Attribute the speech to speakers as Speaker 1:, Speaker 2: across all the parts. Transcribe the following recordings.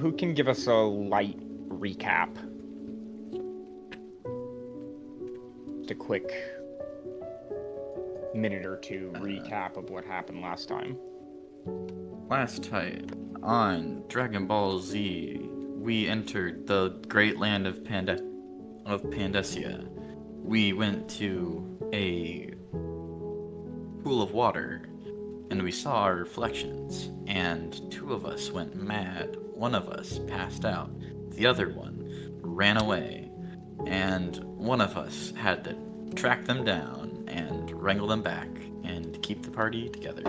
Speaker 1: Who can give us a light recap? Just a quick minute or two recap of what happened last time.
Speaker 2: Last time on Dragon Ball Z, we entered the great land of Pandessia. We went to a pool of water, and we saw our reflections, and two of us went mad. One of us passed out. The other one ran away, and one of us had to track them down and wrangle them back and keep the party together.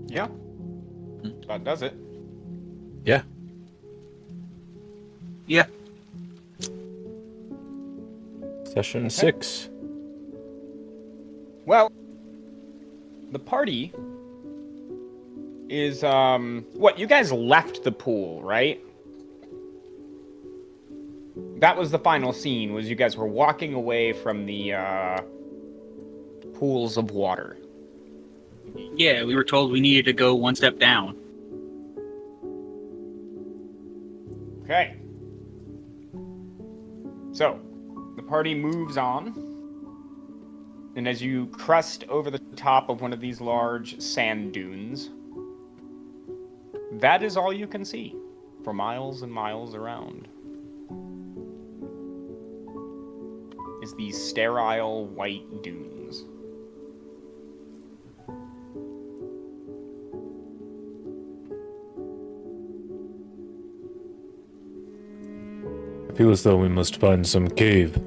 Speaker 1: Yeah. That does it.
Speaker 3: Yeah.
Speaker 4: Yeah.
Speaker 3: Session 6.
Speaker 1: Well, the party is, what, you guys left the pool, right? That was the final scene, was you guys were walking away from the, pools of water.
Speaker 4: Yeah, we were told we needed to go one step down.
Speaker 1: Okay. So, the party moves on, and as you crest over the top of one of these large sand dunes, that is all you can see for miles and miles around. Is these sterile white dunes.
Speaker 3: I feel as though we must find some cave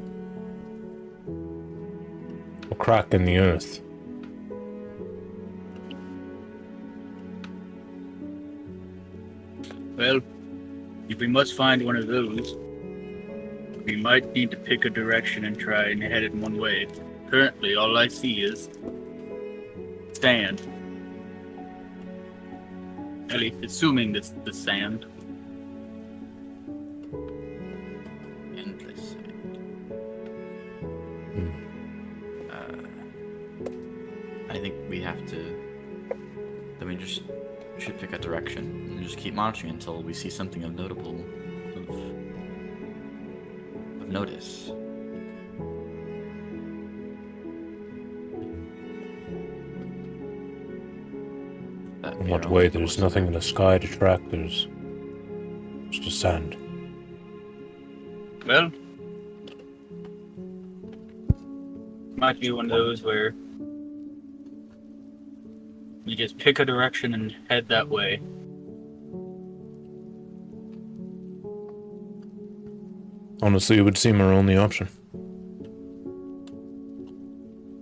Speaker 3: or crack in the earth.
Speaker 4: Well, if we must find one of those, we might need to pick a direction and try and head it one way. Currently, all I see is sand. At least, assuming this the sand.
Speaker 2: Endless sand. I think we have to. Then we just should pick a direction and just keep marching until we see something of notable, of notice.
Speaker 3: In what way? There's nothing in the sky to track. There's just sand.
Speaker 4: Well, might be one of those where you just pick a direction and head that way.
Speaker 3: Honestly, it would seem our only option.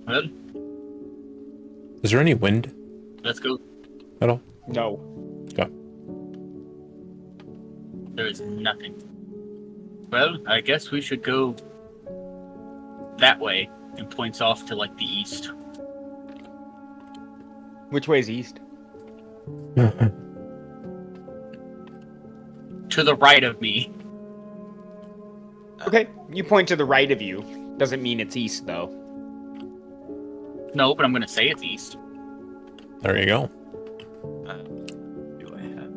Speaker 4: Well,
Speaker 3: Is there any wind
Speaker 4: let's go.
Speaker 3: at all?
Speaker 1: No.
Speaker 3: Okay.
Speaker 4: There is nothing. Well, I guess we should go that way, and points off to like the east.
Speaker 1: Which way's east?
Speaker 4: To the right of me.
Speaker 1: Okay, you point to the right of you. Doesn't mean it's east, though.
Speaker 4: No, but I'm gonna say it's east.
Speaker 3: There you go.
Speaker 2: Do I have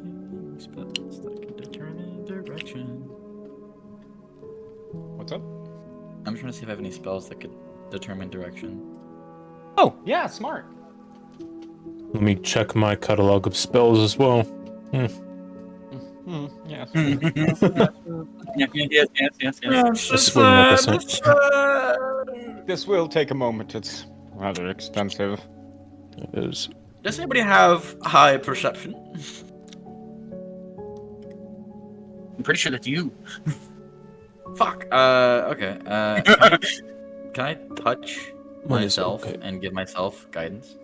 Speaker 2: any spells that can determine direction?
Speaker 1: What's up?
Speaker 2: I'm trying to see if I have any spells that could determine direction.
Speaker 1: Oh, yeah, smart.
Speaker 3: Let me check my catalog of spells as well.
Speaker 1: Yes.
Speaker 4: Yes.
Speaker 3: Just swing at this one.
Speaker 1: This will take a moment. It's rather extensive.
Speaker 3: It is.
Speaker 2: Does anybody have high perception?
Speaker 4: I'm pretty sure that's you.
Speaker 2: Fuck. Okay. Can I touch
Speaker 3: Mine is
Speaker 2: myself
Speaker 3: okay.
Speaker 2: and give myself guidance?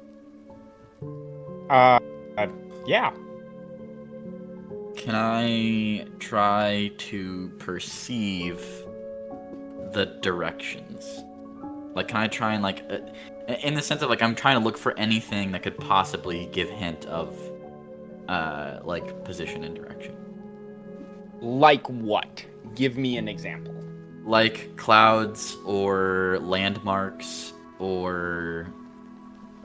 Speaker 1: Yeah.
Speaker 2: Can I try to perceive the directions? Like, can I try and, like, in the sense of, like, I'm trying to look for anything that could possibly give hint of, like, position and direction.
Speaker 1: Like what? Give me an example.
Speaker 2: Like clouds or landmarks or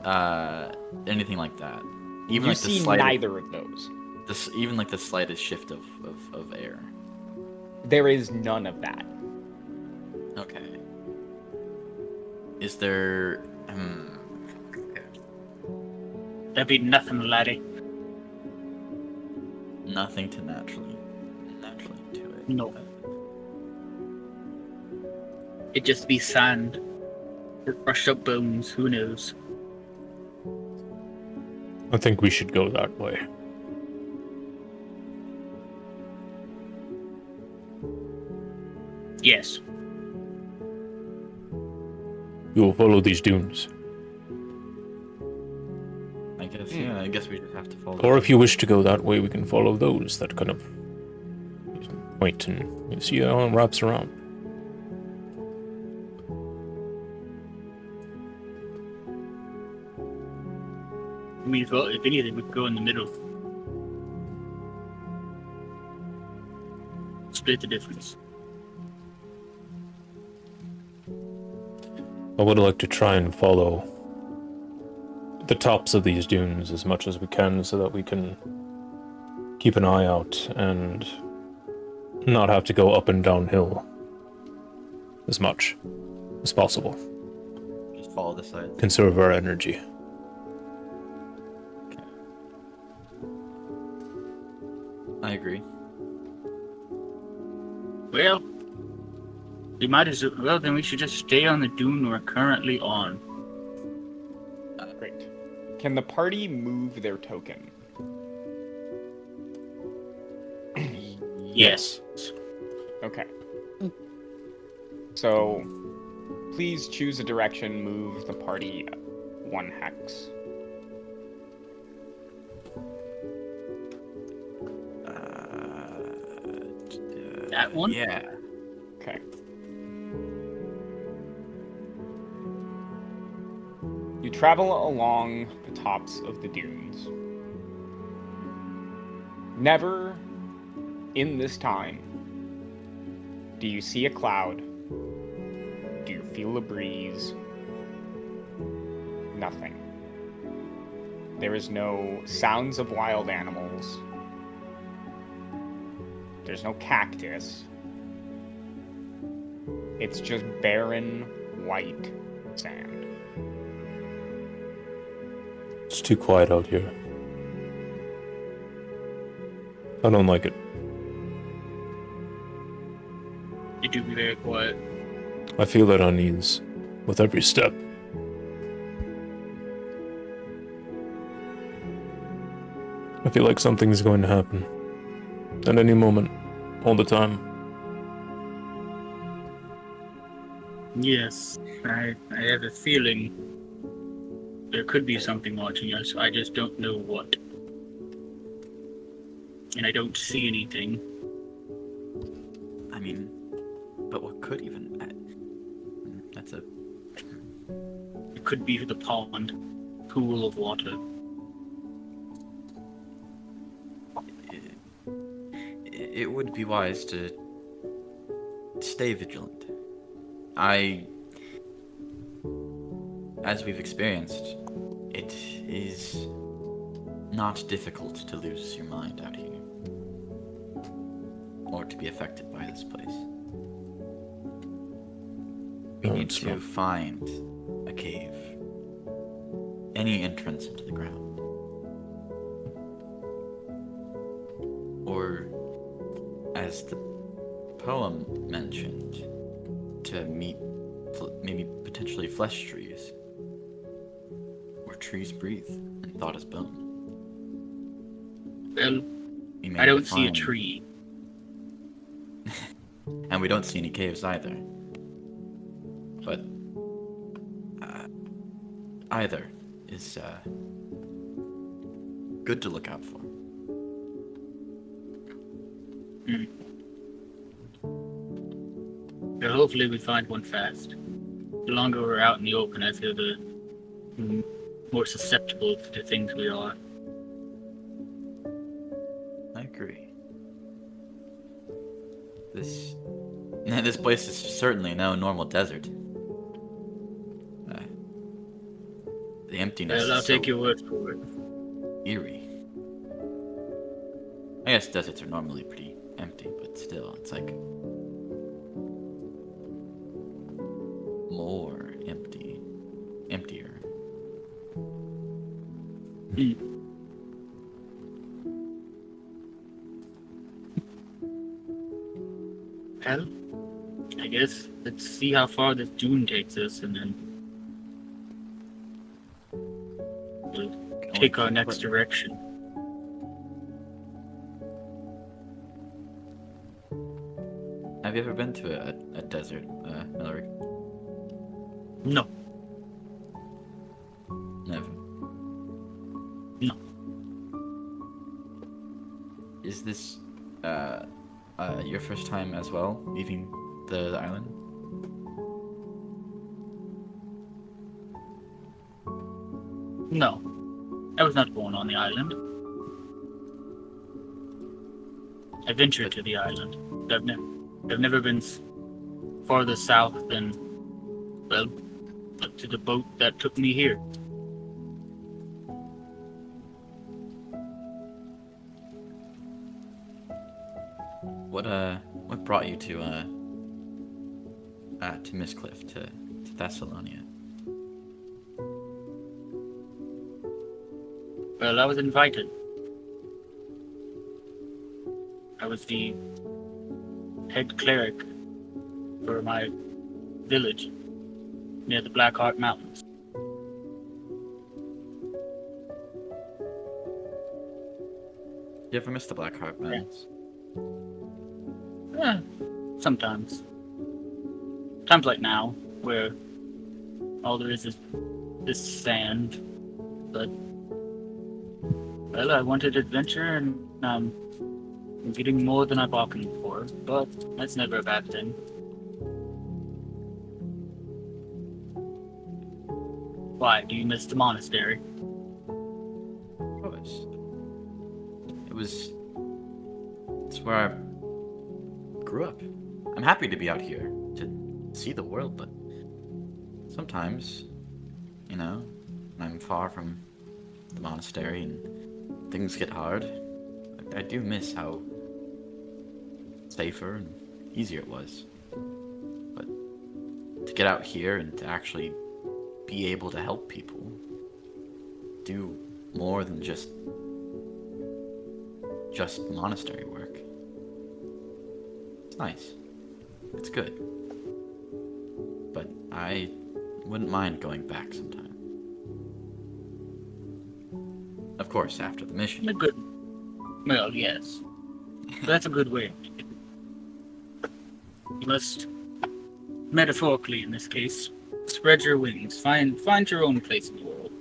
Speaker 2: anything like that. Even
Speaker 1: You
Speaker 2: like
Speaker 1: see
Speaker 2: the slightest,
Speaker 1: neither of those.
Speaker 2: even like the slightest shift of air.
Speaker 1: There is none of that.
Speaker 2: Okay. Is there?
Speaker 4: There'd be nothing, laddie.
Speaker 2: Nothing to naturally to it.
Speaker 4: No. It'd just be sand. Or crushed up bones, who knows?
Speaker 3: I think we should go that way.
Speaker 4: Yes.
Speaker 3: We will follow these dunes.
Speaker 2: I guess yeah. I guess we just have to follow.
Speaker 3: Or if you wish to go that way, we can follow those that kind of point and you see how it wraps around.
Speaker 4: I mean, if anything, we could go in the middle. Split the difference.
Speaker 3: I would like to try and follow the tops of these dunes as much as we can so that we can keep an eye out and not have to go up and downhill as much as possible.
Speaker 2: Just follow the side.
Speaker 3: Conserve our energy.
Speaker 2: I agree.
Speaker 4: Well, we might as well. Then we should just stay on the dune we're currently on.
Speaker 1: Great. Can the party move their token?
Speaker 4: Yes.
Speaker 1: Okay. So, please choose a direction, move the party 1 hex.
Speaker 4: That one?
Speaker 2: Yeah.
Speaker 1: Okay. You travel along the tops of the dunes. Never in this time do you see a cloud. Do you feel a breeze? Nothing. There is no sounds of wild animals. There's no cactus. It's just barren, white sand.
Speaker 3: It's too quiet out here. I don't like it.
Speaker 4: It do be very quiet.
Speaker 3: I feel at unease with every step. I feel like something's going to happen. At any moment. All the time.
Speaker 4: Yes, I have a feeling there could be something watching us. I just don't know what. And I don't see anything.
Speaker 2: I mean, but what could even? That's a.
Speaker 4: It could be the pond, pool of water.
Speaker 2: It would be wise to stay vigilant. As we've experienced, it is not difficult to lose your mind out here. Or to be affected by this place. We need to find a cave. Any entrance into the ground. Or, as the poem mentioned, to meet maybe potentially flesh trees. Where trees breathe and thought is bone.
Speaker 4: Well,
Speaker 2: We may
Speaker 4: I don't see a
Speaker 2: find-
Speaker 4: tree.
Speaker 2: And we don't see any caves either. But either is good to look out for.
Speaker 4: Well, hopefully we find one fast. The longer we're out in the open, I feel the more susceptible to things we are.
Speaker 2: I agree. This place is certainly no normal desert. The emptiness
Speaker 4: Well, I'll
Speaker 2: is
Speaker 4: take
Speaker 2: so
Speaker 4: your word for it.
Speaker 2: eerie. I guess deserts are normally pretty empty, but still, it's like more empty, emptier.
Speaker 4: Well, I guess let's see how far this dune takes us, and then we'll take our next direction.
Speaker 2: Have you ever been to a desert, Melrigg?
Speaker 4: No,
Speaker 2: Never.
Speaker 4: no.
Speaker 2: Is this your first time as well leaving the island?
Speaker 4: No, I was not born on the island. I ventured to the island. I've never been farther south than, well, up to the boat that took me here.
Speaker 2: What brought you to Mistcliff, to Thessalonia?
Speaker 4: Well, I was invited. I was the head cleric for my village near the Blackheart Mountains.
Speaker 2: You ever miss the Blackheart Mountains?
Speaker 4: Sometimes. Times like now, where all there is this sand. But, well, I wanted adventure, and I'm getting more than I bargained for, but that's never a bad thing. Why, do you miss the monastery?
Speaker 2: Of course. It's where I grew up. I'm happy to be out here to see the world, but sometimes, you know, when I'm far from the monastery and things get hard, I do miss how safer and easier it was. But to get out here and to actually be able to help people, do more than just monastery work. It's nice. It's good. But I wouldn't mind going back sometime. Of course, after the mission.
Speaker 4: Well, yes. That's a good way. You must, metaphorically in this case, spread your wings. Find your own place in the world.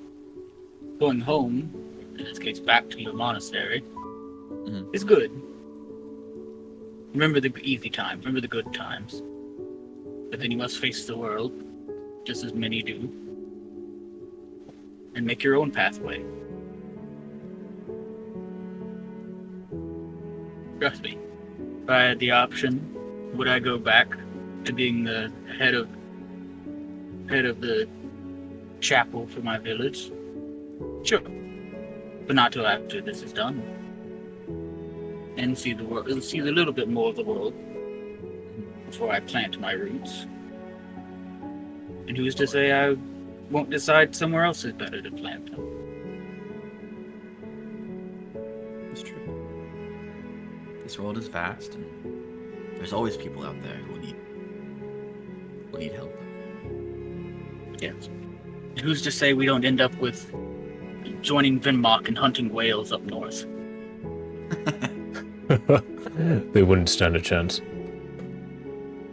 Speaker 4: Going home, in this case back to your monastery, is good. Remember the easy times, remember the good times. But then you must face the world, just as many do, and make your own pathway. Trust me, if I had the option, would I go back to being the head of the chapel for my village? Sure, but not till after this is done, and see the world, see a little bit more of the world before I plant my roots. And who's to say I won't decide somewhere else is better to plant them?
Speaker 2: It's true. This world is vast, and there's always people out there who need help.
Speaker 4: Yes. And who's to say we don't end up with joining Vimak and hunting whales up north?
Speaker 3: They wouldn't stand a chance.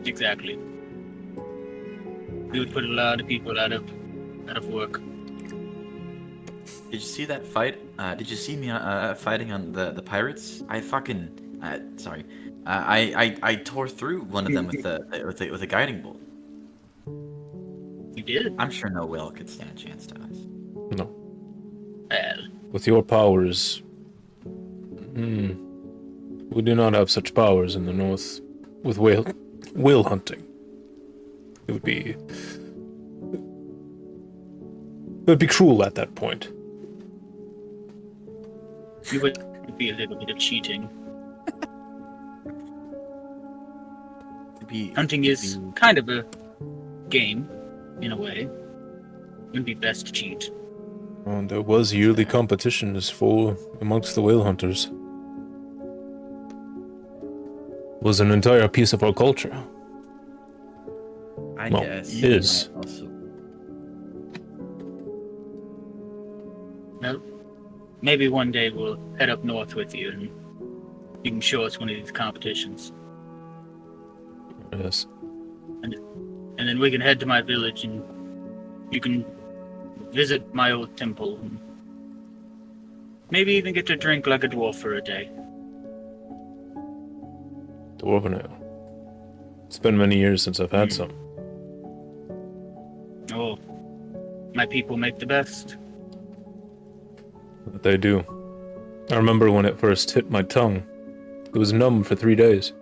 Speaker 4: Exactly. We would put a lot of people out of work.
Speaker 2: Did you see that fight? Did you see me fighting on the pirates? I tore through one of them with a guiding bolt.
Speaker 4: You did?
Speaker 2: I'm sure no whale could stand a chance to us.
Speaker 3: No.
Speaker 4: Well,
Speaker 3: With your powers... we do not have such powers in the north with whale hunting. It would be It would be cruel at that point.
Speaker 4: It would be a little bit of cheating. Hunting is kind of a game, in a way. It would be best to cheat.
Speaker 3: And there was yearly competitions for amongst the whale hunters. Was an entire piece of our culture.
Speaker 2: I
Speaker 3: Well,
Speaker 2: guess.
Speaker 3: is.
Speaker 2: Might also.
Speaker 4: Well, maybe one day we'll head up north with you and you can show us one of these competitions.
Speaker 3: Yes.
Speaker 4: And then we can head to my village and you can visit my old temple and maybe even get to drink like a dwarf for a day.
Speaker 3: Dwarven ale. It's been many years since I've had some.
Speaker 4: Oh, my people make the best.
Speaker 3: But they do. I remember when it first hit my tongue. It was numb for 3 days.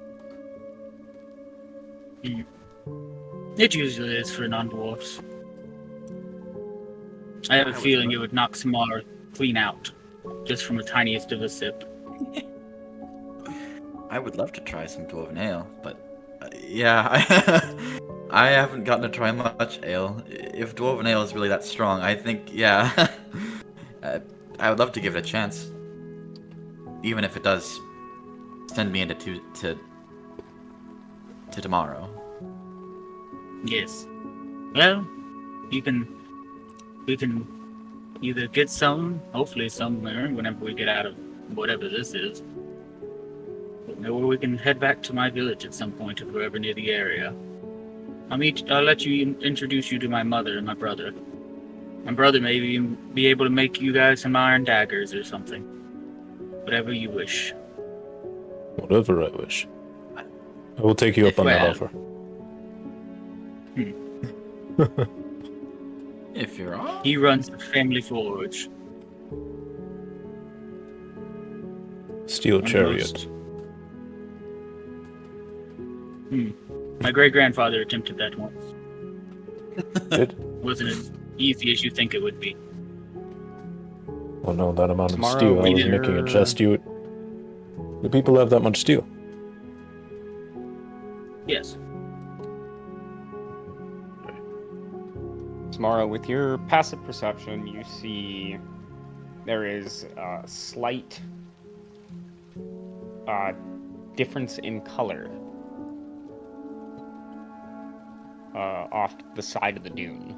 Speaker 4: It usually is for non-dwarfs. I have a feeling it would knock Samar clean out, just from the tiniest of a sip.
Speaker 2: I would love to try some dwarven ale, but yeah, I haven't gotten to try much ale. If dwarven ale is really that strong, I think, yeah, I would love to give it a chance, even if it does send me into to tomorrow.
Speaker 4: Yes. Well, we can either get some, hopefully somewhere, whenever we get out of whatever this is. Or we can head back to my village at some point if we're ever near the area. I'll let you introduce you to my mother and my brother. My brother may be able to make you guys some iron daggers or something. Whatever you wish.
Speaker 3: Whatever I wish. I will take you up on that offer.
Speaker 2: If you're on.
Speaker 4: He runs the family forge.
Speaker 3: Steel chariot.
Speaker 4: My great-grandfather attempted that once.
Speaker 3: Did?
Speaker 4: Wasn't as easy as you think it would be.
Speaker 3: Well, no, that amount of
Speaker 1: Tomorrow
Speaker 3: steel. I
Speaker 1: we
Speaker 3: was
Speaker 1: did-
Speaker 3: making a chest. Do people have that much steel?
Speaker 4: Yes.
Speaker 1: Tomorrow, with your passive perception, you see there is a slight difference in color off the side of the dune.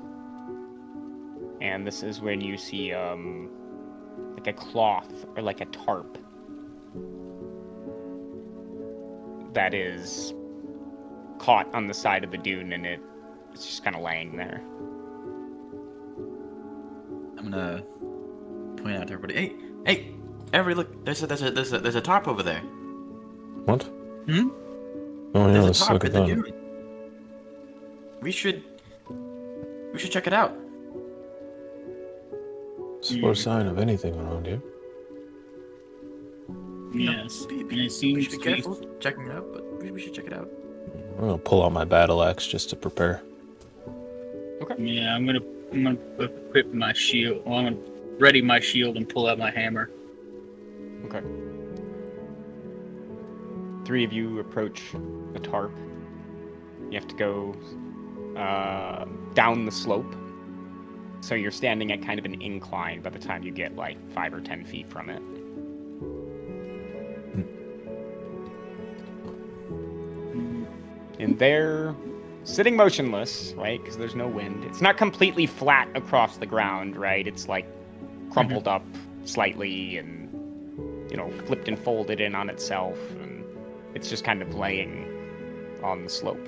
Speaker 1: And this is when you see like a cloth or like a tarp that is caught on the side of the dune, and it's just kind of laying there.
Speaker 2: I'm gonna point out to everybody. Hey, everybody! Look, there's a tarp over there.
Speaker 3: What?
Speaker 4: Hmm?
Speaker 3: Oh yeah,
Speaker 2: There's a
Speaker 3: let's
Speaker 2: tarp
Speaker 3: look
Speaker 2: in
Speaker 3: at
Speaker 2: the
Speaker 3: that.
Speaker 2: dune. We should check it out.
Speaker 3: It's for a sign of anything around here.
Speaker 4: Yes.
Speaker 2: We
Speaker 4: And it
Speaker 2: should
Speaker 4: seems
Speaker 2: be
Speaker 4: to
Speaker 2: careful checking it out, but we should check it out.
Speaker 3: I'm gonna pull out my battle axe just to prepare.
Speaker 4: Yeah, I'm gonna equip my shield. Well, I'm gonna ready my shield and pull out my hammer.
Speaker 1: Okay. Three of you approach the tarp. You have to go down the slope. So you're standing at kind of an incline by the time you get like 5 or 10 feet from it. And they're sitting motionless, right? Because there's no wind. It's not completely flat across the ground, right? It's like crumpled up slightly and, you know, flipped and folded in on itself. And it's just kind of laying on the slope.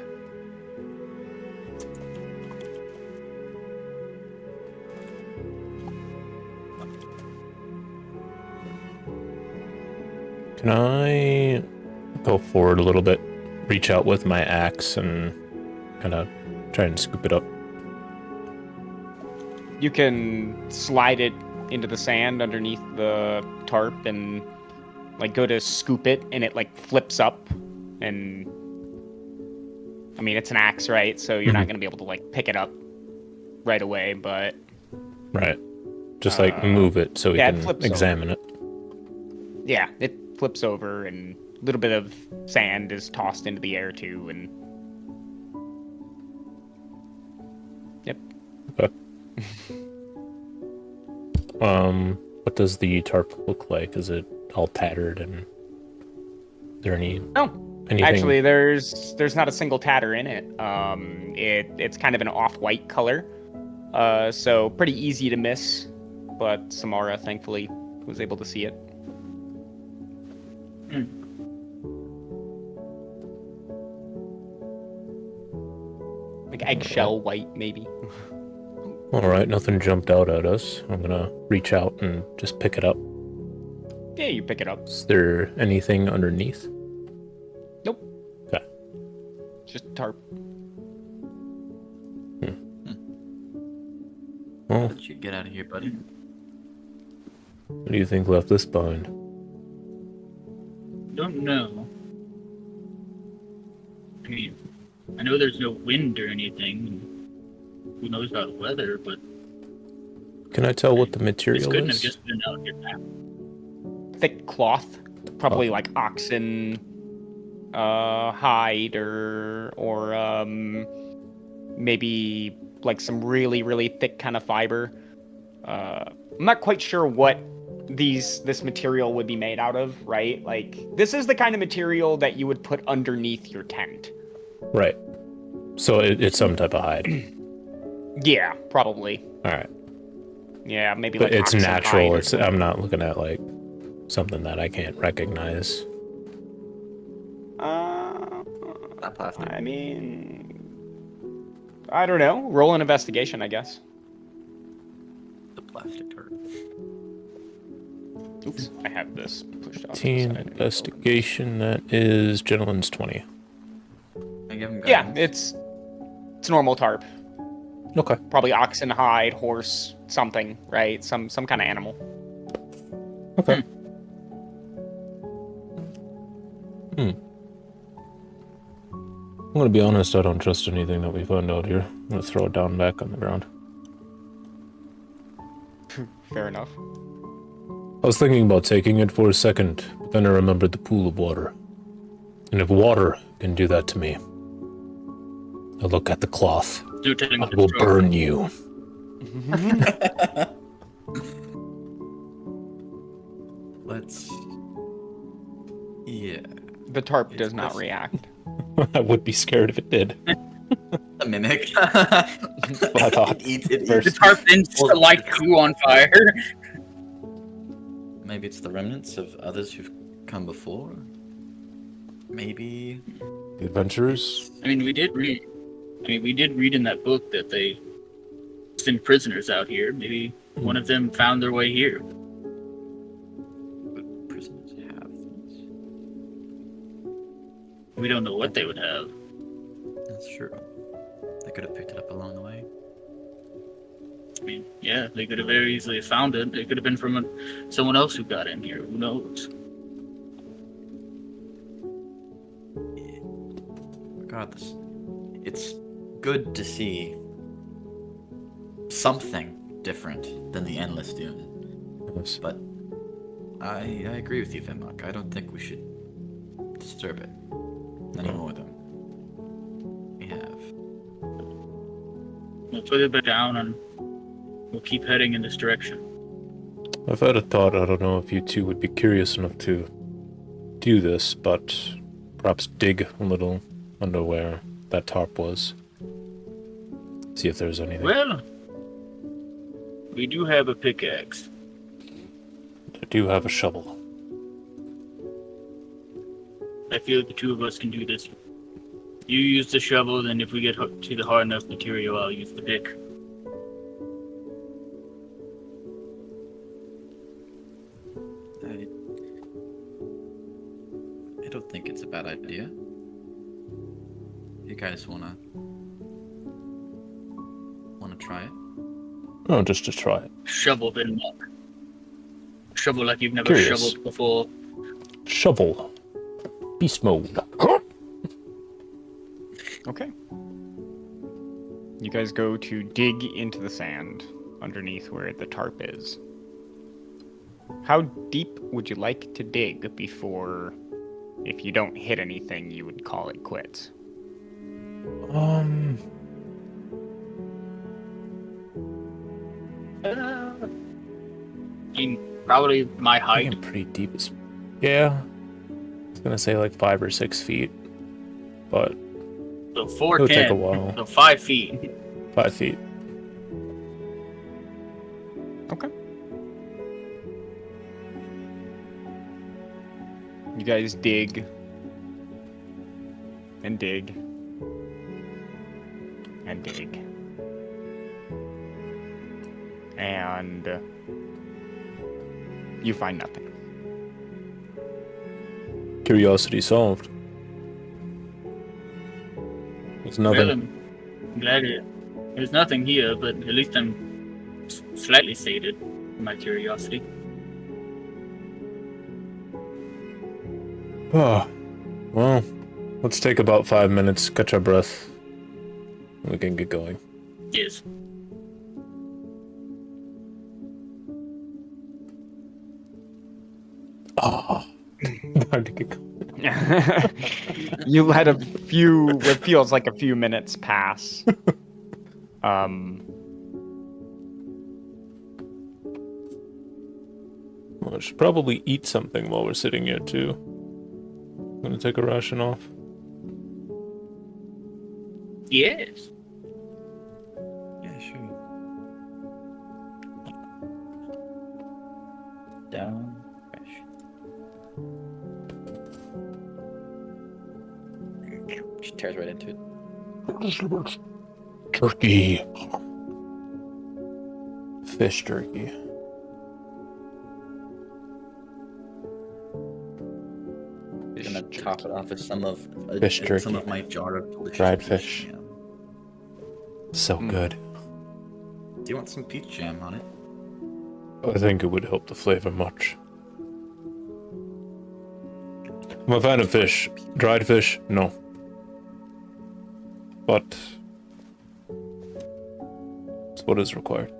Speaker 3: Can I go forward a little bit, reach out with my axe, and kind of try and scoop it up?
Speaker 1: You can slide it into the sand underneath the tarp and like go to scoop it, and it like flips up. And I mean, it's an axe, right? So you're not going to be able to like pick it up right away, but
Speaker 3: Right. Just like move it so we
Speaker 1: yeah, it
Speaker 3: can
Speaker 1: flips
Speaker 3: examine it.
Speaker 1: Yeah, it flips over, and a little bit of sand is tossed into the air too, and yep.
Speaker 3: Okay. What does the tarp look like? Is it all tattered, and is there
Speaker 1: No,
Speaker 3: anything?
Speaker 1: actually, there's not a single tatter in it. It's kind of an off-white color, so pretty easy to miss. But Samara, thankfully, was able to see it. Like eggshell white, maybe.
Speaker 3: All right, nothing jumped out at us. I'm gonna reach out and just pick it up.
Speaker 1: Yeah, you pick it up.
Speaker 3: Is there anything underneath?
Speaker 1: Nope.
Speaker 3: Okay.
Speaker 1: Just a tarp.
Speaker 3: Well,
Speaker 2: How did you get out of here, buddy?
Speaker 3: what do you think left this behind?
Speaker 4: Don't know. I mean, I know there's no wind or anything. Who knows about the weather, but
Speaker 3: Can I tell what the
Speaker 4: this
Speaker 3: material
Speaker 4: couldn't have
Speaker 3: is?
Speaker 4: just been out here now.
Speaker 1: Thick cloth, probably like oxen hide or maybe like some really thick kind of fiber. I'm not quite sure what this material would be made out of, right? Like this is the kind of material that you would put underneath your tent.
Speaker 3: Right. So it's some type of hide.
Speaker 1: Yeah, probably.
Speaker 3: All right.
Speaker 1: Yeah, maybe
Speaker 3: But
Speaker 1: like
Speaker 3: it's
Speaker 1: oxen
Speaker 3: natural.
Speaker 1: hide or
Speaker 3: It's I'm not looking at like something that I can't recognize.
Speaker 2: Not plastic.
Speaker 1: I mean, I don't know. Roll an investigation, I guess.
Speaker 2: The plastic tarp.
Speaker 1: Oops, I have this pushed off. to the
Speaker 3: Teen
Speaker 1: side.
Speaker 3: investigation. That is gentleman's 20.
Speaker 2: I give him
Speaker 1: Yeah,
Speaker 2: guidance.
Speaker 1: it's normal tarp.
Speaker 3: Okay.
Speaker 1: Probably oxen hide, horse, something, right? Some kind of animal.
Speaker 3: Okay. I'm gonna be honest. I don't trust anything that we find out here. I'm gonna throw it down back on the ground.
Speaker 1: Fair enough.
Speaker 3: I was thinking about taking it for a second, but then I remembered the pool of water. And if water can do that to me, I look at the cloth.
Speaker 4: Do tell him
Speaker 3: I
Speaker 4: to
Speaker 3: will
Speaker 4: destroy.
Speaker 3: burn you.
Speaker 2: Let's. Yeah.
Speaker 1: The tarp
Speaker 2: It's
Speaker 1: does not
Speaker 2: this.
Speaker 1: react.
Speaker 3: I would be scared if it did.
Speaker 2: A mimic.
Speaker 3: I thought.
Speaker 2: It
Speaker 3: First.
Speaker 4: The tarp then just to light Ku on fire.
Speaker 2: Maybe it's the remnants of others who've come before. Maybe.
Speaker 3: The adventurers?
Speaker 4: I mean, we did read in that book that they send prisoners out here. Maybe one of them found their way here.
Speaker 2: Would prisoners have these?
Speaker 4: We don't know what they would have.
Speaker 2: That's true. They could have picked it up along the way.
Speaker 4: I mean, yeah, they could have very easily found it. It could have been from someone else who got in here. Who knows?
Speaker 2: Regardless, it's good to see something different than the endless dune.
Speaker 3: Yes.
Speaker 2: But I agree with you, Vimak. I don't think we should disturb it any more than we have.
Speaker 4: We'll put it back down and we'll keep heading in this direction.
Speaker 3: I've had a thought. I don't know if you two would be curious enough to do this, but perhaps dig a little under where that tarp was. See if there's anything.
Speaker 4: Well, we do have a pickaxe.
Speaker 3: I do have a shovel.
Speaker 4: I feel the two of us can do this. You use the shovel, then if we get to the hard enough material, I'll use the pick.
Speaker 2: I don't think it's a bad idea. You guys wanna try it?
Speaker 3: Oh, just to try it.
Speaker 4: Shovel then muck. Shovel like you've never
Speaker 3: Curious.
Speaker 4: shoveled before.
Speaker 3: Shovel. Beast mode.
Speaker 1: Okay. You guys go to dig into the sand. underneath where the tarp is. How deep would you like to dig before, if you don't hit anything, you would call it quits?
Speaker 4: I mean, probably my
Speaker 3: I
Speaker 4: height.
Speaker 3: think I'm pretty deep as... Yeah. I was gonna say like 5 or 6 feet. But
Speaker 4: So
Speaker 3: it'll take a
Speaker 4: 4'10",
Speaker 3: while.
Speaker 4: so 5 feet.
Speaker 3: 5 feet.
Speaker 1: Okay. You guys dig and dig and dig. And you find nothing.
Speaker 3: Curiosity solved. There's nothing.
Speaker 4: Well, I'm glad there's nothing here, but at least I'm slightly sated in my curiosity.
Speaker 3: Oh, well, let's take about 5 minutes, catch our breath. We can get going.
Speaker 4: Yes.
Speaker 3: Oh, hard to get going.
Speaker 1: You let a few, what feels like a few minutes pass.
Speaker 3: Well, I should probably eat something while we're sitting here, too. I'm gonna take a ration off.
Speaker 4: Yes.
Speaker 2: Yeah, sure. Down. Fresh. She tears right into it.
Speaker 3: Turkey. Fish jerky.
Speaker 2: I'm gonna top it off with some of
Speaker 3: Fish jerky.
Speaker 2: some of my jar of delicious
Speaker 3: Dried
Speaker 2: peach
Speaker 3: fish.
Speaker 2: jam.
Speaker 3: So good.
Speaker 2: Do you want some peach jam on it?
Speaker 3: I think it would help the flavor much. I'm a fan of fish. Dried fish, no. But it's what is required.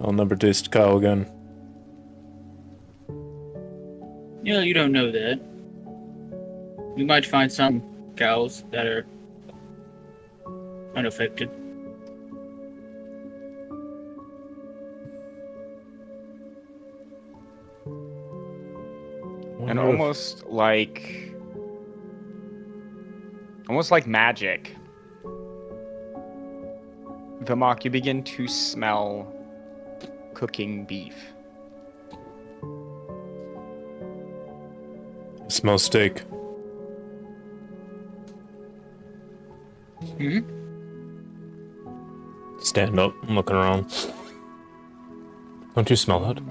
Speaker 3: I'll never taste cow again.
Speaker 4: Yeah, you don't know that. We might find some cows that are unaffected.
Speaker 1: And almost like magic, Vimak, you begin to smell cooking beef.
Speaker 3: Smell steak.
Speaker 4: Hmm?
Speaker 3: Stand up, I'm looking around. Don't you smell that?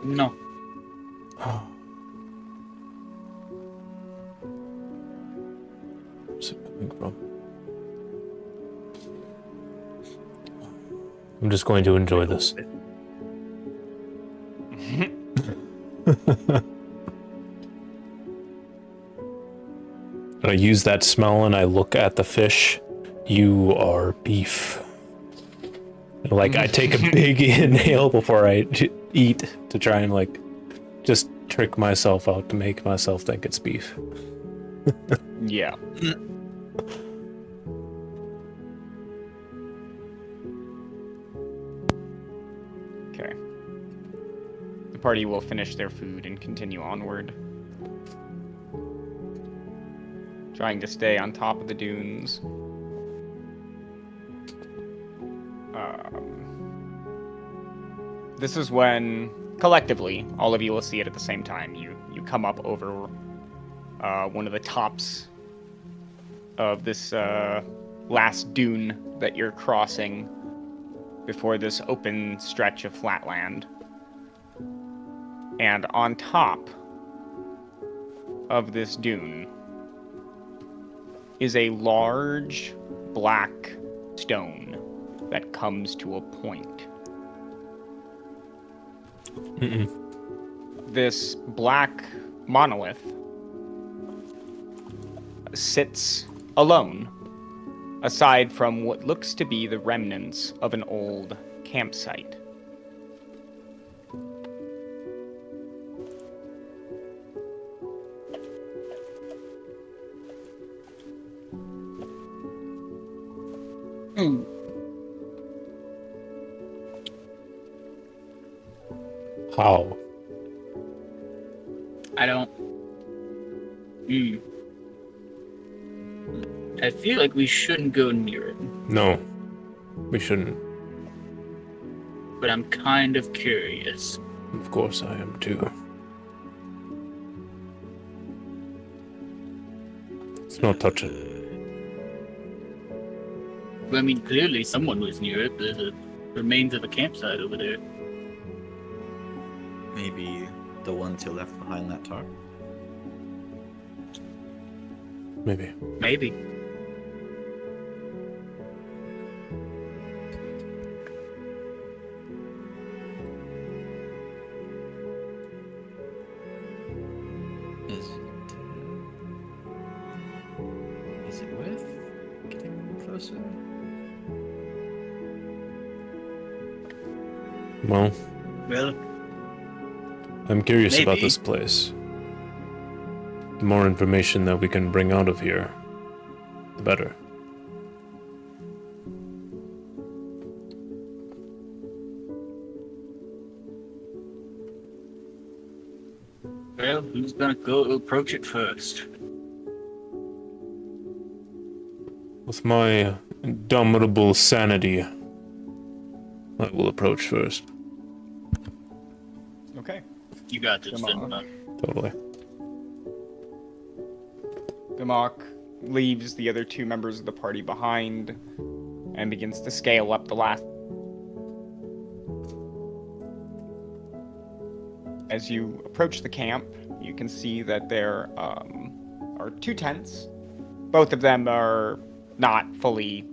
Speaker 4: No.
Speaker 3: Where's it coming from? I'm just going to enjoy this. I use that smell and I look at the fish. You are beef. Like, I take a big inhale before I eat to try and, like, just trick myself out to make myself think it's beef.
Speaker 1: Yeah. Okay. The party will finish their food and continue onward, trying to stay on top of the dunes. This is when, collectively, all of you will see it at the same time. You come up over one of the tops of this last dune that you're crossing before this open stretch of flatland. And on top of this dune is a large black stone that comes to a point. This black monolith sits alone aside from what looks to be the remnants of an old campsite.
Speaker 3: How?
Speaker 4: I don't. I feel like we shouldn't go near it,
Speaker 3: No, we shouldn't.
Speaker 4: but I'm kind of curious.
Speaker 3: Of course I am too. Let's not touch it.
Speaker 4: But, I mean, clearly someone was near it. There's a remains of a campsite over there.
Speaker 2: Maybe the ones who left behind that tarp?
Speaker 3: Maybe.
Speaker 4: Maybe.
Speaker 2: Is it worth getting closer?
Speaker 3: Well,
Speaker 4: Well,
Speaker 3: I'm curious about
Speaker 4: Maybe.
Speaker 3: this place. The more information that we can bring out of here, the better.
Speaker 4: who's gonna go approach it first?
Speaker 3: With my indomitable sanity, I will approach first.
Speaker 1: Okay.
Speaker 4: You got this,
Speaker 1: Come on.
Speaker 4: then.
Speaker 3: Totally.
Speaker 1: Vimak leaves the other two members of the party behind and begins to scale up the last. As you approach the camp, you can see that there are two tents. Both of them are not fully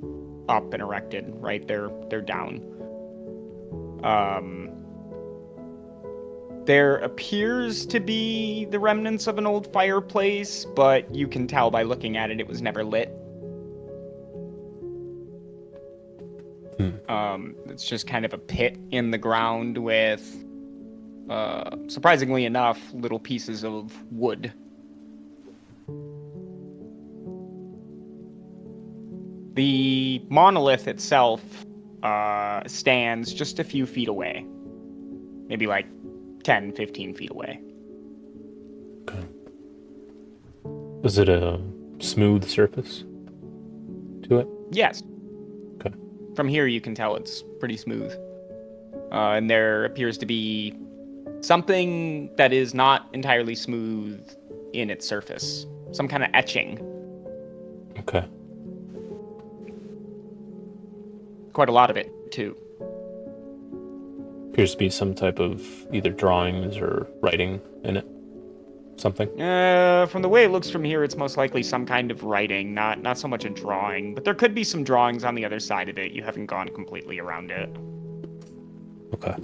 Speaker 1: up and erected, right? They're down. There appears to be the remnants of an old fireplace, but you can tell by looking at it, it was never lit. It's just kind of a pit in the ground with, surprisingly enough, little pieces of wood. The monolith itself stands just a few feet away. Maybe like 10, 15 feet away.
Speaker 3: Okay. Is it a smooth surface to it?
Speaker 1: Yes.
Speaker 3: Okay.
Speaker 1: From here, you can tell it's pretty smooth. And there appears to be something that is not entirely smooth in its surface. Some kind of etching.
Speaker 3: Okay.
Speaker 1: Quite a lot of it, too.
Speaker 3: Appears to be some type of either drawings or writing in it. Something.
Speaker 1: From the way it looks from here, it's most likely some kind of writing, not so much a drawing. But there could be some drawings on the other side of it. You haven't gone completely around it.
Speaker 3: Okay.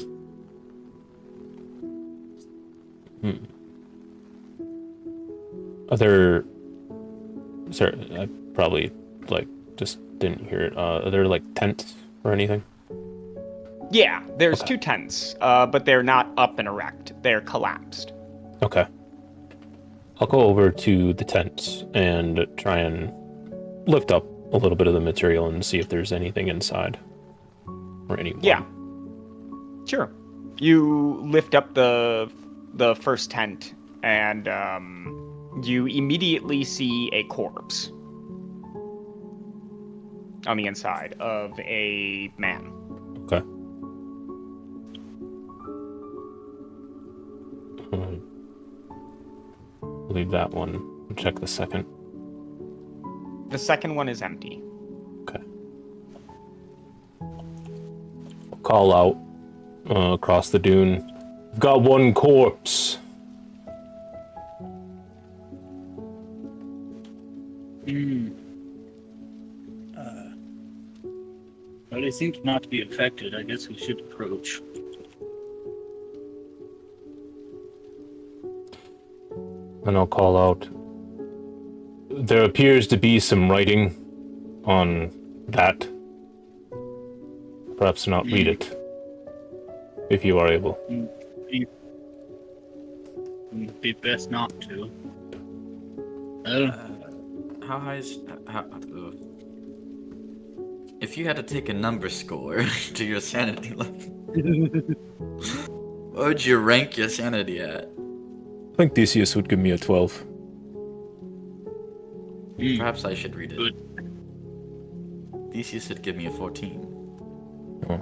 Speaker 3: Sorry, I probably, just didn't hear it. Are there, tents or anything?
Speaker 1: Yeah, there's
Speaker 3: Okay.
Speaker 1: two tents, but they're not up and erect. They're collapsed.
Speaker 3: Okay. I'll go over to the tent and try and lift up a little bit of the material and see if there's anything inside. Or anyone.
Speaker 1: Yeah. Sure. You lift up the first tent, and you immediately see a corpse on the inside of a man.
Speaker 3: Okay. Leave that one. Check the second.
Speaker 1: The second one is empty.
Speaker 3: Okay. I'll call out across the dune. I've got one corpse.
Speaker 4: Well, they seem not to be affected. I guess we should approach.
Speaker 3: And I'll call out. There appears to be some writing on that. Perhaps not read it, if you are able.
Speaker 4: It'd be best not to.
Speaker 2: How high is... if you had to take a number score to your sanity level, what would you rank your sanity at?
Speaker 3: I think Theseus would give me a 12.
Speaker 2: Perhaps I should read it.
Speaker 4: Good.
Speaker 2: Theseus would give me a 14.
Speaker 3: Oh.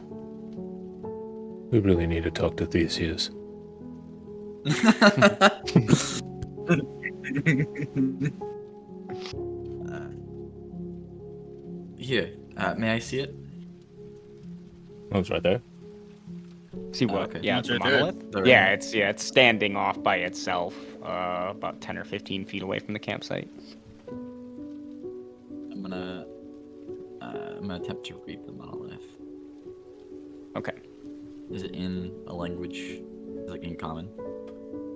Speaker 3: We really need to talk to Theseus.
Speaker 2: Here, may I see it?
Speaker 3: Oh, it's right there.
Speaker 1: See what?
Speaker 2: okay.
Speaker 1: Yeah,
Speaker 4: It's
Speaker 1: the
Speaker 4: right there.
Speaker 1: monolith.
Speaker 2: The
Speaker 1: Yeah,
Speaker 2: ring.
Speaker 1: it's standing off by itself, about 10 or 15 feet away from the campsite.
Speaker 2: I'm gonna attempt to read the monolith.
Speaker 1: Okay.
Speaker 2: Is it in a language, like in common?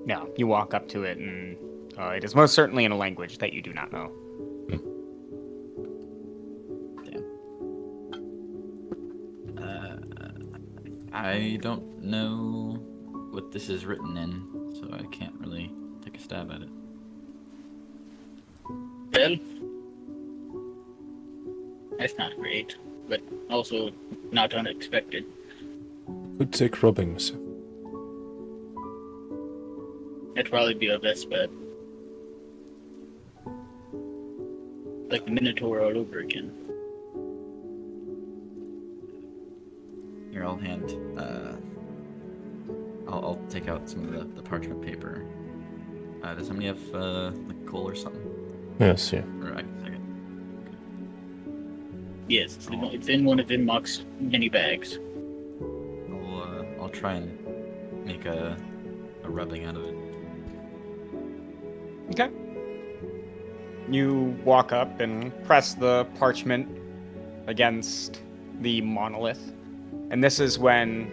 Speaker 1: No, you walk up to it, and it is most certainly in a language that you do not know.
Speaker 2: Damn. I don't know what this is written in, so I can't really take a stab at it.
Speaker 4: Well, that's not great, but also not unexpected.
Speaker 3: Could take rubbings.
Speaker 4: That'd probably be our best bet. Like the Minotaur all over again.
Speaker 2: Here, I'll hand. I'll take out some of the parchment paper. Does somebody have like coal or something?
Speaker 3: Yes, yeah.
Speaker 2: Or I can take it.
Speaker 4: Yes, it's in one of Vimak's mini bags.
Speaker 2: I'll try and make a rubbing out of it.
Speaker 1: Okay. You walk up and press the parchment against the monolith. And this is when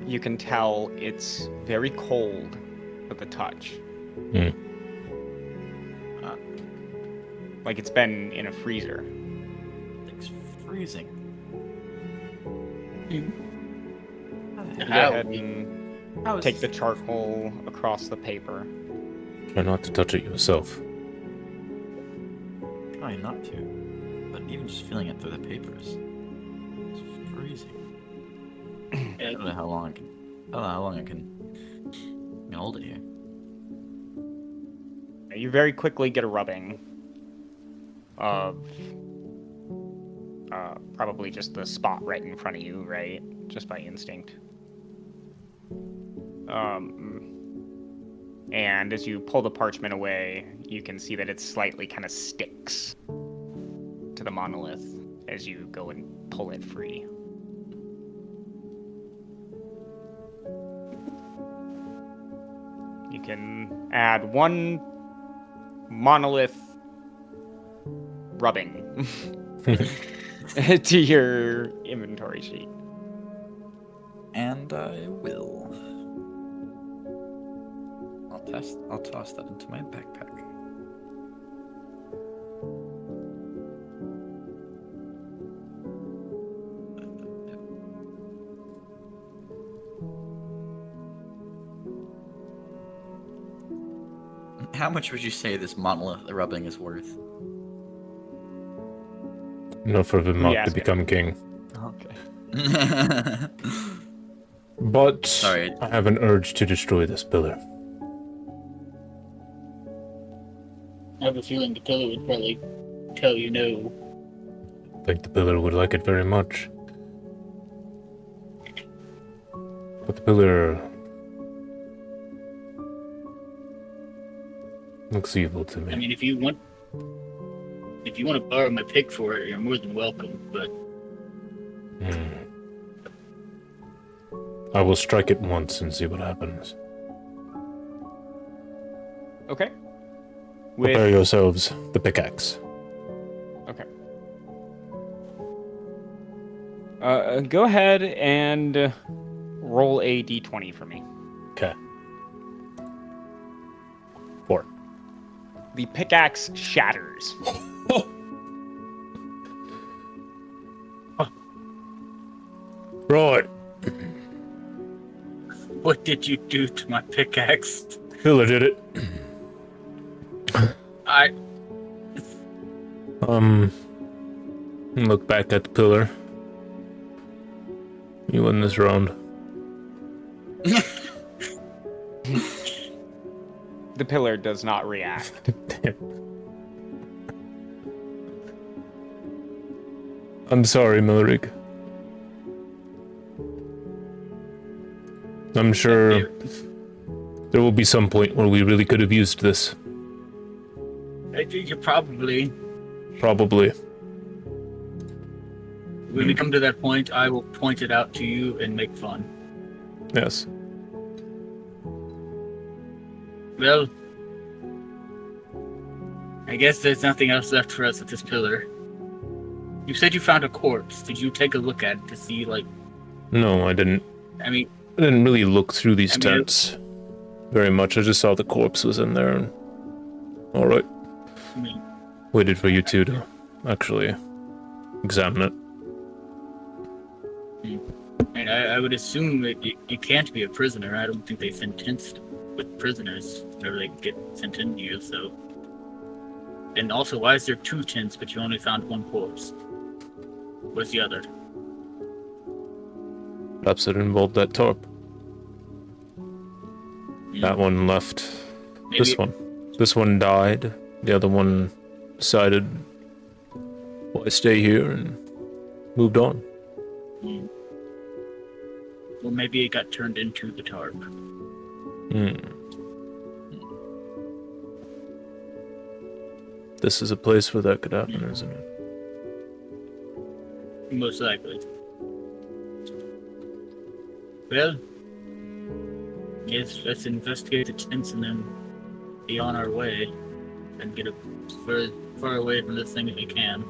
Speaker 1: you can tell it's very cold with the touch. Like it's been in a freezer.
Speaker 2: It's freezing.
Speaker 1: You go
Speaker 4: How?
Speaker 1: ahead and
Speaker 2: How is
Speaker 1: take the
Speaker 2: this-
Speaker 1: charcoal across the paper.
Speaker 3: Try not to touch it yourself.
Speaker 2: Trying not to, but even just feeling it through the papers, it's freezing. I don't know how long I can. I don't know how long I can hold it here.
Speaker 1: You very quickly get a rubbing of probably just the spot right in front of you, right? Just by instinct. And as you pull the parchment away, you can see that it slightly kind of sticks to the monolith as you go and pull it free. You can add one monolith rubbing to your inventory sheet.
Speaker 2: And I will. I'll toss that into my backpack. How much would you say this monolith rubbing is worth?
Speaker 3: Enough for Vimak to
Speaker 1: asking?
Speaker 3: become king.
Speaker 1: Okay.
Speaker 3: But
Speaker 2: Sorry.
Speaker 3: I have an urge to destroy this pillar.
Speaker 4: I have a feeling the pillar would probably tell you no.
Speaker 3: I think the pillar would like it very much. But the pillar looks evil to me.
Speaker 4: I mean, if you want to borrow my pick for it, you're more than welcome. But
Speaker 3: I will strike it once and see what happens.
Speaker 1: Okay.
Speaker 3: Prepare yourselves. The pickaxe.
Speaker 1: Okay. Go ahead and roll a d20 for me.
Speaker 3: Okay. 4.
Speaker 1: The pickaxe shatters.
Speaker 3: Right.
Speaker 4: What did you do to my pickaxe?
Speaker 3: Pillar did it.
Speaker 4: I
Speaker 3: Look back at the pillar. You win this round.
Speaker 1: The pillar does not react.
Speaker 3: Damn. I'm sorry, Melrigg. I'm sure there will be some point where we really could have used this.
Speaker 4: you probably.
Speaker 3: Probably.
Speaker 4: When we come to that point, I will point it out to you and make fun.
Speaker 3: Yes.
Speaker 4: Well, I guess there's nothing else left for us at this pillar. You said you found a corpse. Did you take a look at it to see, like...
Speaker 3: No, I didn't.
Speaker 4: I mean...
Speaker 3: I didn't really look through these
Speaker 4: I mean,
Speaker 3: tents very much. I just saw the corpse was in there and... Alright.
Speaker 4: I mean,
Speaker 3: Waited for you two to actually examine it.
Speaker 4: and I would assume that you can't be a prisoner. I don't think they send tents with prisoners whenever they get sent into you, so... And also, why is there 2 tents, but you only found 1 corpse? What's the other?
Speaker 3: Perhaps it involved that tarp. That one left.
Speaker 4: Maybe
Speaker 3: This one. This one died. The other one decided, why stay here, and moved on.
Speaker 4: Well, maybe it got turned into the tarp.
Speaker 3: This is a place where that could happen, isn't it?
Speaker 4: Most likely. Well, yes, let's investigate the tents and then be on our way and get as far away from this thing as we can.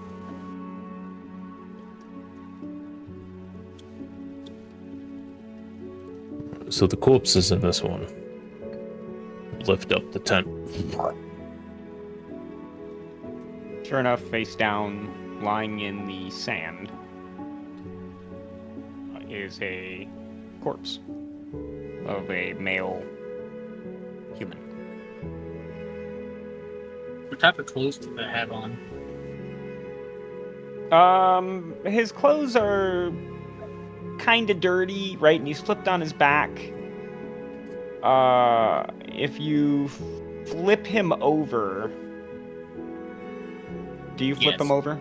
Speaker 3: So the corpse is in this one. Lift up the tent.
Speaker 1: Sure enough, face down, lying in the sand, is a corpse of a male human.
Speaker 4: What type of clothes do they have on?
Speaker 1: His clothes are kind of dirty, right? And he's flipped on his back. If you flip him over, do you flip
Speaker 4: Yes.
Speaker 1: him over?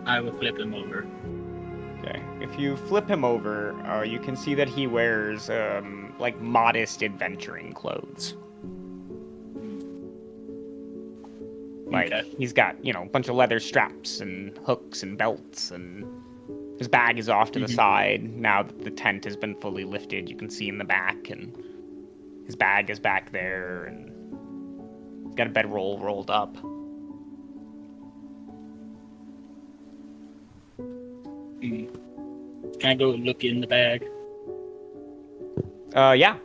Speaker 4: I will flip him over.
Speaker 1: Okay. If you flip him over, you can see that he wears like modest adventuring clothes. Like
Speaker 4: Okay.
Speaker 1: he's got, a bunch of leather straps and hooks and belts, and his bag is off to the side. Now that the tent has been fully lifted, you can see in the back, and his bag is back there, and he's got a bedroll rolled up.
Speaker 4: Can I go look in the bag?
Speaker 1: Yeah.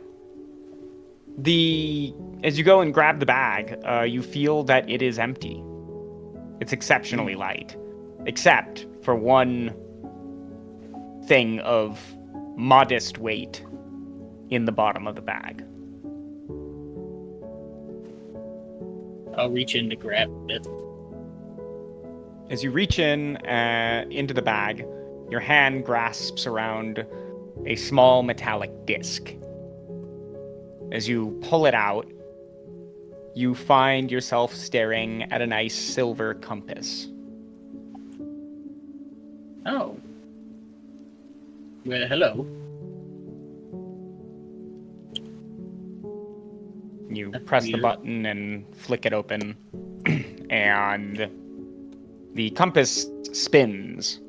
Speaker 1: As you go and grab the bag, you feel that it is empty. It's exceptionally light, except for one thing of modest weight in the bottom of the bag.
Speaker 4: I'll reach in to grab it.
Speaker 1: As you reach in into the bag, your hand grasps around a small metallic disc. As you pull it out, you find yourself staring at a nice silver compass.
Speaker 4: Oh. Well, hello.
Speaker 1: You
Speaker 4: That's
Speaker 1: press the
Speaker 4: weird.
Speaker 1: button and flick it open, and the compass spins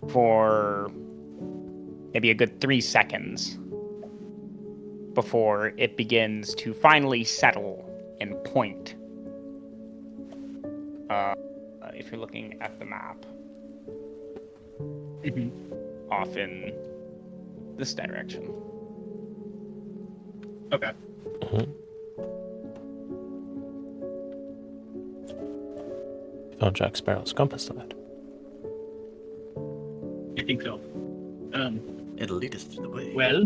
Speaker 1: for maybe a good 3 seconds before it begins to finally settle and point. If you're looking at the map, off in this direction.
Speaker 4: Okay.
Speaker 3: Found Jack Sparrow's compass, lad.
Speaker 4: I think so.
Speaker 2: It'll lead us to the way.
Speaker 4: Well,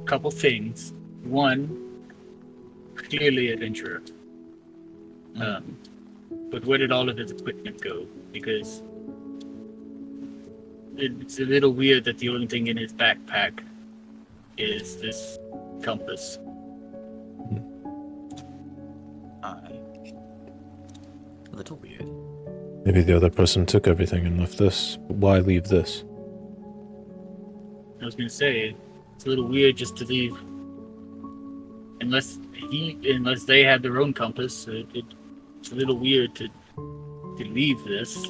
Speaker 4: couple things. One, clearly adventurer. But where did all of his equipment go? Because it's a little weird that the only thing in his backpack is this compass.
Speaker 2: A little weird.
Speaker 3: Maybe the other person took everything and left this. Why leave this?
Speaker 4: I was gonna say, it's a little weird just to leave. Unless they had their own compass, it's a little weird to leave this.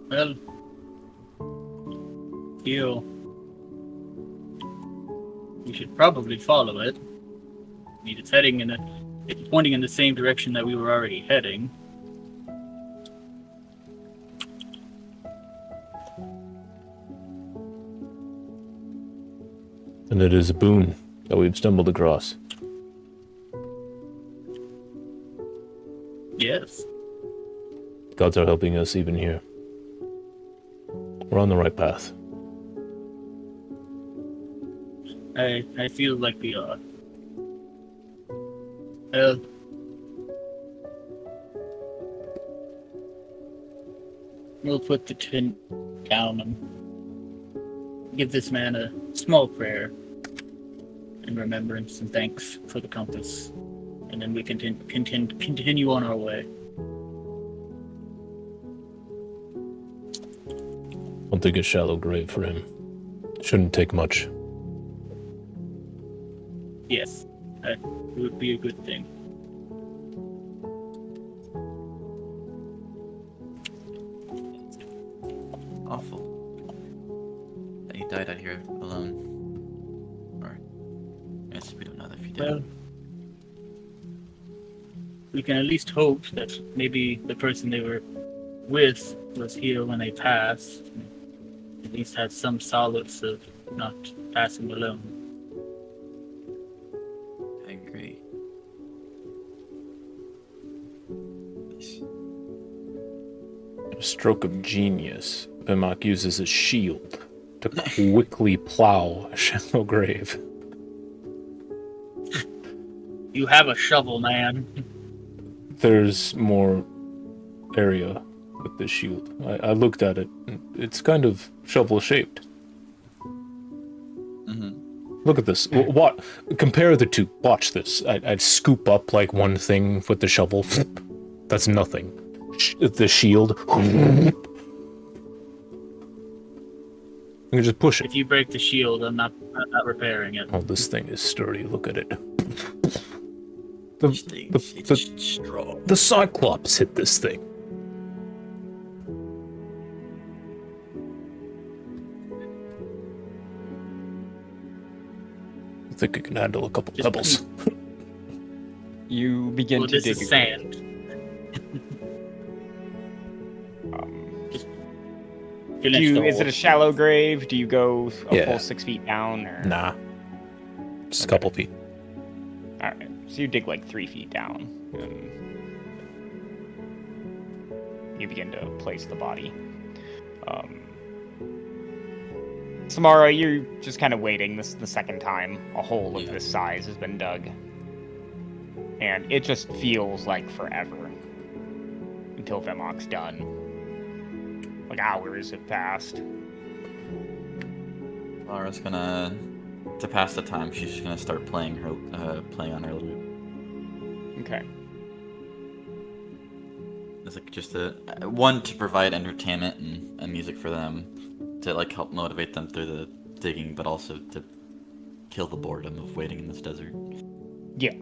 Speaker 4: Well, we should probably follow it. I mean, it's pointing in the same direction that we were already heading.
Speaker 3: And it is a boon that we've stumbled across.
Speaker 4: Yes.
Speaker 3: Gods are helping us even here. We're on the right path.
Speaker 4: I feel like we are. We'll put the tent down and give this man a small prayer in remembrance and thanks for the compass. And then we continue on our way.
Speaker 3: I'll dig a shallow grave for him. Shouldn't take much.
Speaker 4: Yes, that would be a good thing.
Speaker 2: Awful. That he died out here alone. Or, yes, we don't know if he did.
Speaker 4: Well, we can at least hope that maybe the person they were with was here when they passed. At least had some solace of not passing alone.
Speaker 2: I agree.
Speaker 3: A stroke of genius. Vimak uses a shield to quickly plow a shallow grave.
Speaker 4: You have a shovel, man.
Speaker 3: There's more area with this shield. I looked at it. It's kind of shovel-shaped. Look at this. What? Compare the two. Watch this. I'd scoop up like one thing with the shovel. That's nothing. The shield. You can just push it.
Speaker 4: If you break the shield, I'm not repairing it.
Speaker 3: Oh, this thing is sturdy. Look at it.
Speaker 2: It's strong.
Speaker 3: The Cyclops hit this thing. I think it can handle a couple pebbles.
Speaker 1: You begin
Speaker 4: Well,
Speaker 1: to
Speaker 4: this
Speaker 1: dig.
Speaker 4: is sand.
Speaker 1: Is it a shallow grave? Do you go a
Speaker 3: Yeah.
Speaker 1: full 6 feet down? Or?
Speaker 3: Nah. Just a couple feet.
Speaker 1: Alright, so you dig like 3 feet down. And you begin to place the body. Samara, you're just kind of waiting. This is the second time a hole of this size has been dug. And it just feels like forever. Until Vimak's done. Like hours have passed.
Speaker 2: Laura's gonna, to pass the time, she's just gonna start playing on her lute.
Speaker 1: Okay.
Speaker 2: It's like just one to provide entertainment and music for them, to like help motivate them through the digging, but also to kill the boredom of waiting in this desert.
Speaker 1: Yeah,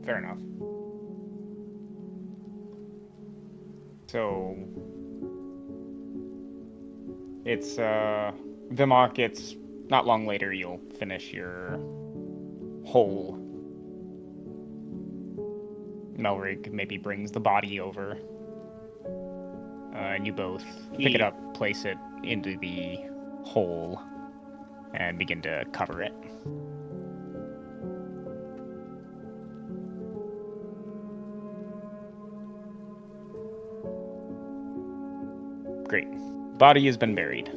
Speaker 1: fair enough. So it's Vimak, it's not long later you'll finish your hole. Melrigg maybe brings the body over. And you both pick it up, place it into the hole, and begin to cover it. Great. Body has been buried.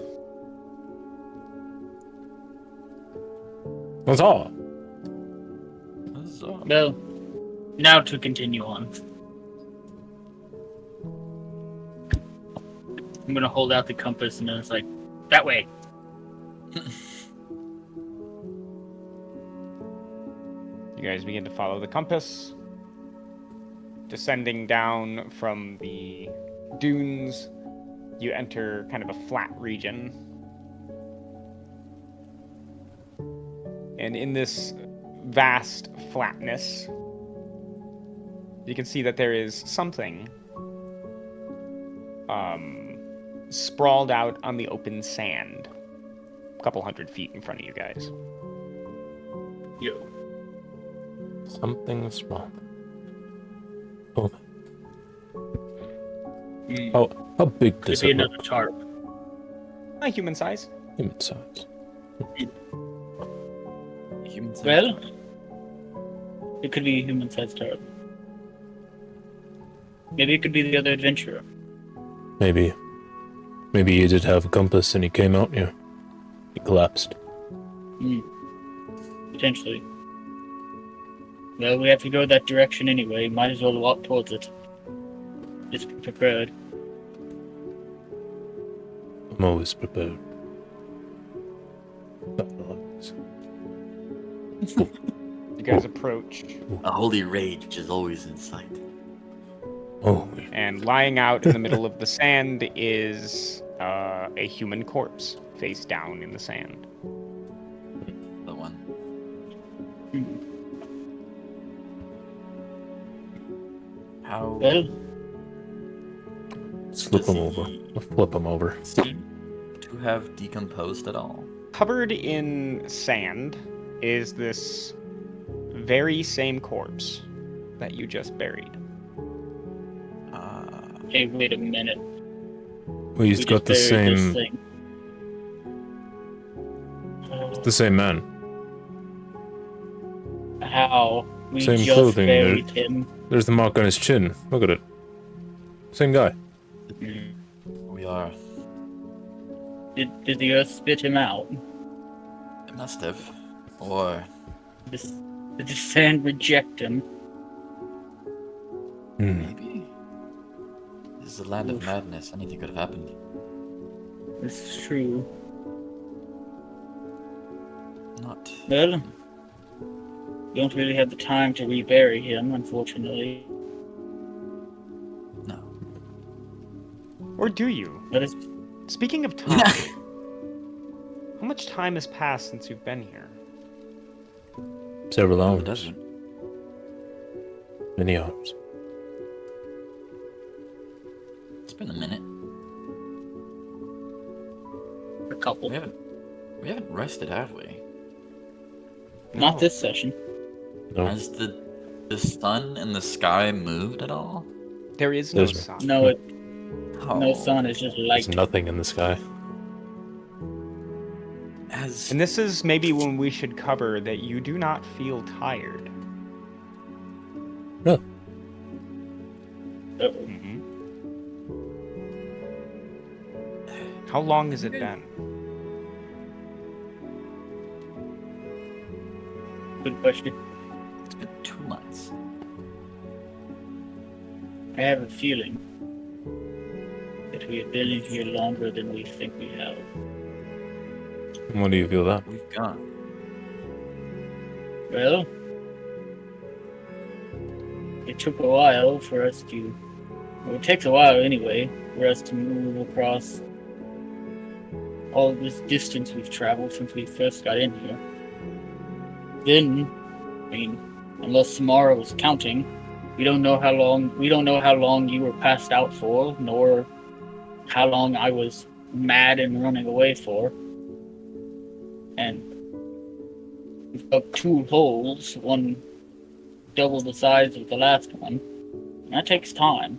Speaker 3: That's all.
Speaker 2: Huzzah.
Speaker 4: Well, now to continue on. I'm gonna hold out the compass and then it's like, that way.
Speaker 1: You guys begin to follow the compass, descending down from the dunes. You enter kind of a flat region. And in this vast flatness, you can see that there is something sprawled out on the open sand, a couple 100 feet in front of you guys.
Speaker 4: Yo.
Speaker 3: Something small. Oh,
Speaker 4: Mm.
Speaker 3: how big
Speaker 4: Could
Speaker 3: does
Speaker 4: be
Speaker 3: it
Speaker 4: another
Speaker 3: look?
Speaker 4: tarp.
Speaker 1: A human size.
Speaker 3: Human size.
Speaker 2: Human size
Speaker 4: Well,
Speaker 2: tarp.
Speaker 4: it could be a human-sized tarp. Maybe it could be the other adventurer.
Speaker 3: Maybe he did have a compass and he came out here. He collapsed.
Speaker 4: Potentially. Well, we have to go that direction anyway. Might as well walk towards it. Just be prepared.
Speaker 3: I'm always prepared. Not always.
Speaker 1: You guys approach,
Speaker 2: A holy rage is always in sight.
Speaker 3: Oh,
Speaker 1: and lying out in the middle of the sand is a human corpse, face down in the sand.
Speaker 2: The one. How
Speaker 4: Well,
Speaker 3: let's flip
Speaker 2: Does
Speaker 3: him over.
Speaker 2: he-
Speaker 3: We'll flip him over.
Speaker 2: seem to have decomposed at all?
Speaker 1: Covered in sand is this very same corpse that you just buried.
Speaker 4: hey, wait a minute.
Speaker 3: Well, he's
Speaker 4: We
Speaker 3: got
Speaker 4: just
Speaker 3: the
Speaker 4: buried this
Speaker 3: same
Speaker 4: thing.
Speaker 3: man.
Speaker 4: How? We
Speaker 3: Same
Speaker 4: just
Speaker 3: clothing,
Speaker 4: buried him.
Speaker 3: There's the mark on his chin. Look at it. Same guy.
Speaker 2: We are.
Speaker 4: Did the earth spit him out?
Speaker 2: It must have. Or
Speaker 4: Did the sand reject him?
Speaker 2: maybe. This is the land of
Speaker 4: Oof.
Speaker 2: madness. Anything could have happened.
Speaker 4: This is true.
Speaker 2: Not.
Speaker 4: Well, we don't really have the time to rebury him, unfortunately.
Speaker 2: No.
Speaker 1: Or do you?
Speaker 4: But it's
Speaker 1: Speaking of time, how much time has passed since you've been here?
Speaker 3: Several
Speaker 2: It
Speaker 3: hours.
Speaker 2: doesn't.
Speaker 3: Many hours.
Speaker 2: It's been a minute.
Speaker 4: a couple.
Speaker 2: We haven't rested, have we?
Speaker 4: Not this session.
Speaker 3: No.
Speaker 2: Has the sun and the sky moved at all?
Speaker 1: There is no
Speaker 3: There's-
Speaker 1: sun.
Speaker 4: No,
Speaker 2: Oh.
Speaker 4: no sun. It's just light.
Speaker 3: There's nothing in the sky.
Speaker 2: Has
Speaker 1: And this is maybe when we should cover that you do not feel tired.
Speaker 3: Really?
Speaker 4: Uh-oh.
Speaker 1: Mm-hmm. How long has it been?
Speaker 4: Good question.
Speaker 2: it's been 2 months?
Speaker 4: I have a feeling that we have been in here longer than we think we have.
Speaker 3: What do you feel that?
Speaker 2: We've gone.
Speaker 4: Well, it took a while for us to. Well, it takes a while anyway for us to move across all this distance we've traveled since we first got in here. Then, I mean, unless Samara was counting, we don't know how long. We don't know how long you were passed out for, nor how long I was mad and running away for. And we've got 2 holes, one double the size of the last one. That takes time.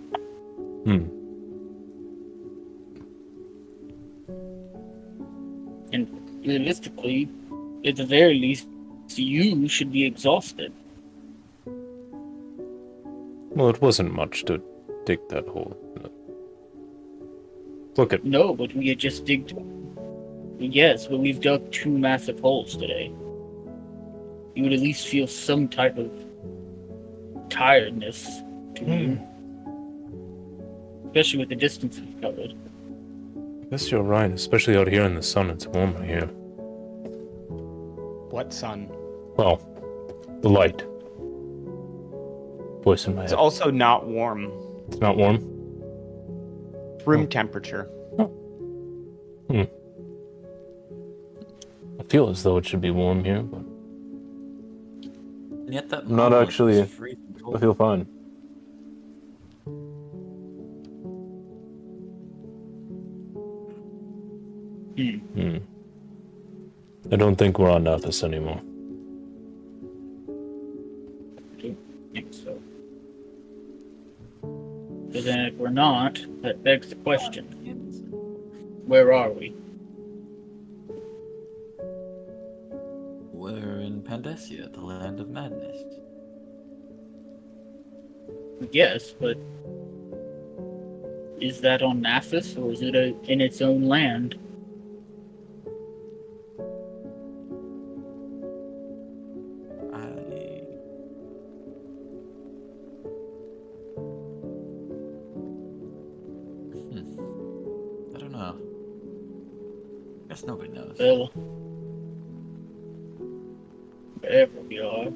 Speaker 4: And realistically, at the very least, you should be exhausted.
Speaker 3: Well, it wasn't much to dig that hole. Look at.
Speaker 4: No, but we had just digged. Yes, but we've dug 2 massive holes today. You would at least feel some type of tiredness to you. Especially with the distance we've covered.
Speaker 3: I guess you're right, especially out here in the sun. It's warmer here.
Speaker 1: What sun?
Speaker 3: Well, the light. Voice in my
Speaker 1: It's
Speaker 3: head.
Speaker 1: also not warm.
Speaker 3: It's not warm?
Speaker 1: Room temperature.
Speaker 3: I feel as though it should be warm here, but
Speaker 2: And yet that
Speaker 3: Not
Speaker 2: moon was
Speaker 3: actually.
Speaker 2: freezing
Speaker 3: I
Speaker 2: cold.
Speaker 3: feel fine. I don't think we're on Nathis anymore.
Speaker 4: I don't think so. But then if we're not, that begs the question. Where are we?
Speaker 2: We're in Pandessia, the land of madness.
Speaker 4: Yes, but is that on Nathis, or is it in its own land?
Speaker 2: I don't know. Guess nobody knows.
Speaker 4: Well, wherever we are,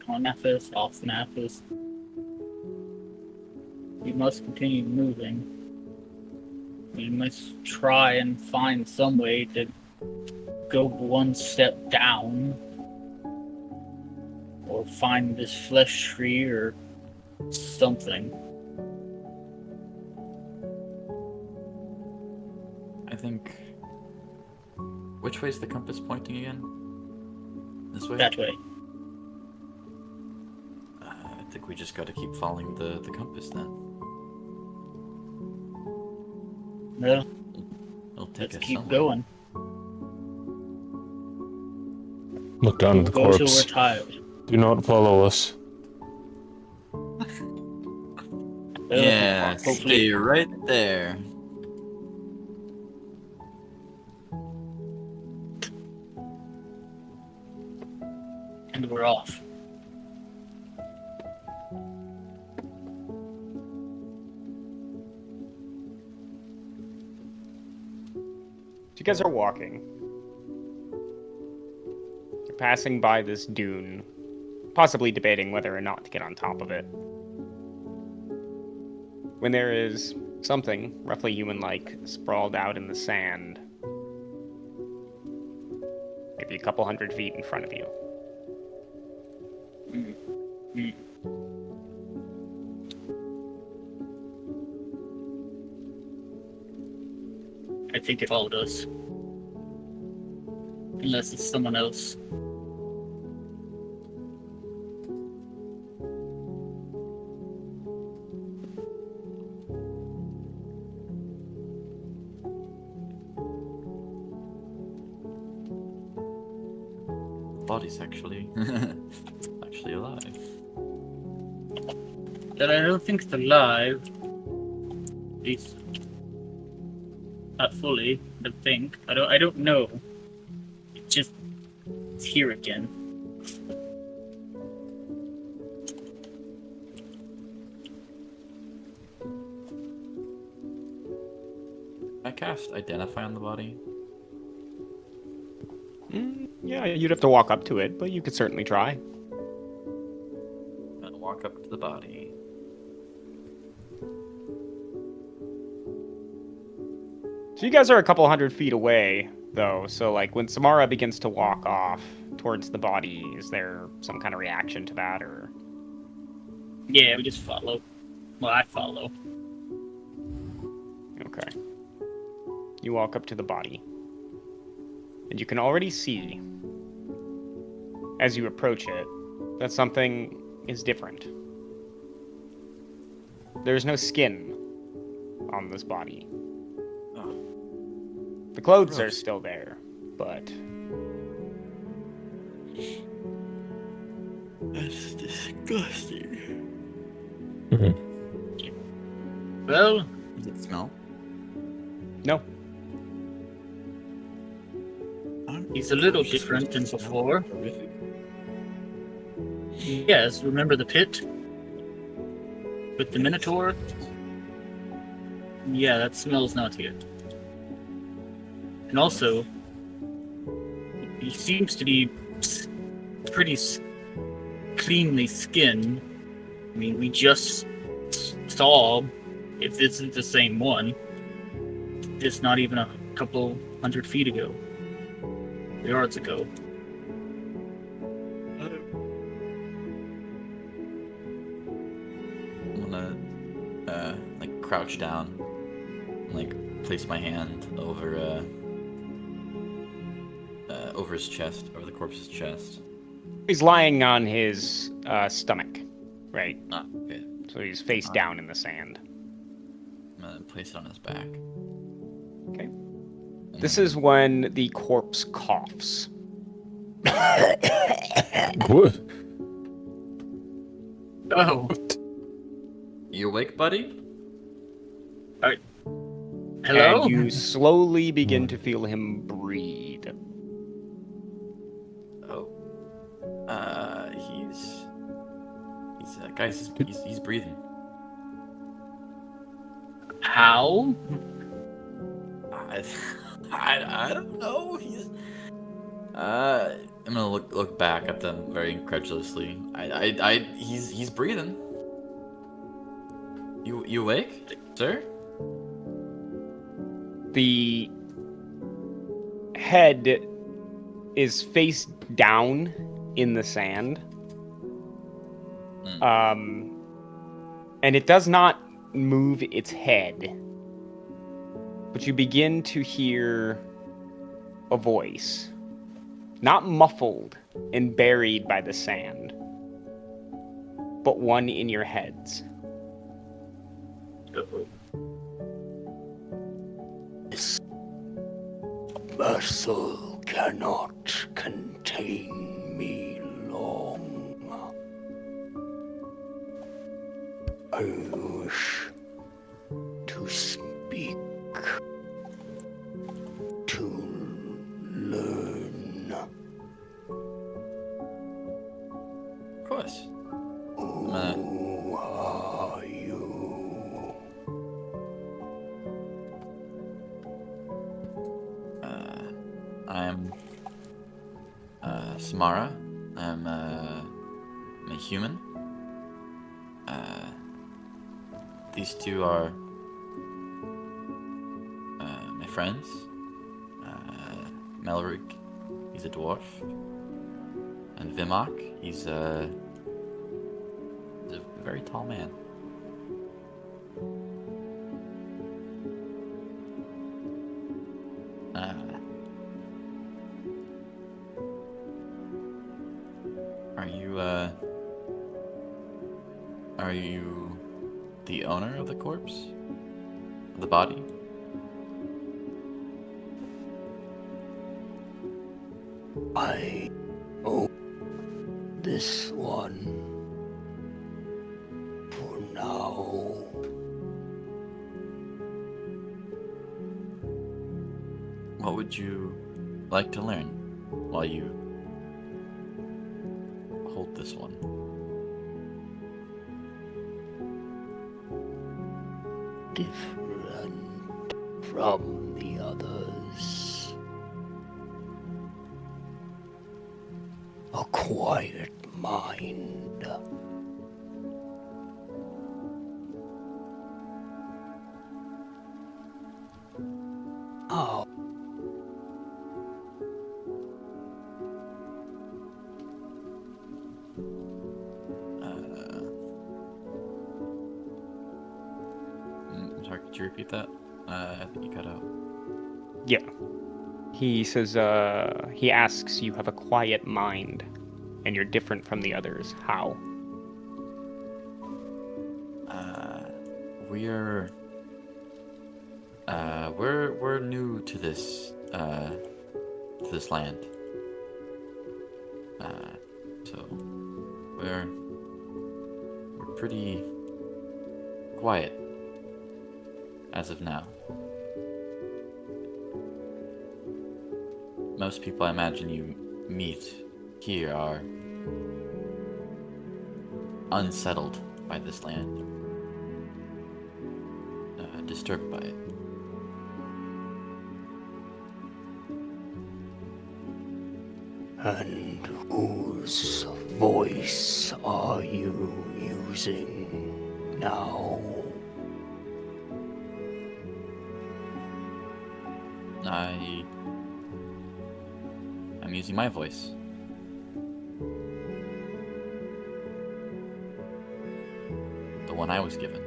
Speaker 4: on Nathis, off Nathis, we must continue moving. We must try and find some way to go 1 step down, or find this flesh tree or something.
Speaker 2: I think. Which way is the compass pointing again? This way?
Speaker 4: That way.
Speaker 2: I think we just gotta keep following the compass then.
Speaker 4: Well,
Speaker 2: It'll take
Speaker 4: let's
Speaker 2: us
Speaker 4: keep
Speaker 2: somewhere.
Speaker 4: going.
Speaker 3: Look down at the
Speaker 4: Go till we're
Speaker 3: corpse.
Speaker 4: tired.
Speaker 3: Do not follow us.
Speaker 2: Yeah,
Speaker 4: hopefully-
Speaker 2: stay right there.
Speaker 4: And we're off.
Speaker 1: You guys are walking. You're passing by this dune, possibly debating whether or not to get on top of it. When there is something roughly human-like sprawled out in the sand, maybe a couple 100 feet in front of you.
Speaker 4: I think it followed us. Unless it's someone else.
Speaker 2: Body's actually alive.
Speaker 4: That I don't think it's alive. At least not fully, I think. I don't know. It's here again.
Speaker 2: I cast identify on the body.
Speaker 1: Yeah, you'd have to walk up to it, but you could certainly try.
Speaker 2: And walk up to the body.
Speaker 1: So you guys are a couple 100 feet away, though, so like when Samara begins to walk off towards the body, is there some kind of reaction to that, or?
Speaker 4: Yeah, we just follow. Well, I follow.
Speaker 1: Okay. You walk up to the body. And you can already see, as you approach it, that something is different. There's no skin on this body.
Speaker 2: Oh,
Speaker 1: The clothes are
Speaker 2: Gross.
Speaker 1: still there, but
Speaker 2: That's disgusting.
Speaker 4: Well,
Speaker 2: Does it smell?
Speaker 1: no.
Speaker 4: he's a little different than before.
Speaker 2: Horrific.
Speaker 4: Yes, remember the pit? With the Minotaur? Yeah, that smells not good. And also, he seems to be pretty cleanly skinned. I mean, we just saw, if this isn't the same one, just not even a couple 100 feet ago. Yards ago.
Speaker 2: I'm gonna like crouch down and like place my hand over over his chest, over the corpse's chest.
Speaker 1: He's lying on his stomach, right?
Speaker 2: Ah, okay.
Speaker 1: So he's face down in the sand.
Speaker 2: I'm gonna place it on his back.
Speaker 1: Okay.
Speaker 2: And
Speaker 1: This
Speaker 2: then-
Speaker 1: is when the corpse coughs.
Speaker 3: What?
Speaker 4: Oh,
Speaker 2: You awake, buddy?
Speaker 4: hello?
Speaker 1: And you slowly begin to feel him breathe.
Speaker 2: Oh. Guys, he's breathing.
Speaker 4: How?
Speaker 2: I don't know. I'm gonna look back at them very incredulously. He's breathing. You awake, sir?
Speaker 1: The head is face down in the sand. And it does not move its head. But you begin to hear a voice. Not muffled and buried by the sand, but one in your heads.
Speaker 4: Uh-oh.
Speaker 5: This vessel cannot contain me long. I wish to speak, to learn.
Speaker 2: Of course.
Speaker 5: Who are you?
Speaker 2: I'm Samara. I'm a human. These two are my friends. Melrigg, he's a dwarf, and Vimak, he's a very tall man. Are you the owner of the corpse? Of the body?
Speaker 5: I own this one for now.
Speaker 2: What would you like to learn while you hold this one?
Speaker 5: Different from the others. A quiet mind. How?
Speaker 2: I'm sorry, could you repeat that? I think you cut out.
Speaker 1: Yeah. He says, he asks, you have a quiet mind, and you're different from the others. How?
Speaker 2: We're new to this to this land. So we're pretty quiet as of now. Most people I imagine you meet here are unsettled by this land, disturbed by it.
Speaker 5: And whose voice are you using now?
Speaker 2: I'm using my voice. The one I was given.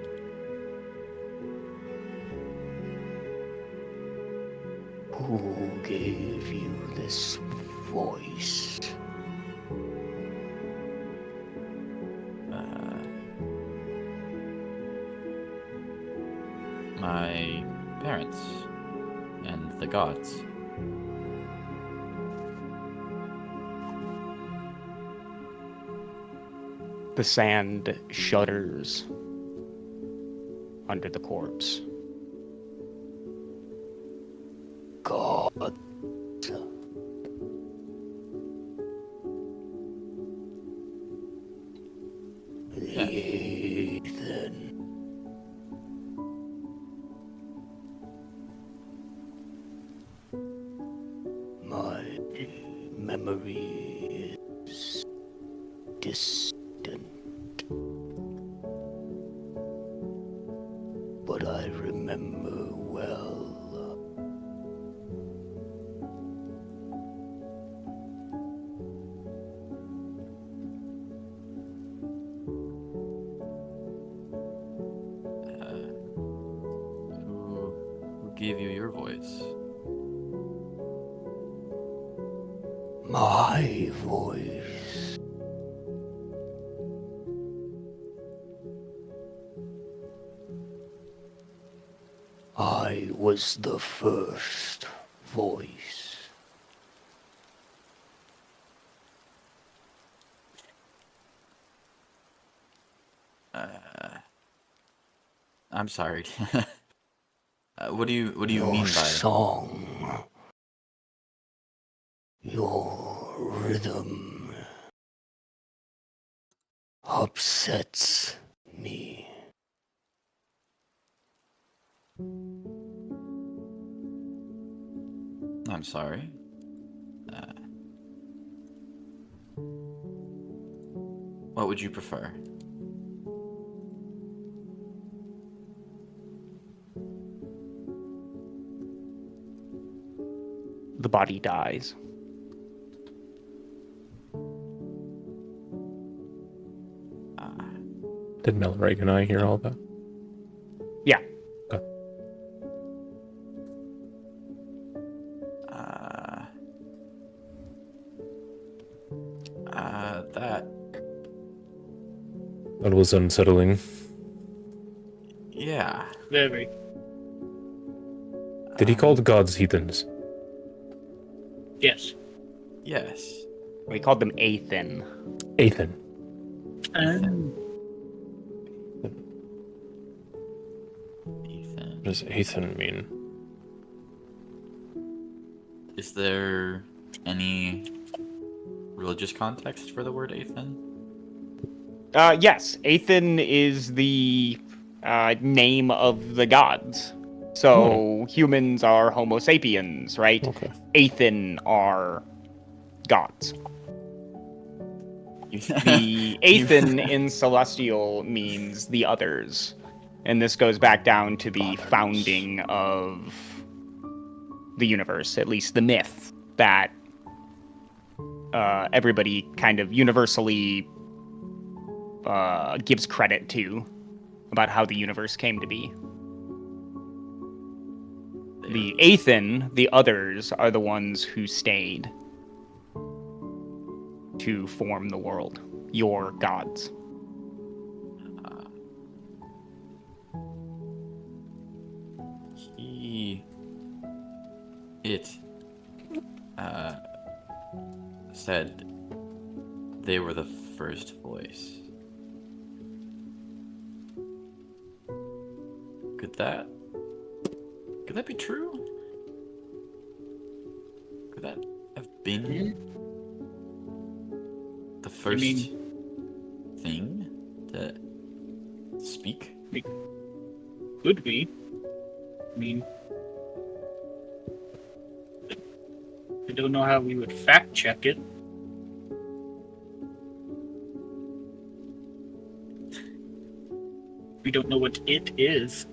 Speaker 5: Who gave you this voice?
Speaker 2: My parents and the gods.
Speaker 1: The sand shudders under the corpse.
Speaker 5: God. Heathen. My memory is distant, but I remember well.
Speaker 2: Who gave you your voice?
Speaker 5: My voice. I was the first voice.
Speaker 2: I'm sorry. What do you
Speaker 5: Your
Speaker 2: mean by
Speaker 5: song, your rhythm upsets me.
Speaker 2: I'm sorry. What would you prefer?
Speaker 1: The body dies.
Speaker 3: Did Melrigg and I hear all that?
Speaker 1: Yeah.
Speaker 3: Okay.
Speaker 2: That
Speaker 3: That was unsettling.
Speaker 2: yeah.
Speaker 4: Very.
Speaker 3: Did he call the gods heathens?
Speaker 4: Yes.
Speaker 2: Yes.
Speaker 1: We called them Athen.
Speaker 3: Athen.
Speaker 4: Um,
Speaker 2: Ethan.
Speaker 3: What does Athen mean?
Speaker 2: Is there any religious context for the word Ethan?
Speaker 1: Yes, Athen is the name of the gods. So humans are Homo sapiens, right?
Speaker 3: Okay.
Speaker 1: Athen are gods. The Athen in Celestial means the others. And this goes back down to the founding of the universe, at least the myth that everybody kind of universally gives credit to about how the universe came to be. The Athen, the others, are the ones who stayed to form the world. Your gods.
Speaker 2: It said they were the first voice. Could that be true? Could that have been the first thing to speak?
Speaker 4: Could be. I mean, I don't know how we would fact check it. We don't know what it is.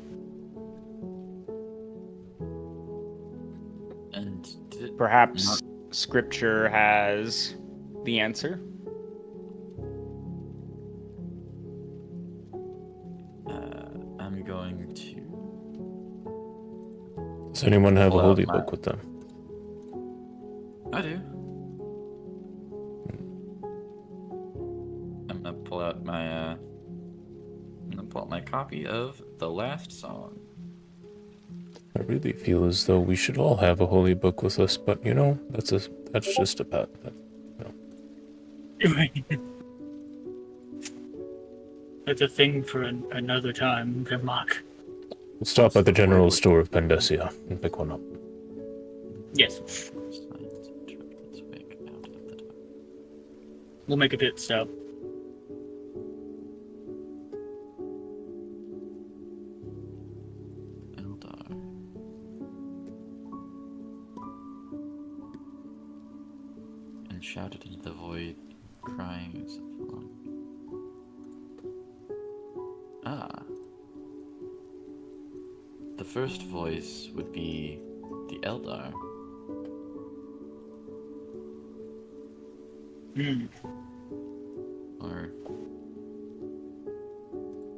Speaker 2: And did it
Speaker 1: Perhaps scripture has the answer.
Speaker 2: I'm going to.
Speaker 3: Does anyone have a
Speaker 2: Pull out
Speaker 3: holy
Speaker 2: my-
Speaker 3: book with them?
Speaker 2: I do. I'm gonna pull out my copy of The Last Song.
Speaker 3: I really feel as though we should all have a holy book with us, but you know, that's just about that.
Speaker 4: That's a thing for another time, Vimak.
Speaker 3: We'll stop at the general store of Pandessia and pick one up.
Speaker 4: Yes, we'll make a pit stop.
Speaker 2: Eldar. And shouted into the void, crying as if alone. Ah. The first voice would be the Eldar.
Speaker 4: Hmm.
Speaker 2: Or...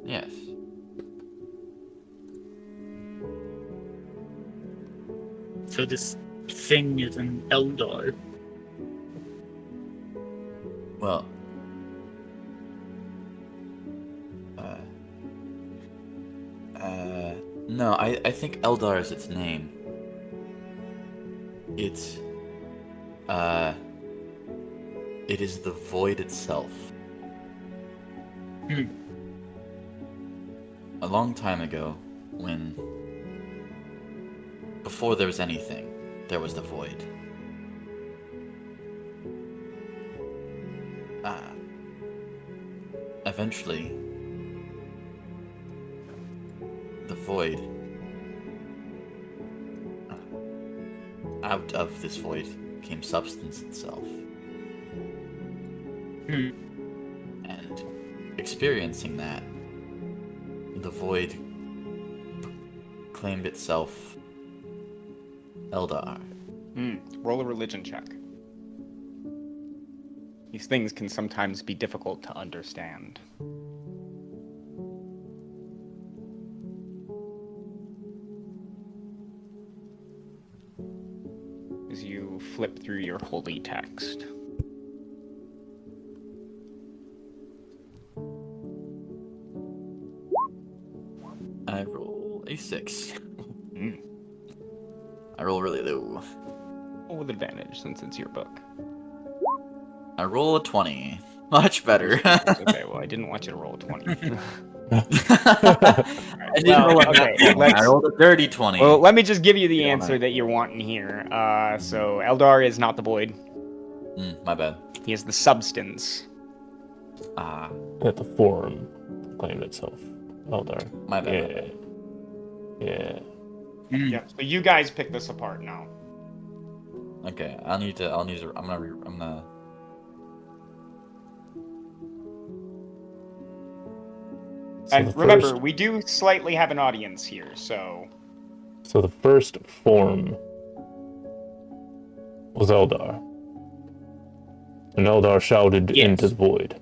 Speaker 2: Yes.
Speaker 4: So this thing is an Eldar.
Speaker 2: Well... No, I think Eldar is its name. It's... It is the void itself.
Speaker 4: Hmm.
Speaker 2: A long time ago, when... Before there was anything, there was the void. Eventually, the void... out of this void came substance itself.
Speaker 4: Hmm.
Speaker 2: And experiencing that, the void claimed itself Eldar.
Speaker 1: Roll a religion check. These things can sometimes be difficult to understand. As you flip through your holy text.
Speaker 2: I roll a 6.
Speaker 1: Mm.
Speaker 2: I roll really low.
Speaker 1: Roll with advantage since it's your book.
Speaker 2: I roll a 20. Much better.
Speaker 1: Okay, well, I didn't want you to roll a 20.
Speaker 2: I didn't roll a
Speaker 1: okay,
Speaker 2: nat 20. I rolled a dirty 20.
Speaker 1: Well, let me just give you the
Speaker 2: Yeah,
Speaker 1: answer
Speaker 2: man.
Speaker 1: that you're wanting here. So Eldar is not the void.
Speaker 2: My bad.
Speaker 1: He is the substance.
Speaker 3: At the form claimed itself. Eldar.
Speaker 2: My bad.
Speaker 3: Yeah.
Speaker 4: Hmm.
Speaker 1: Yeah. So you guys pick this apart now.
Speaker 2: Okay, I'm gonna...
Speaker 3: So
Speaker 1: And
Speaker 3: the
Speaker 1: remember,
Speaker 3: first-
Speaker 1: we do slightly have an audience here, so...
Speaker 3: So the first form was Eldar. And Eldar shouted
Speaker 4: Yes.
Speaker 3: into the void.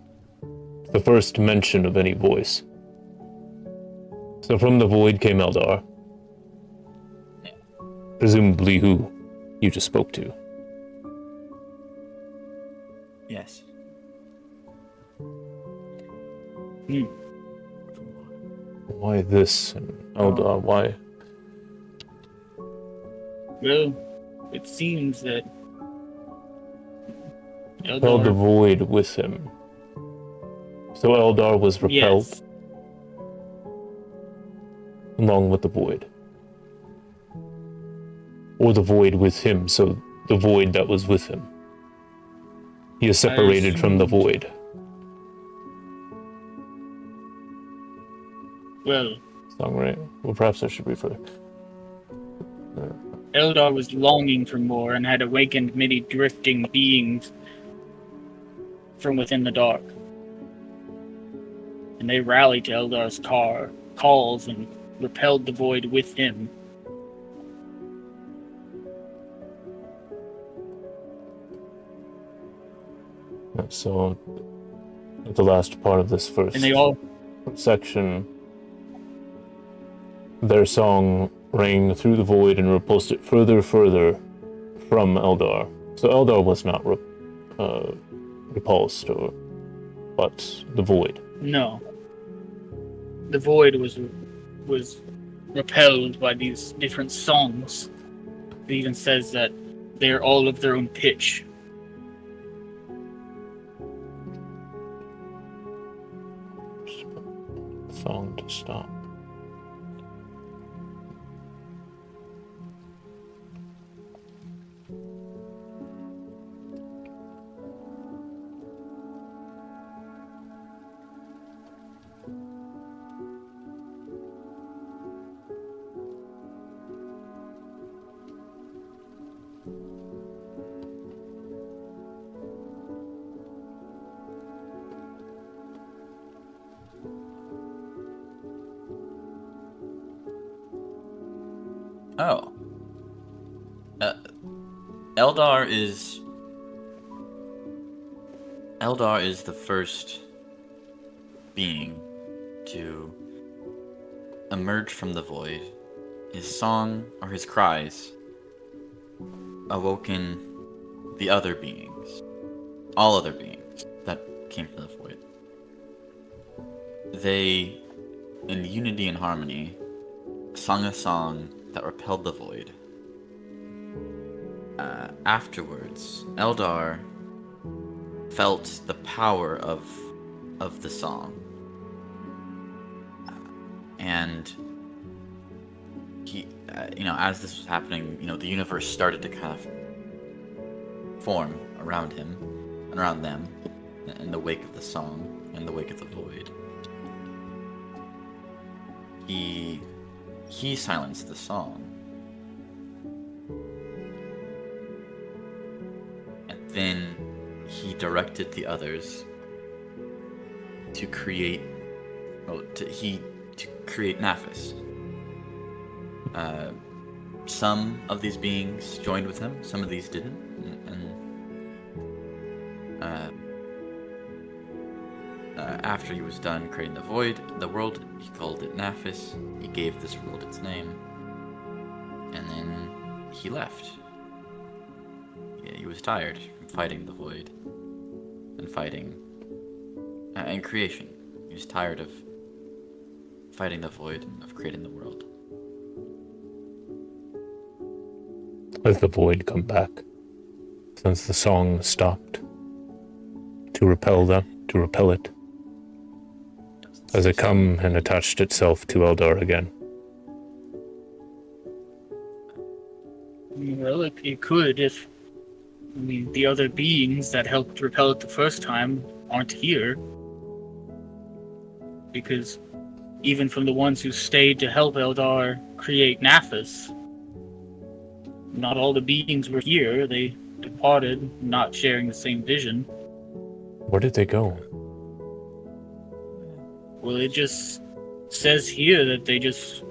Speaker 3: The first mention of any voice. So from the void came Eldar. Presumably who you just spoke to.
Speaker 2: Yes.
Speaker 3: Why this and Eldar? Why?
Speaker 4: Well, it seems that
Speaker 3: Held the
Speaker 4: Eldar.
Speaker 3: void with him. So Eldar was repelled
Speaker 4: Yes.
Speaker 3: along with the void. Or the void with him, so the void that was with him. He is separated from the
Speaker 4: assumed-
Speaker 3: void.
Speaker 4: Well,
Speaker 3: Songwriter. Well, perhaps I should refer.
Speaker 4: Eldar was longing for more and had awakened many drifting beings from within the dark. And they rallied to Eldar's calls and repelled the void with him.
Speaker 3: So, at the last part of this first
Speaker 4: And they all
Speaker 3: section, their song rang through the void and repulsed it further from Eldar. So Eldar was not repulsed, but the void.
Speaker 4: No. The void was repelled by these different songs. It even says that they're all of their own pitch.
Speaker 3: Song to stop.
Speaker 2: Oh. Eldar is the first being to emerge from the void. His song, or his cries, awoken the other beings. All other beings that came from the void. They, in unity and harmony, sung a song that repelled the void. Afterwards, Eldar felt the power of the song, and he, as this was happening, the universe started to kind of form around him and around them in the wake of the song, in the wake of the void. He silenced the song. And then he directed the others to create Nafis. Some of these beings joined with him, some of these didn't. After he was done creating the world, he called it Nafis. He gave this world its name, and then he left. Yeah, he was tired from fighting the void and fighting and creation. He was tired of fighting the void and of creating the world.
Speaker 3: Has the void come back since the song stopped to repel it? Has it come and attached itself to Eldar again?
Speaker 4: Well, it could if the other beings that helped repel it the first time aren't here. Because even from the ones who stayed to help Eldar create Nafis, not all the beings were here. They departed, not sharing the same vision.
Speaker 3: Where did they go?
Speaker 4: Well, it just says here that they just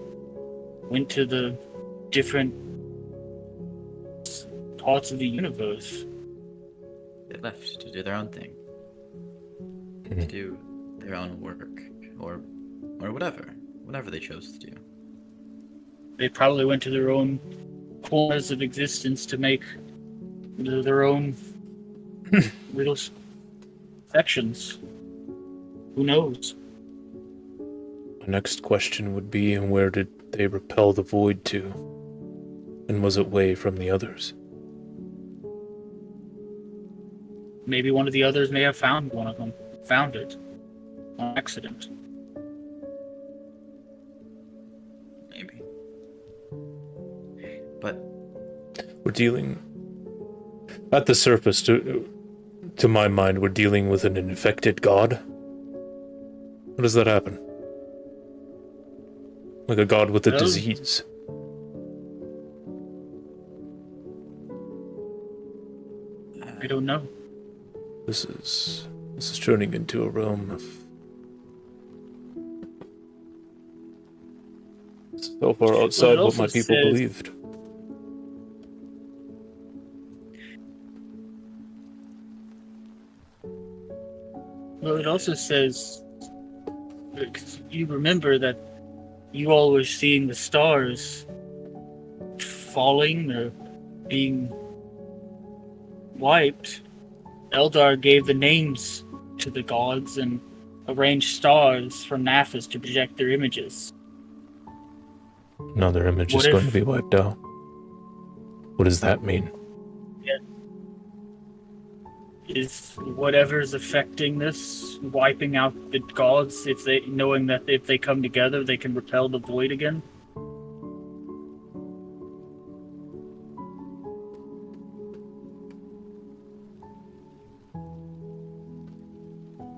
Speaker 4: went to the different parts of the universe.
Speaker 2: They left to do their own thing. To do their own work. Or whatever they chose to do.
Speaker 4: They probably went to their own corners of existence to make their own little sections. Who knows?
Speaker 3: The next question would be, where did they repel the void to? And was it away from the others?
Speaker 4: Maybe one of the others may have found one of them. Found it. On accident.
Speaker 2: Maybe. But
Speaker 3: We're dealing at the surface. To my mind, we're dealing with an infected god. How does that happen? Like a god with a
Speaker 4: Well,
Speaker 3: disease.
Speaker 4: I don't know.
Speaker 3: This is turning into a realm of so far outside what my
Speaker 4: also
Speaker 3: people
Speaker 4: says-
Speaker 3: believed.
Speaker 4: Well, it also says, because you remember that you all were seeing the stars falling or being wiped. Eldar gave the names to the gods and arranged stars from Naphis to project their images.
Speaker 3: Another image
Speaker 4: What
Speaker 3: is going
Speaker 4: if-
Speaker 3: to be wiped out. What does that mean?
Speaker 4: Is whatever's affecting this wiping out the gods, if they knowing that if they come together they can repel the void again?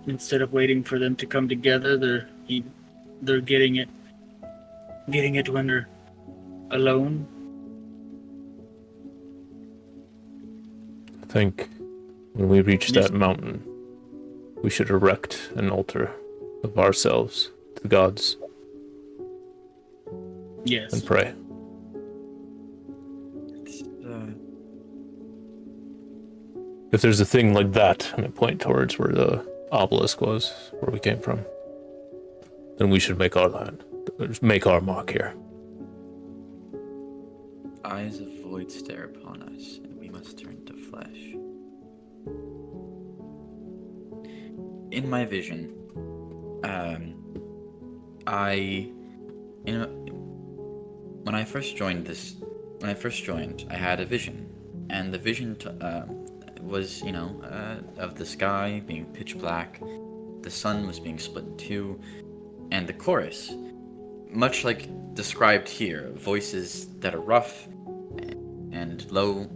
Speaker 4: Instead of waiting for them to come together, they're getting it when they're alone.
Speaker 3: I think when we reach
Speaker 4: Yes.
Speaker 3: that mountain, we should erect an altar of ourselves to the gods
Speaker 4: Yes.
Speaker 3: and pray.
Speaker 2: it's,
Speaker 3: If there's a thing like that, and I point towards where the obelisk was, where we came from, then we should make our land, make our mark here.
Speaker 2: eyes of void stare upon us, and we must turn to flesh. In my vision, when I first joined, I had a vision, and the vision was, of the sky being pitch black, the sun was being split in two, and the chorus, much like described here, voices that are rough and low,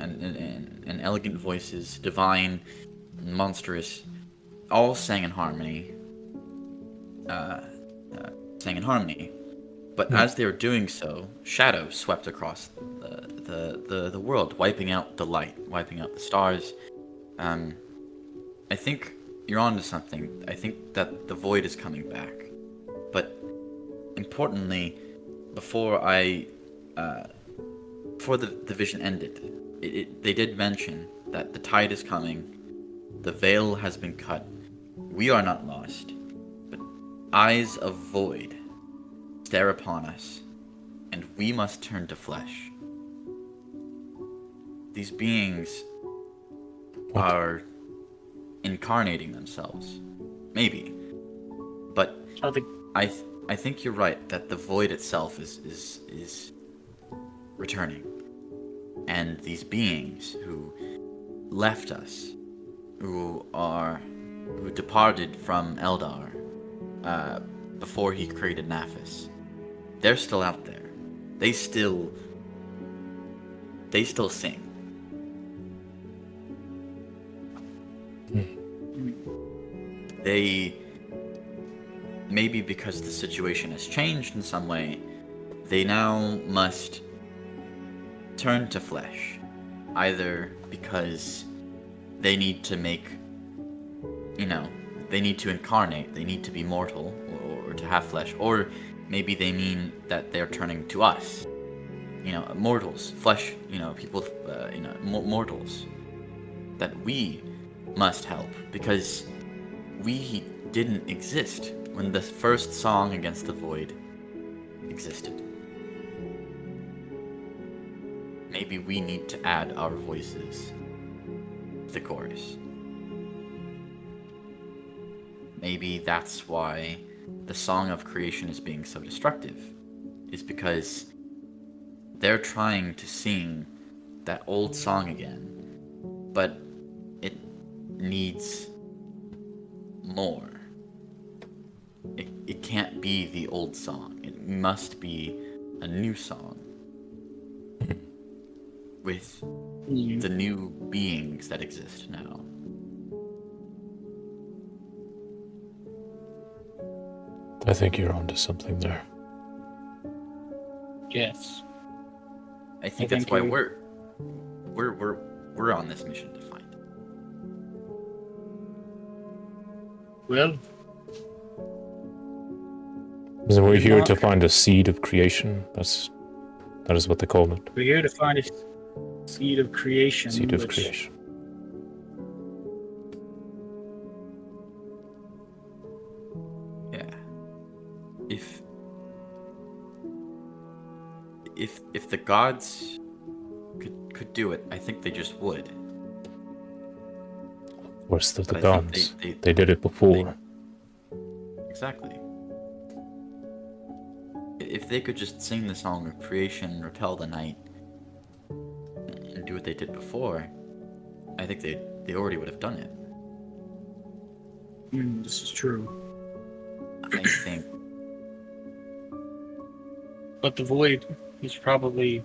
Speaker 2: and elegant voices, divine, and monstrous, all sang in harmony. But as they were doing so, shadows swept across the world, wiping out the light, wiping out the stars. I think you're onto something. I think that the void is coming back. But importantly, before the vision ended, they did mention that the tide is coming, the veil has been cut, we are not lost, but eyes of void stare upon us, and we must turn to flesh. These beings are incarnating themselves, maybe, but
Speaker 4: I think
Speaker 2: I think you're right that the void itself is returning, and these beings who left us, who departed from Eldar before he created Naphis, they're still out there. They still sing. They, maybe because the situation has changed in some way, they now must turn to flesh, either because they need to they need to incarnate, they need to be mortal, or to have flesh, or maybe they mean that they're turning to us, mortals, flesh, people, mortals, that we must help, because we didn't exist when the first song against the void existed. Maybe we need to add our voices to the chorus. Maybe that's why the song of creation is being so destructive, is because they're trying to sing that old song again, but needs more. It can't be the old song. It must be a new song with the new beings that exist now.
Speaker 3: I think you're onto something there.
Speaker 4: Yes.
Speaker 2: I think
Speaker 4: I
Speaker 2: that's
Speaker 4: think
Speaker 2: why
Speaker 4: you-
Speaker 2: we're on this mission to find it.
Speaker 4: Well,
Speaker 3: Isn't we here to
Speaker 4: Vimak.
Speaker 3: find a seed of creation? That is what they call it.
Speaker 4: we're here to find a seed of creation.
Speaker 3: Seed of
Speaker 4: which
Speaker 3: creation.
Speaker 2: Yeah. If the gods could do it, I think they just would.
Speaker 3: Of course, they're the
Speaker 2: But I think
Speaker 3: gods.
Speaker 2: they-
Speaker 3: They did it before.
Speaker 2: Exactly. If they could just sing the song of creation, repel the night, and do what they did before, I think they already would have done it.
Speaker 4: This is true.
Speaker 2: I think
Speaker 4: But the void is probably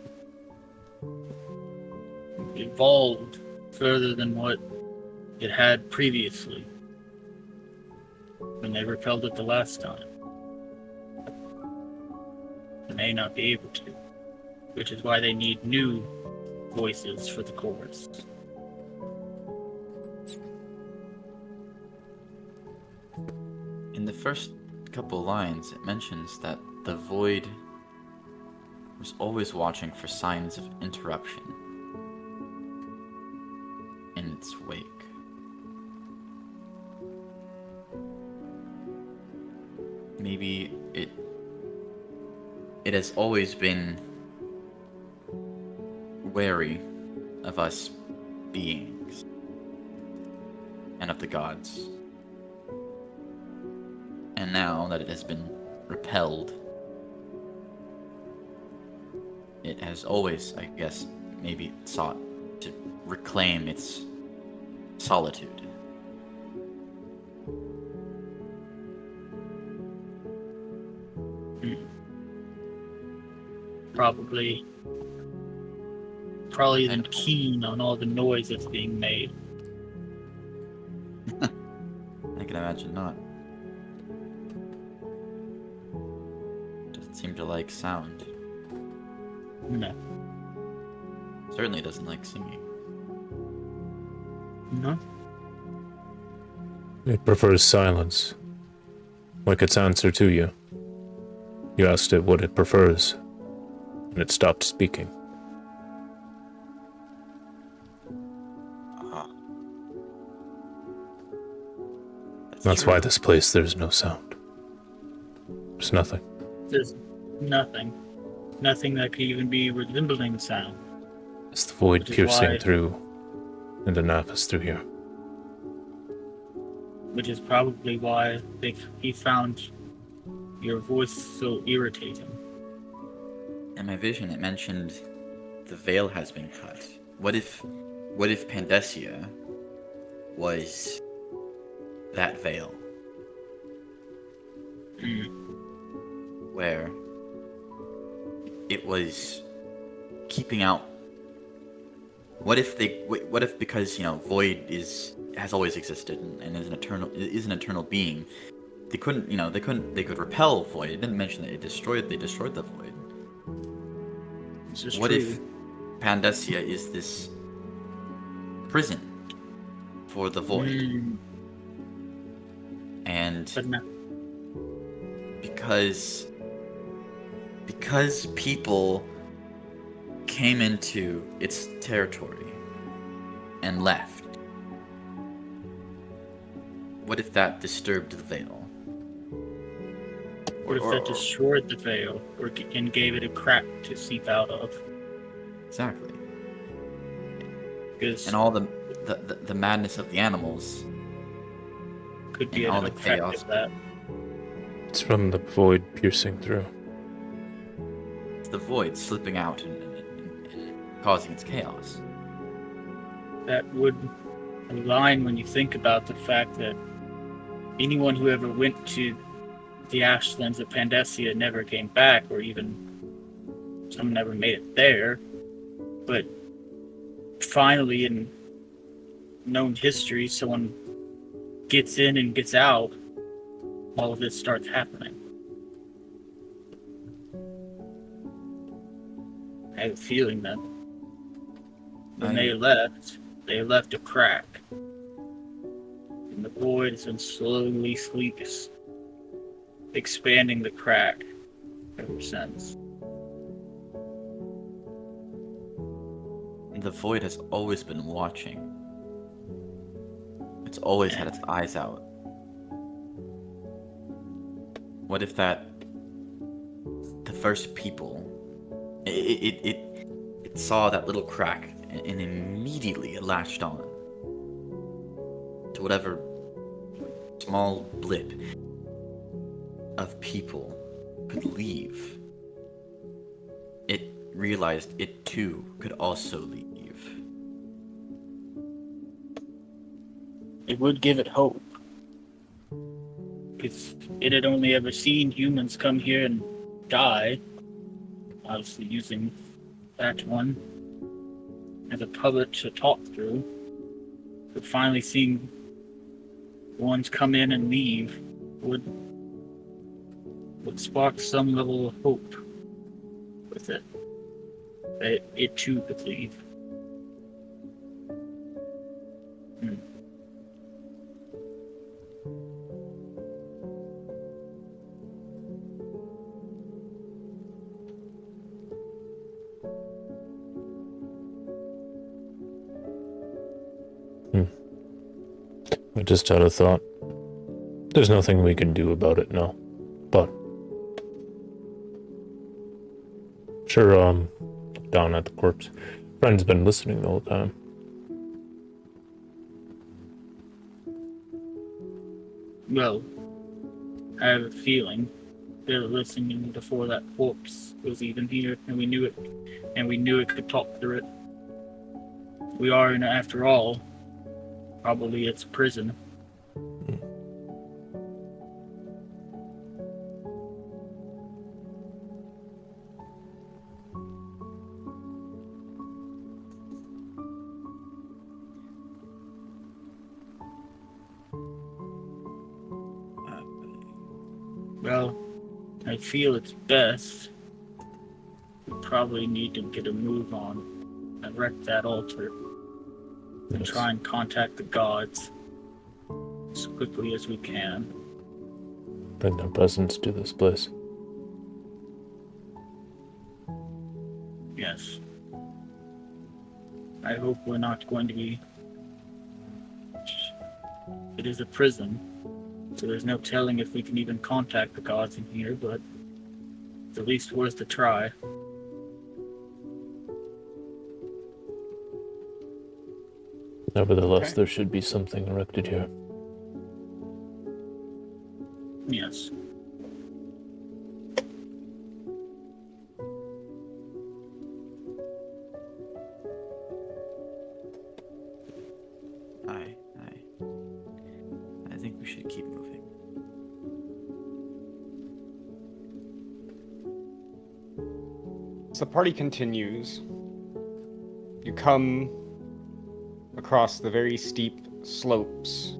Speaker 4: evolved further than what it had previously when they repelled it the last time. They may not be able to, which is why they need new voices for the chorus.
Speaker 2: in the first couple lines it mentions that the void was always watching for signs of interruption in its wake. Maybe it has always been wary of us beings and of the gods. And now that it has been repelled, it has always, I guess, maybe sought to reclaim its solitude.
Speaker 4: Probably isn't keen on all the noise that's being made.
Speaker 2: I can imagine not. Doesn't seem to like sound.
Speaker 4: No.
Speaker 2: Certainly doesn't like singing.
Speaker 4: No?
Speaker 3: It prefers silence. Like its answer to you. You asked it what it prefers, and it stopped speaking. That's
Speaker 2: true.
Speaker 3: why this place there's no sound. There's nothing.
Speaker 4: There's nothing. Nothing that could even be resembling sound.
Speaker 3: It's the void
Speaker 4: Which is
Speaker 3: piercing
Speaker 4: why-
Speaker 3: through, and the nap is through here.
Speaker 4: Which is probably why he found your voice so irritating.
Speaker 2: In my vision, it mentioned the veil has been cut. What if Pandessia was that veil? Where it was keeping out. What if because void has always existed and is an eternal being, they could repel void. It didn't mention that they destroyed the void.
Speaker 4: This is
Speaker 2: What
Speaker 4: true.
Speaker 2: if Pandessia is this prison for the void? And
Speaker 4: But no.
Speaker 2: because people came into its territory and left, what if that disturbed the veil?
Speaker 4: What if that destroyed the veil and gave it a crack to seep out of?
Speaker 2: Exactly.
Speaker 4: Because
Speaker 2: And all the madness of the animals.
Speaker 4: could be
Speaker 2: and all
Speaker 4: an
Speaker 2: the
Speaker 4: effect
Speaker 2: chaos.
Speaker 4: of that.
Speaker 3: It's from the void piercing through.
Speaker 2: It's the void slipping out and causing its chaos.
Speaker 4: That would line when you think about the fact that anyone who ever went to the Ashlands of Pandessia never came back, or even some never made it there. But finally, in known history, someone gets in and gets out, all of this starts happening. I have a feeling that when they left a crack. And the void has been slowly expanding the crack ever since.
Speaker 2: The void has always been watching. It's always had its eyes out. What if the first people, it saw that little crack and immediately it latched on to whatever small blip of people could leave. It realized it too could also leave.
Speaker 4: It would give it hope. Because it had only ever seen humans come here and die. Obviously using that one as a puppet to talk through. But finally seeing ones come in and leave would spark some level of hope with it. That it too could leave.
Speaker 3: I just had a thought. There's nothing we can do about it now. But sure, down at the corpse. Friend's been listening the whole time.
Speaker 4: Well, I have a feeling they were listening before that corpse was even here, and we knew it could talk through it. We are in, after all, probably its prison. Well, I feel it's best. We probably need to get a move on and wreck that altar. And try and contact the gods as quickly as we can.
Speaker 3: Bring their presence to this place.
Speaker 4: Yes. I hope we're not going to be... It is a prison, so there's no telling if we can even contact the gods in here, but it's at least worth a try.
Speaker 3: Nevertheless,
Speaker 1: Okay.
Speaker 3: there should be something erected here.
Speaker 4: Yes.
Speaker 2: I think we should keep moving.
Speaker 1: As the party continues, you come across the very steep slopes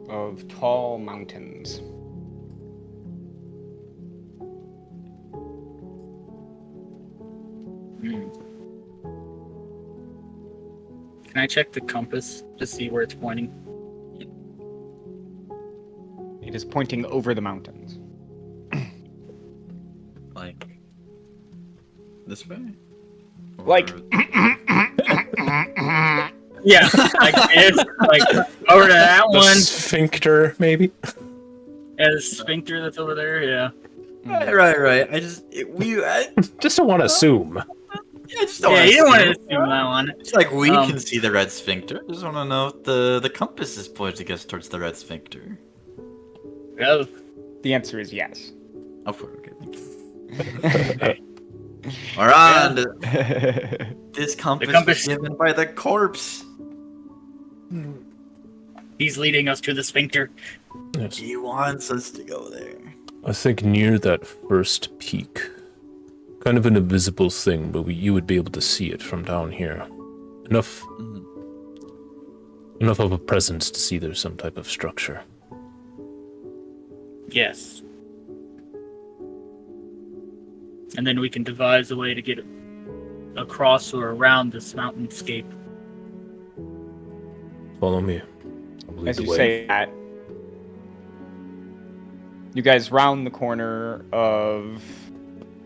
Speaker 1: of tall mountains.
Speaker 4: Can I check the compass to see where it's pointing?
Speaker 1: It is pointing over the mountains.
Speaker 2: Like this way?
Speaker 1: Like-
Speaker 2: Or-
Speaker 4: Yeah, like it's like over to that
Speaker 3: The
Speaker 4: one.
Speaker 3: sphincter, maybe?
Speaker 4: Yeah, the sphincter that's over there. Yeah.
Speaker 2: Right. I just
Speaker 3: Just don't want to assume.
Speaker 2: just don't
Speaker 4: Yeah,
Speaker 2: wanna
Speaker 4: you don't want to
Speaker 2: assume.
Speaker 4: assume that one.
Speaker 2: It's like we
Speaker 4: Um,
Speaker 2: can see the red sphincter. I just want to know if the compass is pointing us towards the red sphincter.
Speaker 4: Well,
Speaker 1: The answer is yes.
Speaker 2: Oh, okay, thank you. All right, this compass,
Speaker 4: compass-
Speaker 2: was given by the corpse.
Speaker 4: He's leading us to the sphincter.
Speaker 3: Yes.
Speaker 2: He wants us to go there.
Speaker 3: I think near that first peak, kind of an invisible thing, but you would be able to see it from down here. Enough of a presence to see there's some type of structure.
Speaker 4: Yes. And then we can devise a way to get across or around this mountainscape.
Speaker 3: Follow me. I'll lead
Speaker 1: As
Speaker 3: the
Speaker 1: you
Speaker 3: way.
Speaker 1: say that, you guys round the corner of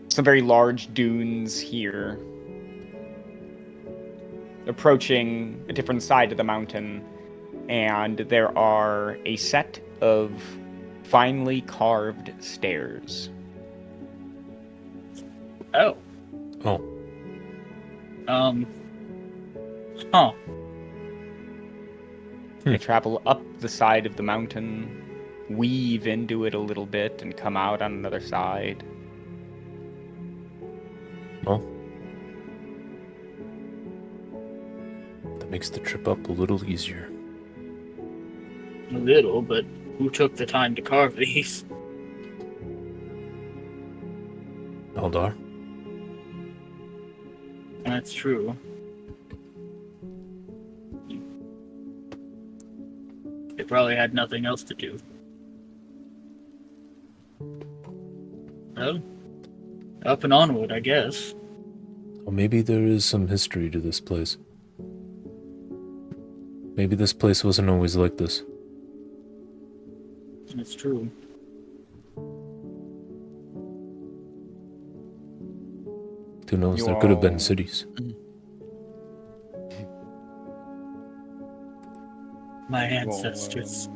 Speaker 1: some very large dunes here, approaching a different side of the mountain, and there are a set of finely carved stairs.
Speaker 4: Oh.
Speaker 3: Oh,
Speaker 4: Huh.
Speaker 1: They travel up the side of the mountain, weave into it a little bit, and come out on another side.
Speaker 3: well. That makes the trip up a little easier.
Speaker 4: A little, but who took the time to carve these?
Speaker 3: Eldar?
Speaker 4: That's true. They probably had nothing else to do. Well, up and onward, I guess.
Speaker 3: Well, maybe there is some history to this place. Maybe this place wasn't always like this.
Speaker 4: That's true.
Speaker 3: Who knows,
Speaker 1: You
Speaker 3: there could have been
Speaker 1: all-
Speaker 3: cities.
Speaker 4: My
Speaker 1: We'll,
Speaker 4: ancestors.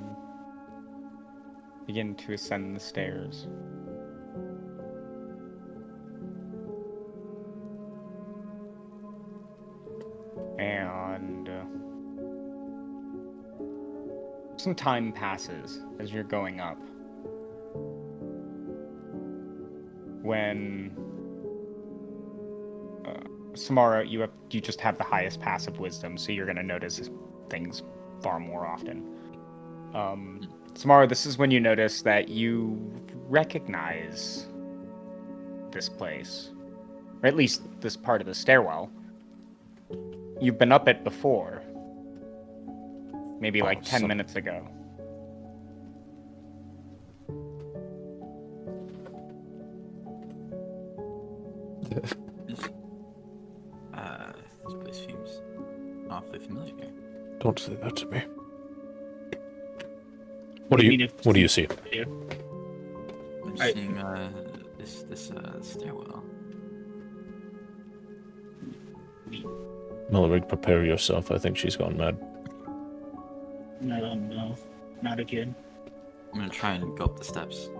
Speaker 1: begin to ascend the stairs. And some time passes as you're going up. When Samara, you just have the highest passive wisdom, so you're gonna notice things far more often. Samara, this is when you notice that you recognize this place, or at least this part of the stairwell. You've been up it before, maybe like 10 minutes ago.
Speaker 2: This place seems awfully familiar.
Speaker 3: Don't say that to me. What do you see?
Speaker 2: I'm
Speaker 4: Right.
Speaker 2: seeing this stairwell.
Speaker 3: Melrigg, prepare yourself. I think she's gone mad.
Speaker 4: No, not again.
Speaker 2: I'm gonna try and go up the steps.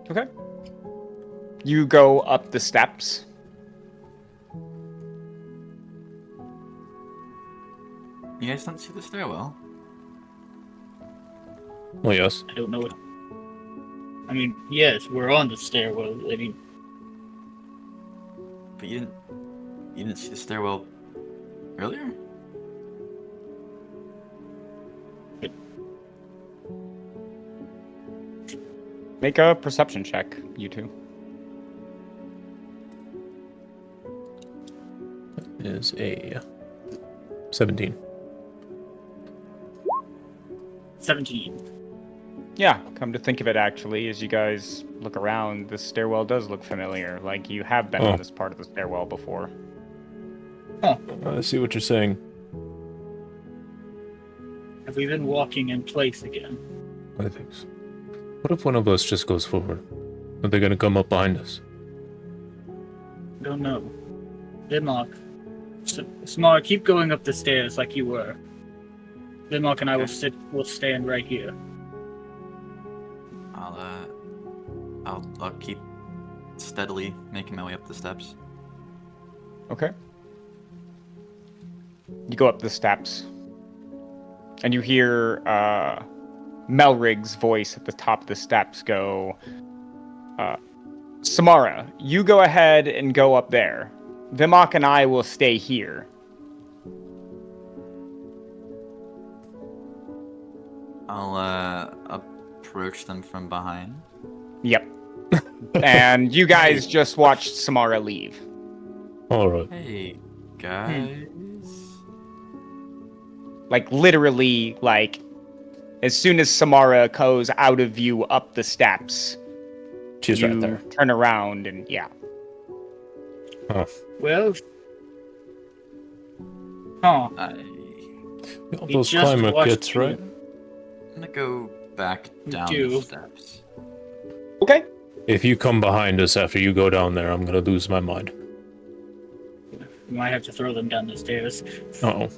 Speaker 1: Okay. You go up the steps.
Speaker 2: You guys don't see the stairwell?
Speaker 3: Well, yes.
Speaker 4: I don't know what. I mean, yes, we're on the stairwell. I mean,
Speaker 2: But you didn't see the stairwell earlier?
Speaker 1: Make a perception check, you two.
Speaker 3: Is a 17.
Speaker 4: 17.
Speaker 1: Yeah, come to think of it, actually, as you guys look around, this stairwell does look familiar. Like you have been
Speaker 3: Oh.
Speaker 1: on this part of the stairwell before.
Speaker 3: I see what you're saying.
Speaker 4: Have we been walking in place again?
Speaker 3: I think so. What if one of us just goes forward? Are they gonna come up behind us?
Speaker 4: Don't know. Vimak. Samara, keep going up the stairs like you were. Vimak and I will stand right here.
Speaker 2: I'll keep steadily making my way up the steps.
Speaker 1: Okay. You go up the steps, and you hear Melrigg's voice at the top of the steps go, Samara, you go ahead and go up there. Vimak and I will stay here.
Speaker 2: I'll approach them from behind.
Speaker 1: Yep. And you guys just watched Samara leave.
Speaker 3: All right.
Speaker 2: Hey, guys.
Speaker 1: Like, literally, like, as soon as Samara goes out of view up the steps,
Speaker 3: She's
Speaker 1: you
Speaker 3: right there.
Speaker 1: turn around and, yeah.
Speaker 3: Oh.
Speaker 4: Well. Huh.
Speaker 3: All
Speaker 4: We
Speaker 3: those
Speaker 4: just
Speaker 3: climber
Speaker 4: watched
Speaker 3: kits,
Speaker 4: you.
Speaker 3: right?
Speaker 2: I'm gonna go back down
Speaker 4: do.
Speaker 2: the steps.
Speaker 1: Okay.
Speaker 3: If you come behind us after you go down there, I'm gonna lose my mind.
Speaker 4: You might have to throw them down the stairs.
Speaker 3: Uh-oh.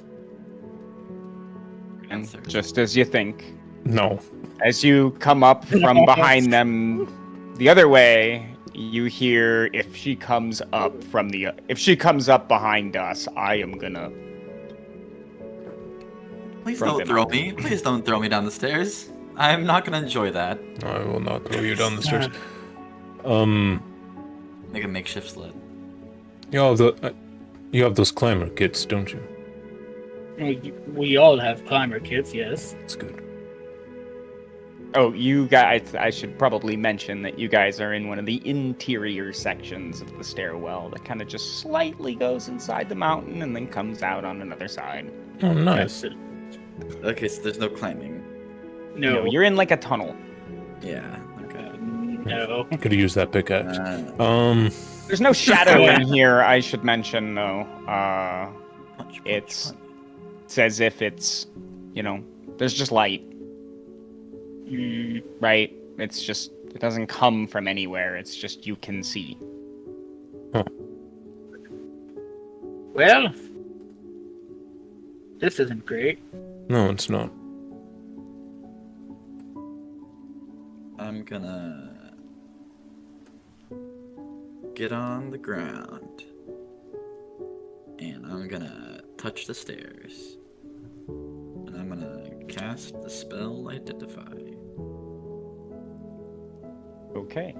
Speaker 1: And
Speaker 2: Answer.
Speaker 1: just as you think,
Speaker 3: No.
Speaker 1: as you come up from behind them the other way, you hear, if she comes up behind us, I am gonna...
Speaker 2: Please
Speaker 1: Front
Speaker 2: don't
Speaker 1: them
Speaker 2: throw
Speaker 1: up.
Speaker 2: me. Please don't throw me down the stairs. I'm not gonna enjoy that.
Speaker 3: I will not throw you down the stairs.
Speaker 2: Make a makeshift sled.
Speaker 3: You have those climber kits, don't you?
Speaker 4: We all have climber kits, yes.
Speaker 3: That's good.
Speaker 1: Oh, you guys, I should probably mention that you guys are in one of the interior sections of the stairwell that kind of just slightly goes inside the mountain and then comes out on another side.
Speaker 3: Oh, nice.
Speaker 2: Okay, so there's no climbing.
Speaker 4: No.
Speaker 1: You're in like a tunnel.
Speaker 2: Yeah. Okay.
Speaker 4: No.
Speaker 3: Could use that pickaxe.
Speaker 1: There's no shadow in here, I should mention, though.
Speaker 2: Punch,
Speaker 1: It's
Speaker 2: punch.
Speaker 1: as if it's, there's just light, right? It's just, it doesn't come from anywhere. It's just you can see.
Speaker 4: Well, this isn't great.
Speaker 3: No, it's not.
Speaker 2: I'm gonna get on the ground. And I'm gonna touch the stairs. And I'm gonna cast the spell Identify.
Speaker 1: Okay.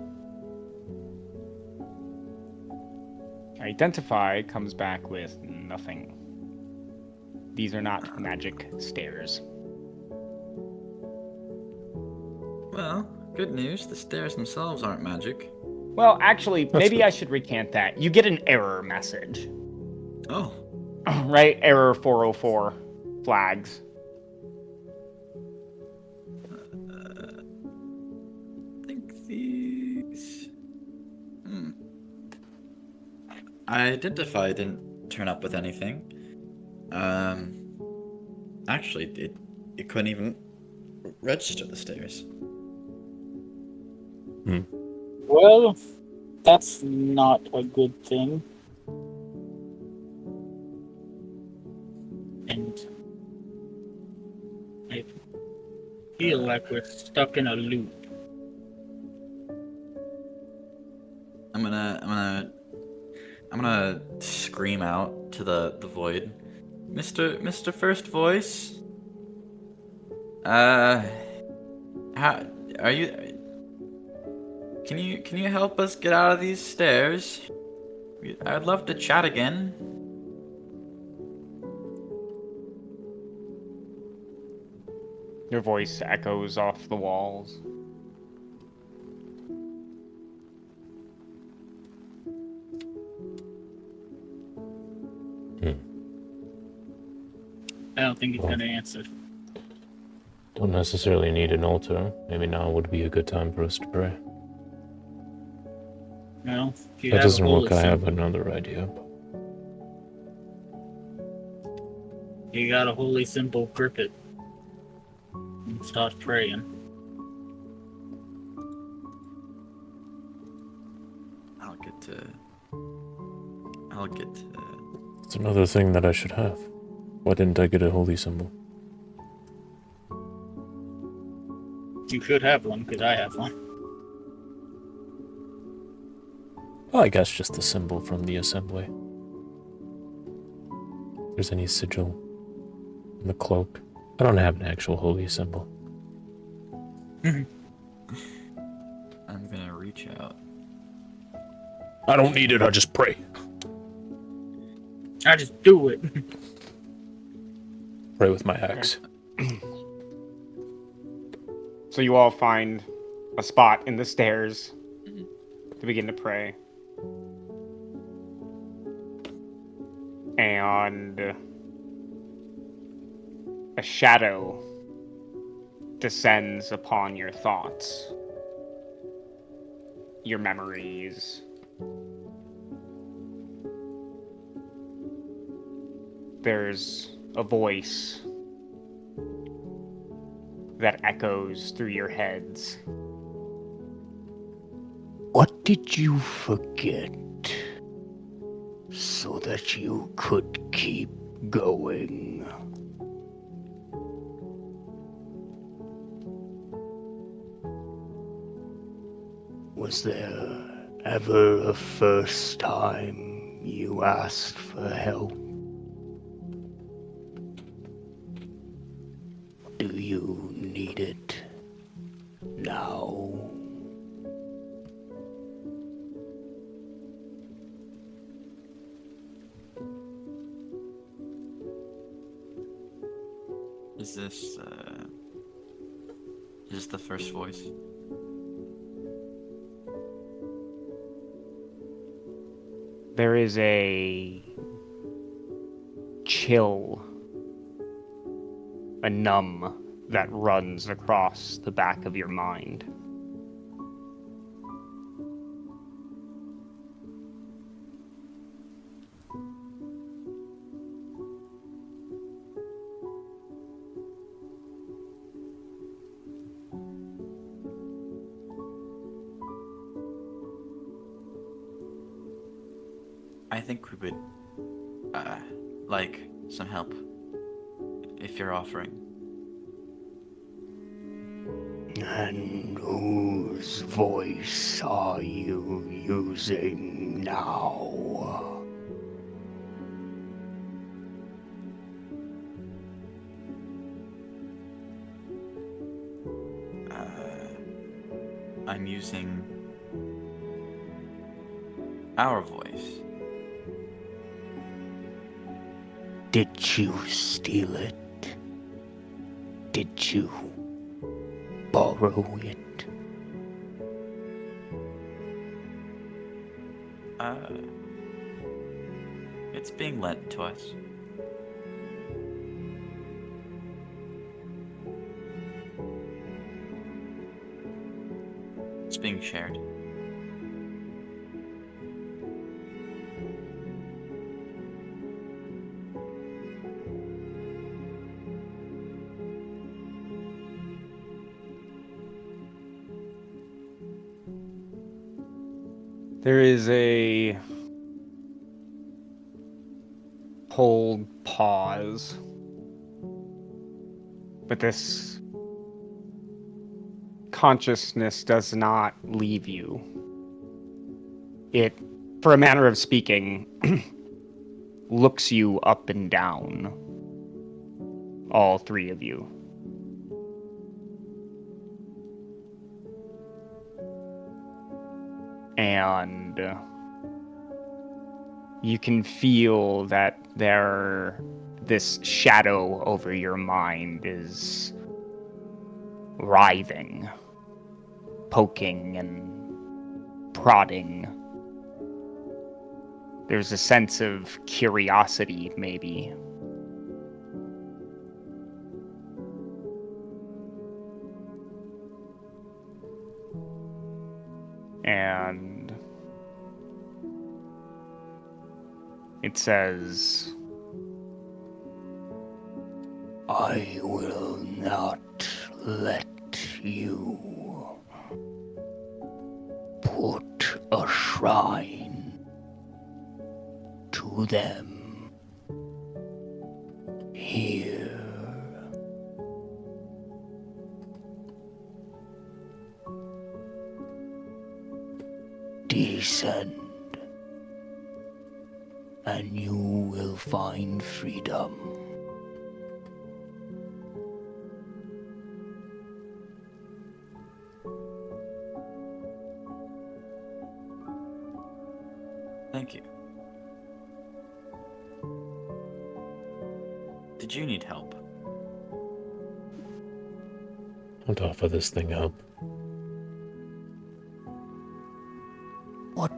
Speaker 1: Identify comes back with nothing. These are not magic stairs.
Speaker 2: Well, good news. The stairs themselves aren't magic.
Speaker 1: Well, actually, maybe
Speaker 3: good.
Speaker 1: I should recant that. You get an error message.
Speaker 2: Oh.
Speaker 1: Right? Error 404 flags.
Speaker 2: I think these... Identify didn't turn up with anything. Actually, it couldn't even register the stairs.
Speaker 4: Well, that's not a good thing. And I feel like we're stuck in a loop.
Speaker 2: I'm gonna scream out to the void. Mr. First Voice? How are you? Can you help us get out of these stairs? I'd love to chat again.
Speaker 1: Your voice echoes off the walls.
Speaker 4: I don't think he's gonna answer.
Speaker 3: Don't necessarily need an altar. Maybe now would be a good time for us to pray.
Speaker 4: No, if you
Speaker 3: That
Speaker 4: have
Speaker 3: doesn't
Speaker 4: a
Speaker 3: work.
Speaker 4: holy
Speaker 3: I have
Speaker 4: symbol,
Speaker 3: another idea.
Speaker 4: you got a holy symbol, grip it. And start praying.
Speaker 2: I'll get to.
Speaker 3: It's another thing that I should have. Why didn't I get a holy symbol?
Speaker 4: You should have one, because I have one.
Speaker 3: Oh, I guess just the symbol from the assembly. If there's any sigil in the cloak. I don't have an actual holy symbol.
Speaker 2: I'm gonna reach out.
Speaker 3: I don't need it, I just pray.
Speaker 4: I just do it.
Speaker 3: Pray with my axe.
Speaker 1: So you all find a spot in the stairs
Speaker 2: Mhm.
Speaker 1: to begin to pray. And a shadow descends upon your thoughts, your memories. There's a voice that echoes through your heads.
Speaker 5: What did you forget so that you could keep going? Was there ever a first time you asked for help? Do you need it now?
Speaker 2: Is this the first voice?
Speaker 1: There is a chill, a numb that runs across the back of your mind.
Speaker 2: I think we would, like some help, if you're offering.
Speaker 5: And whose voice are you using now?
Speaker 2: I'm using our voice.
Speaker 5: Did you steal it? Did you borrow it?
Speaker 2: It's being lent to us. It's being shared.
Speaker 1: There is a cold pause, but this consciousness does not leave you. It, for a manner of speaking, looks you up and down, all three of you. And you can feel that this shadow over your mind is writhing, poking and prodding. There's a sense of curiosity, maybe. And it says,
Speaker 5: I will not let you put a shrine to them here. Descend, and you will find freedom.
Speaker 2: Thank you. Did you need help?
Speaker 3: Don't offer this thing help.
Speaker 5: What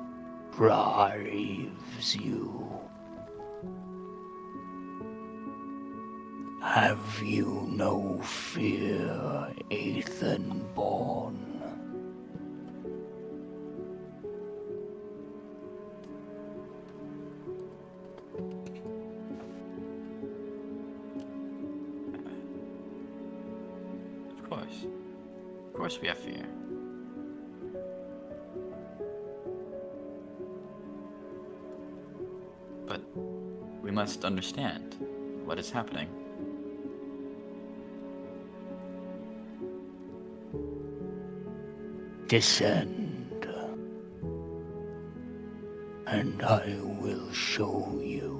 Speaker 5: drives you? Have you no fear, Ethan Bourne?
Speaker 2: Of course we have fear. But we must understand what is happening.
Speaker 5: Descend, and I will show you.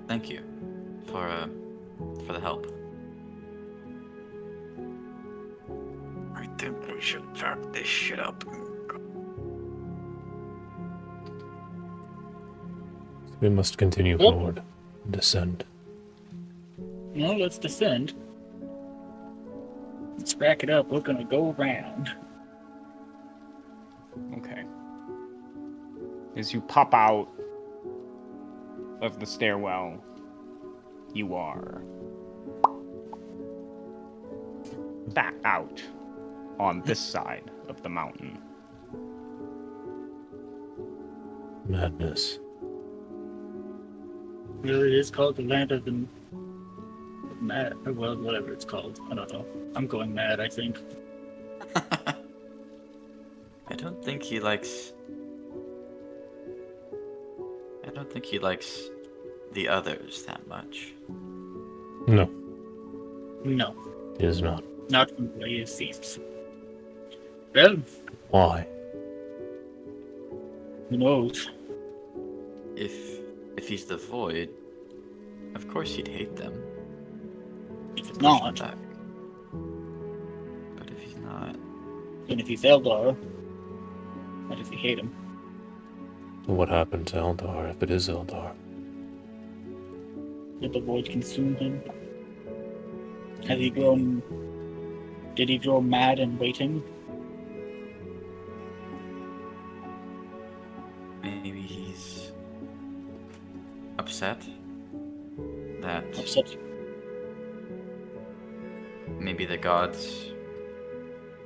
Speaker 2: Thank you for the help. I think we should pack this shit up.
Speaker 3: We must continue forward. Descend.
Speaker 4: No, let's descend. Let's back it up. We're gonna go around.
Speaker 1: Okay. As you pop out of the stairwell, you are back out on this side of the mountain.
Speaker 3: Madness.
Speaker 4: Well, it is called the land of the mad. Well, whatever it's called. I don't know. I'm going mad, I think.
Speaker 2: I don't think he likes the others that much.
Speaker 3: No,
Speaker 4: No,
Speaker 3: it is not.
Speaker 4: not from the way it seems. Well,
Speaker 3: Why?
Speaker 4: who knows?
Speaker 2: If he's the Void, of course he'd hate them.
Speaker 4: If it's
Speaker 2: Push them
Speaker 4: not,
Speaker 2: back. But if he's not,
Speaker 4: and if he's Eldar, why does he hate him?
Speaker 3: What happened to Eldar if it is Eldar?
Speaker 4: Did the void consume him? Has he grown? Did he grow mad and waiting?
Speaker 2: maybe he's upset that
Speaker 4: Upset?
Speaker 2: maybe the gods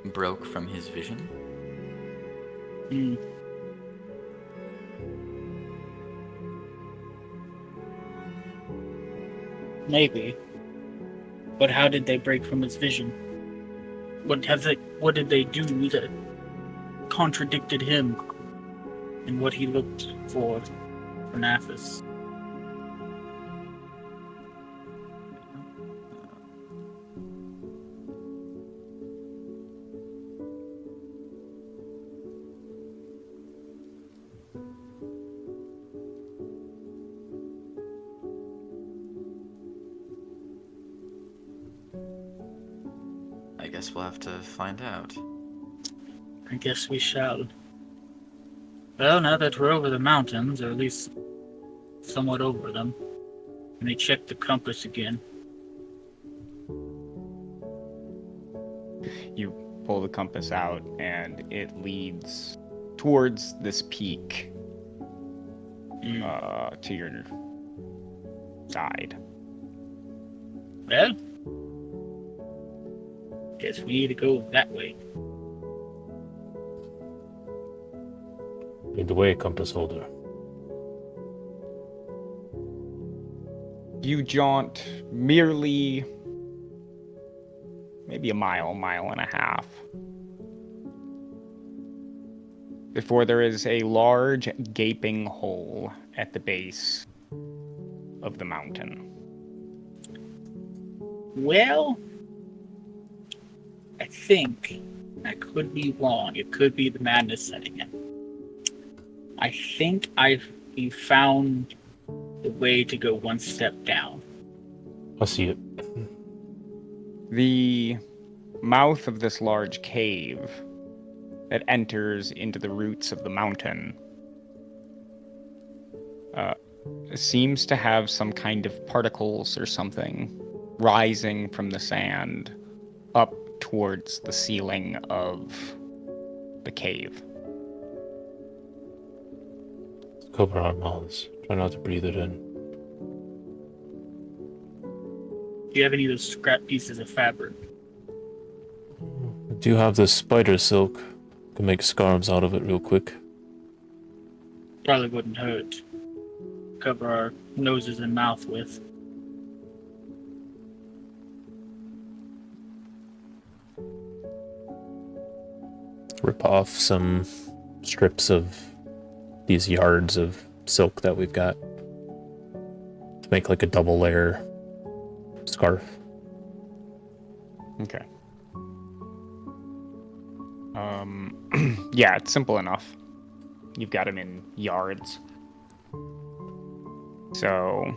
Speaker 2: broke from his vision.
Speaker 4: Hmm. Maybe. But how did they break from his vision? What did they do that contradicted him and what he looked for Nathis?
Speaker 2: I guess we'll have to find out.
Speaker 4: I guess we shall. Well, now that we're over the mountains, or at least somewhat over them, let me check the compass again.
Speaker 1: You pull the compass out, and it leads towards this peak to your side.
Speaker 4: Well, guess we need to go that way.
Speaker 3: Lead the way, compass holder.
Speaker 1: You jaunt merely maybe a mile and a half, before there is a large gaping hole at the base of the mountain.
Speaker 4: Well, I think I could be wrong. It could be the madness setting in. I think we found the way to go one step down.
Speaker 3: I see it.
Speaker 1: The mouth of this large cave that enters into the roots of the mountain seems to have some kind of particles or something rising from the sand up towards the ceiling of the cave.
Speaker 3: Cover our mouths. Try not to breathe it in.
Speaker 4: Do you have any of those scrap pieces of fabric?
Speaker 3: I do have this spider silk. Can make scarves out of it real quick.
Speaker 4: Probably wouldn't hurt. Cover our noses and mouth with.
Speaker 3: Rip off some strips of these yards of silk that we've got to make like a double layer scarf.
Speaker 1: Okay. Yeah, it's simple enough. You've got them in yards. So,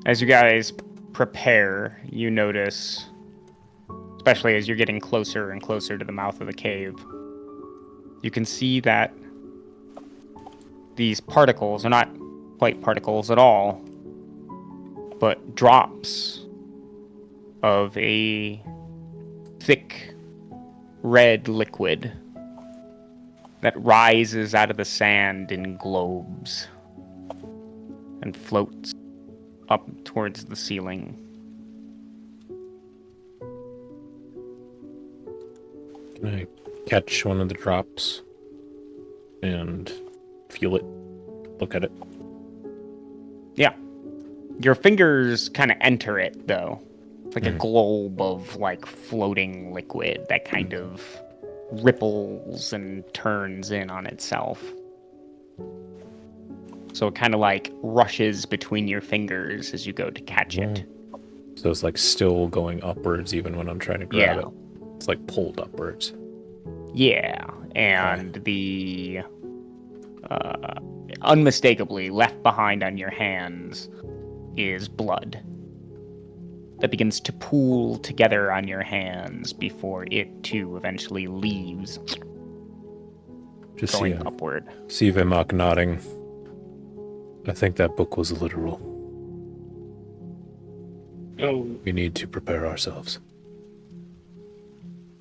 Speaker 1: as you guys prepare, you notice, especially as you're getting closer and closer to the mouth of the cave, you can see that these particles are not quite particles at all, but drops of a thick red liquid that rises out of the sand in globes and floats up towards the ceiling.
Speaker 3: Can I catch one of the drops and feel it? Look at it.
Speaker 1: Yeah. Your fingers kind of enter it, though. It's like a globe of, like, floating liquid that kind of ripples and turns in on itself. So it kind of, like, rushes between your fingers as you go to catch it.
Speaker 3: So it's like still going upwards even when I'm trying to grab it. It's like pulled upwards.
Speaker 1: Yeah, and the unmistakably left behind on your hands is blood that begins to pool together on your hands before it too eventually leaves,
Speaker 3: Just
Speaker 1: going upward.
Speaker 3: See Vimak nodding. I think that book was literal.
Speaker 4: Oh,
Speaker 3: We need to prepare ourselves.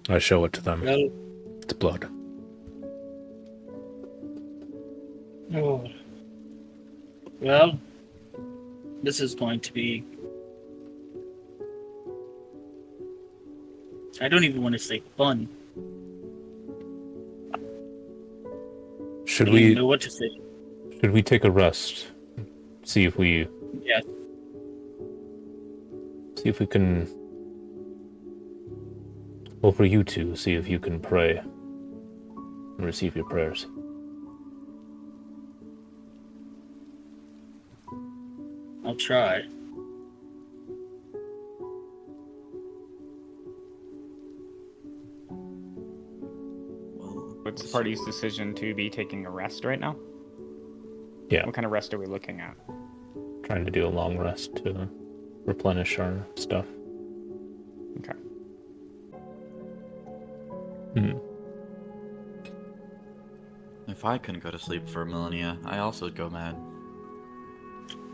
Speaker 3: I show it to them.
Speaker 4: well,
Speaker 3: It's blood.
Speaker 4: oh. Well, this is going to be... I don't even want to say fun.
Speaker 3: Should
Speaker 4: I don't even
Speaker 3: we
Speaker 4: know what to say.
Speaker 3: should we take a rest? See if we
Speaker 4: Yeah,
Speaker 3: can. Well, for you two, see if you can pray and receive your prayers.
Speaker 4: I'll try.
Speaker 1: What's the party's decision to be taking a rest right now?
Speaker 3: Yeah.
Speaker 1: What kind of rest are we looking at?
Speaker 3: Trying to do a long rest to replenish our stuff.
Speaker 1: Okay.
Speaker 2: If I couldn't go to sleep for millennia, I also would go mad.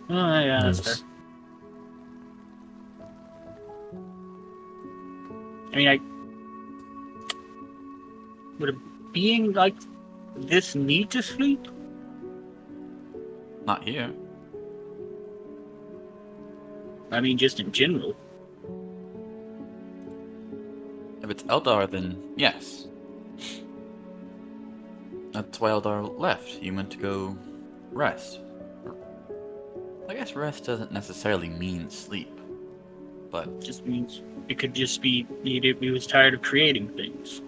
Speaker 4: Oh, yeah, that's
Speaker 3: Yes.
Speaker 4: fair. I mean, would a being like this need to sleep?
Speaker 2: Not here.
Speaker 4: I mean, just in general.
Speaker 2: If it's Eldar, then yes. That's why Eldar left. He went to go rest. I guess rest doesn't necessarily mean sleep, but
Speaker 4: Just means it could just be he was tired of creating things.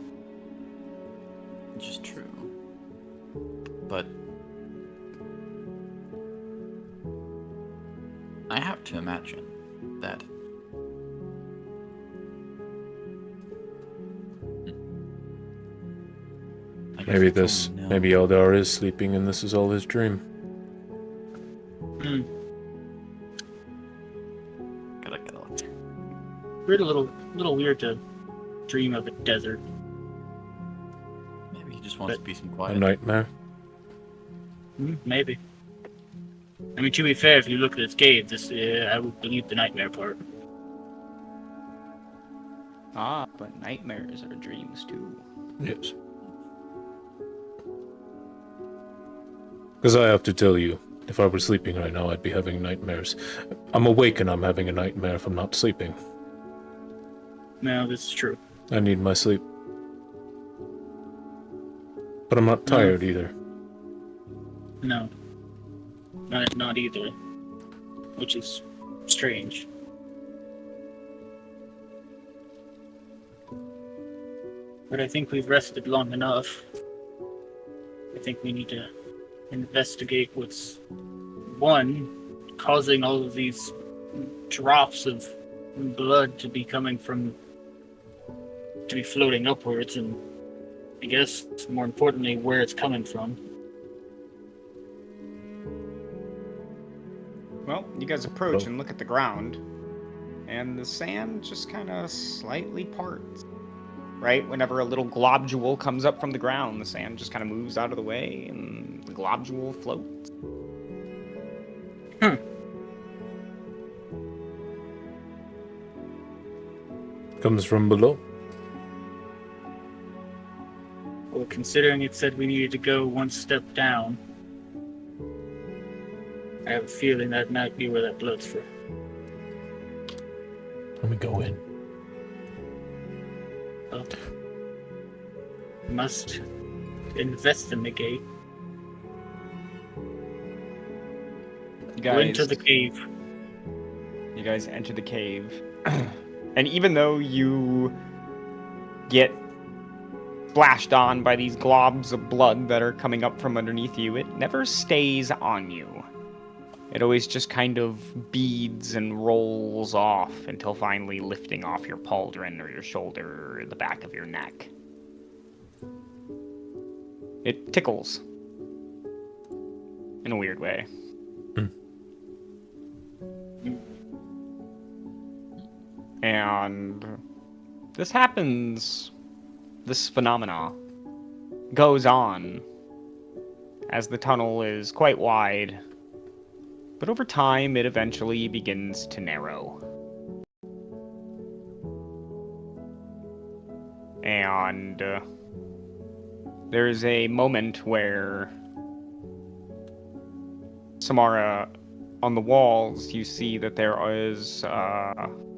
Speaker 2: which is true. But I have to imagine that I guess
Speaker 3: Maybe
Speaker 2: it's only now.
Speaker 3: maybe Eldar is sleeping and this is all his dream.
Speaker 4: Hmm.
Speaker 2: Gotta get a look.
Speaker 4: Weird, a little weird to dream of a desert.
Speaker 2: Maybe he just wants
Speaker 4: But-
Speaker 2: peace and
Speaker 3: A
Speaker 2: quiet.
Speaker 3: nightmare.
Speaker 4: Maybe. I mean, to be fair, if you look at this cave, I would believe the nightmare part.
Speaker 1: Ah, but nightmares are dreams too.
Speaker 3: Yes. Because I have to tell you, if I were sleeping right now, I'd be having nightmares. I'm awake and I'm having a nightmare if I'm not sleeping.
Speaker 4: No, this is true.
Speaker 3: I need my sleep. But I'm not tired either.
Speaker 4: No. Not either. Which is strange. But I think we've rested long enough. I think we need to investigate what's, one, causing all of these drops of blood to be floating upwards, and I guess, more importantly, where it's coming from.
Speaker 1: Well, you guys approach and look at the ground, and the sand just kind of slightly parts. Right? Whenever a little globule comes up from the ground, the sand just kind of moves out of the way, and the globule floats.
Speaker 3: Comes from below.
Speaker 4: Well, considering it said we needed to go one step down, I have a feeling that might be where that blood's from.
Speaker 3: Let me go in.
Speaker 4: Oh. Must investigate.
Speaker 1: You
Speaker 4: Go into the cave.
Speaker 1: You guys enter the cave. And even though you get splashed on by these globs of blood that are coming up from underneath you, it never stays on you. It always just kind of beads and rolls off until finally lifting off your pauldron or your shoulder or the back of your neck. It tickles. In a weird way. And this happens, this phenomena goes on as the tunnel is quite wide, but over time it eventually begins to narrow. And there's a moment where Samara, on the walls, you see that there is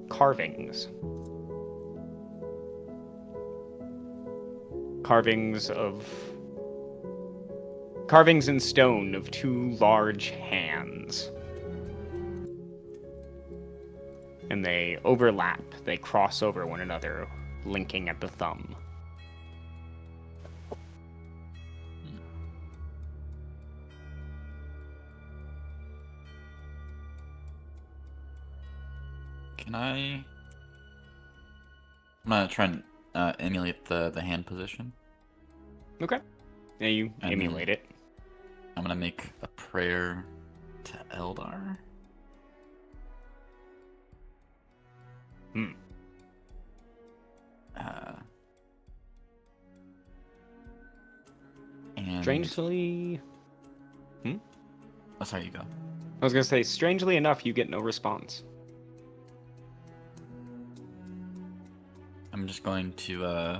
Speaker 1: carvings. Carvings in stone of two large hands. And they overlap, they cross over one another, linking at the thumb.
Speaker 2: I'm gonna try and emulate the hand position.
Speaker 1: Okay. Yeah, you
Speaker 2: And
Speaker 1: emulate it.
Speaker 2: I'm gonna make a prayer to Eldar. And
Speaker 1: Strangely...
Speaker 2: Oh, sorry, you go.
Speaker 1: I was gonna say, strangely enough, you get no response.
Speaker 2: I'm just going to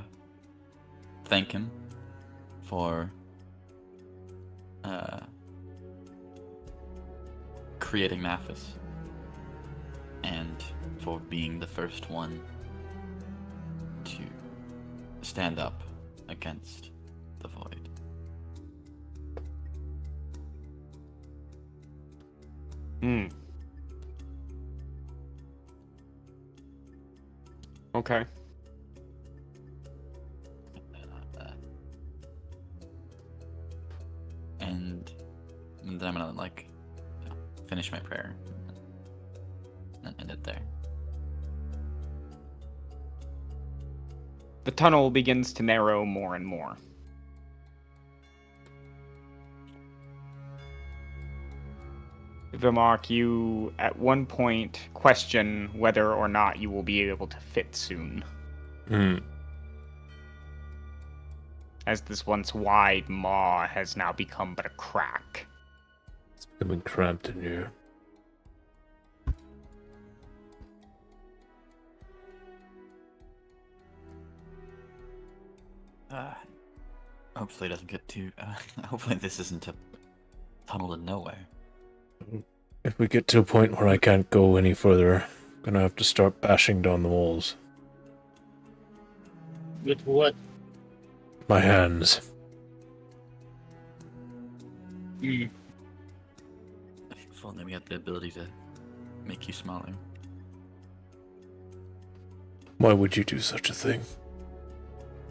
Speaker 2: thank him for creating Mathis and for being the first one to stand up against the void.
Speaker 1: Okay.
Speaker 2: And then I'm gonna finish my prayer and end it there.
Speaker 1: The tunnel begins to narrow more and more. Vimak, you at one point question whether or not you will be able to fit soon. As this once wide maw has now become but a crack.
Speaker 3: It's becoming cramped in here.
Speaker 2: Hopefully it doesn't get too. Hopefully this isn't a tunnel to nowhere.
Speaker 3: If we get to a point where I can't go any further, I'm gonna have to start bashing down the walls.
Speaker 4: With what?
Speaker 3: My hands.
Speaker 4: Hmm.
Speaker 2: If only we had the ability to make you smaller.
Speaker 3: Why would you do such a thing?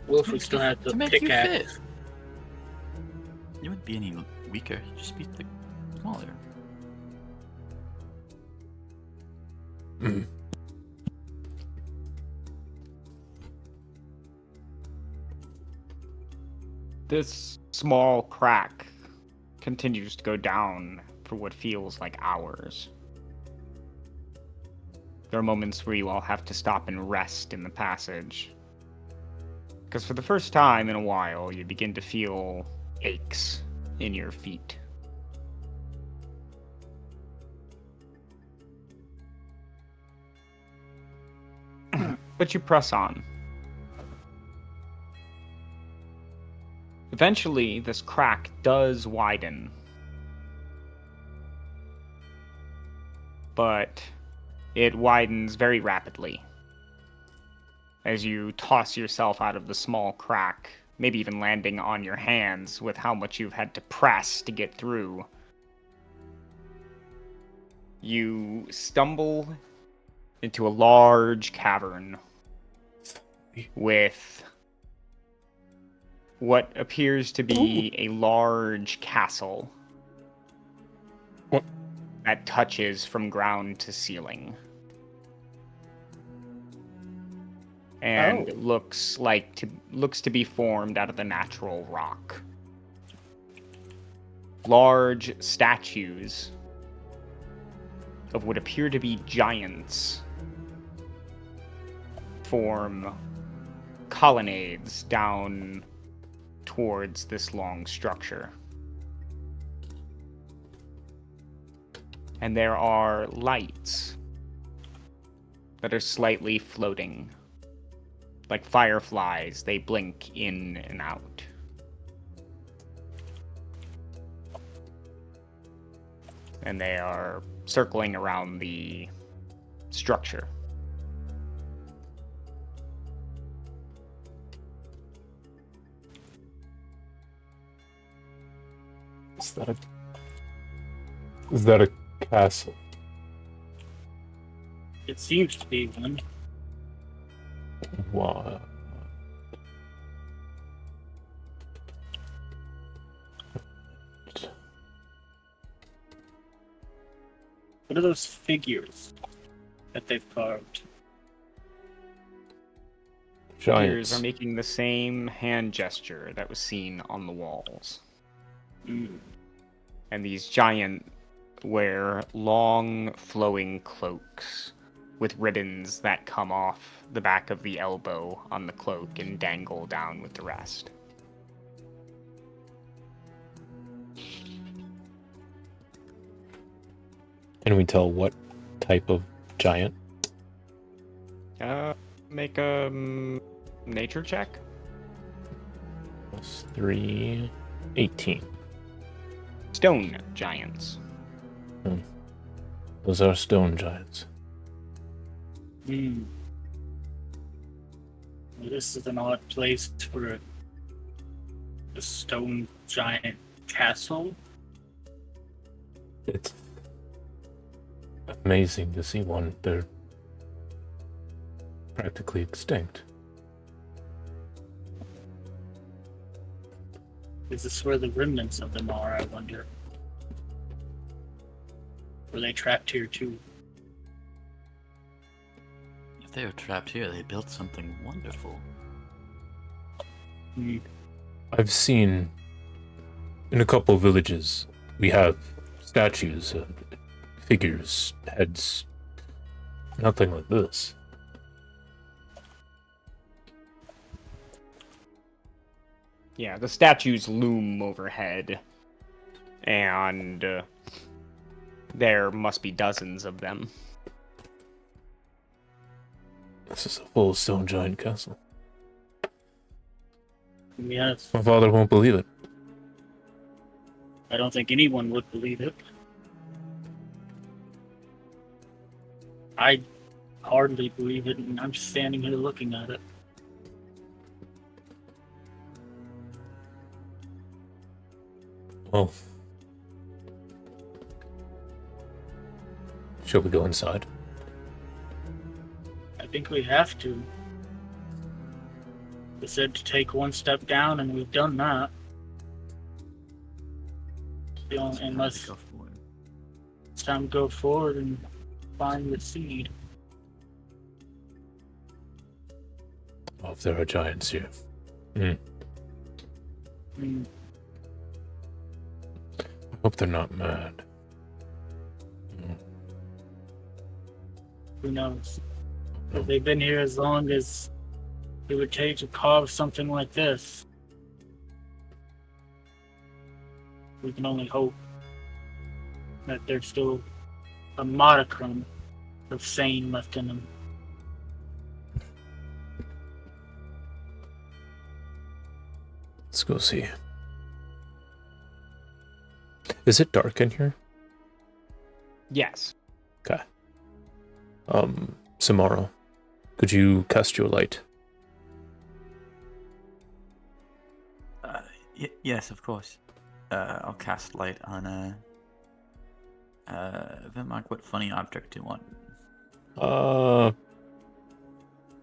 Speaker 4: Well, if we still had the
Speaker 2: To make you
Speaker 4: pickaxe.
Speaker 2: fit. You wouldn't be any weaker. You'd just be smaller.
Speaker 3: Mm.
Speaker 1: This small crack continues to go down for what feels like hours. There are moments where you all have to stop and rest in the passage. Because for the first time in a while, you begin to feel aches in your feet. But you press on. Eventually, this crack does widen. But it widens very rapidly. As you toss yourself out of the small crack, maybe even landing on your hands with how much you've had to press to get through. You stumble into a large cavern with what appears to be a large castle.
Speaker 3: What?
Speaker 1: That touches from ground to ceiling. And
Speaker 4: Oh.
Speaker 1: looks to be formed out of the natural rock. Large statues of what appear to be giants form colonnades down towards this long structure. And there are lights that are slightly floating. Like fireflies, they blink in and out. And they are circling around the structure.
Speaker 3: Is that a castle?
Speaker 4: It seems to be one.
Speaker 3: Wow.
Speaker 4: What are those figures that they've carved?
Speaker 1: Figures
Speaker 3: Giants.
Speaker 1: are making the same hand gesture that was seen on the walls.
Speaker 4: Mm.
Speaker 1: And these giant wear long, flowing cloaks with ribbons that come off the back of the elbow on the cloak and dangle down with the rest.
Speaker 3: Can we tell what type of giant?
Speaker 1: Make a nature check.
Speaker 3: Plus 3, 18.
Speaker 1: Stone giants.
Speaker 3: Those are stone giants.
Speaker 4: Hmm. This is an odd place for a stone giant castle.
Speaker 3: It's amazing to see one. They're practically extinct.
Speaker 4: Is this where the remnants of them are, I wonder? Were they trapped here too?
Speaker 2: If they were trapped here, they built something wonderful.
Speaker 4: Hmm.
Speaker 3: I've seen in a couple of villages we have statues, figures, heads. Nothing like this.
Speaker 1: Yeah, the statues loom overhead, and there must be dozens of them.
Speaker 3: This is a full stone giant castle.
Speaker 4: Yes.
Speaker 3: My father won't believe it.
Speaker 4: I don't think anyone would believe it. I hardly believe it, and I'm standing here looking at it.
Speaker 3: Well, shall we go inside?
Speaker 4: I think we have to. They said to take one step down, and we've done that. Unless
Speaker 2: Go for it.
Speaker 4: it's time to go forward and find the seed.
Speaker 3: Oh, if there are giants here.
Speaker 4: Mm.
Speaker 3: I hope they're not mad.
Speaker 4: Who knows? If they've been here as long as it would take to carve something like this, we can only hope that there's still a modicum of sane left in them.
Speaker 3: Let's go see. Is it dark in here?
Speaker 1: Yes.
Speaker 3: Okay. Samara, could you cast your light?
Speaker 2: Yes, of course. I'll cast light on Vimak, what funny object do you want?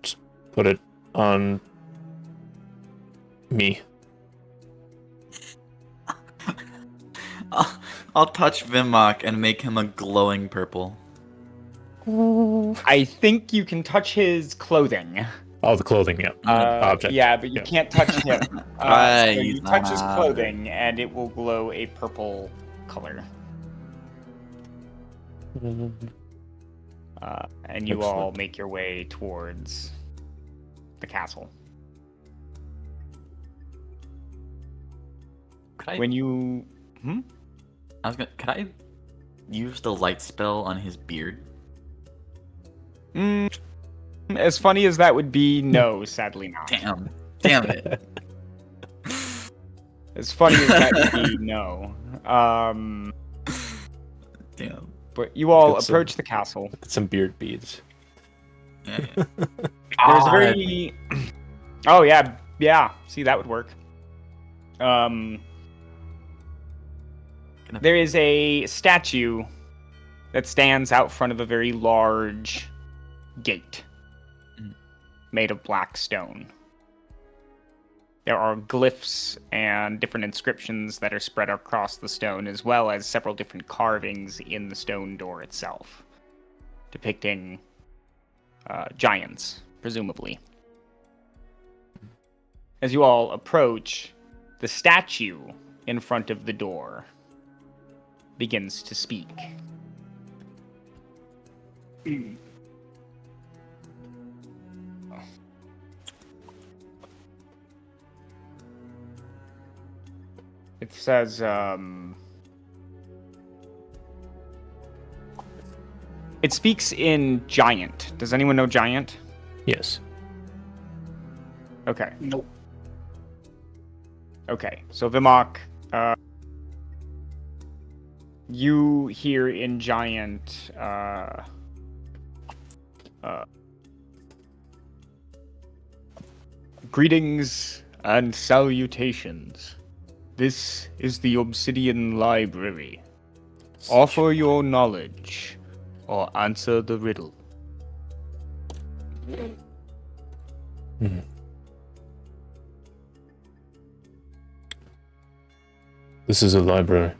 Speaker 3: Just put it on me.
Speaker 2: I'll touch Vimak and make him a glowing purple.
Speaker 1: I think you can touch his clothing.
Speaker 3: Oh, the clothing, yeah. Object.
Speaker 1: Yeah, but you can't touch him.
Speaker 2: Right,
Speaker 1: So you touch his
Speaker 2: ah.
Speaker 1: clothing, and it will glow a purple color. And you all
Speaker 3: Excellent.
Speaker 1: make your way towards the castle.
Speaker 2: Could I,
Speaker 1: When you...
Speaker 2: could I use the light spell on his beard?
Speaker 1: As funny as that would be, no, sadly not.
Speaker 2: Damn it.
Speaker 1: As funny as that would be, no.
Speaker 2: Damn.
Speaker 1: But you all
Speaker 3: Get some-
Speaker 1: approach the castle.
Speaker 3: Get some beard beads.
Speaker 2: Yeah.
Speaker 1: There's a very... Oh, yeah. See, that would work. There is a statue that stands out front of a very large gate made of black stone. There are glyphs and different inscriptions that are spread across the stone, as well as several different carvings in the stone door itself, depicting giants, presumably. As you all approach, the statue in front of the door begins to speak. It says, it speaks in Giant. Does anyone know Giant?
Speaker 3: Yes.
Speaker 1: Okay.
Speaker 4: Nope.
Speaker 1: Okay. So Vimak, you hear in Giant, greetings and salutations. This is the Obsidian Library. Offer your knowledge or answer the riddle.
Speaker 3: This is a library.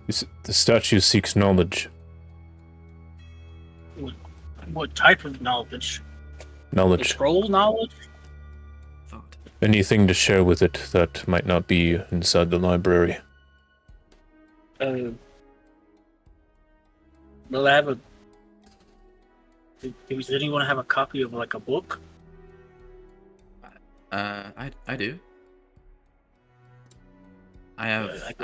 Speaker 3: The statue seeks knowledge.
Speaker 4: What type of knowledge? The
Speaker 3: Knowledge.
Speaker 4: scroll knowledge?
Speaker 2: Vote.
Speaker 3: Anything to share with it that might not be inside the library.
Speaker 4: Will I have a... Does anyone have a copy of, like, a book?
Speaker 2: I do. I have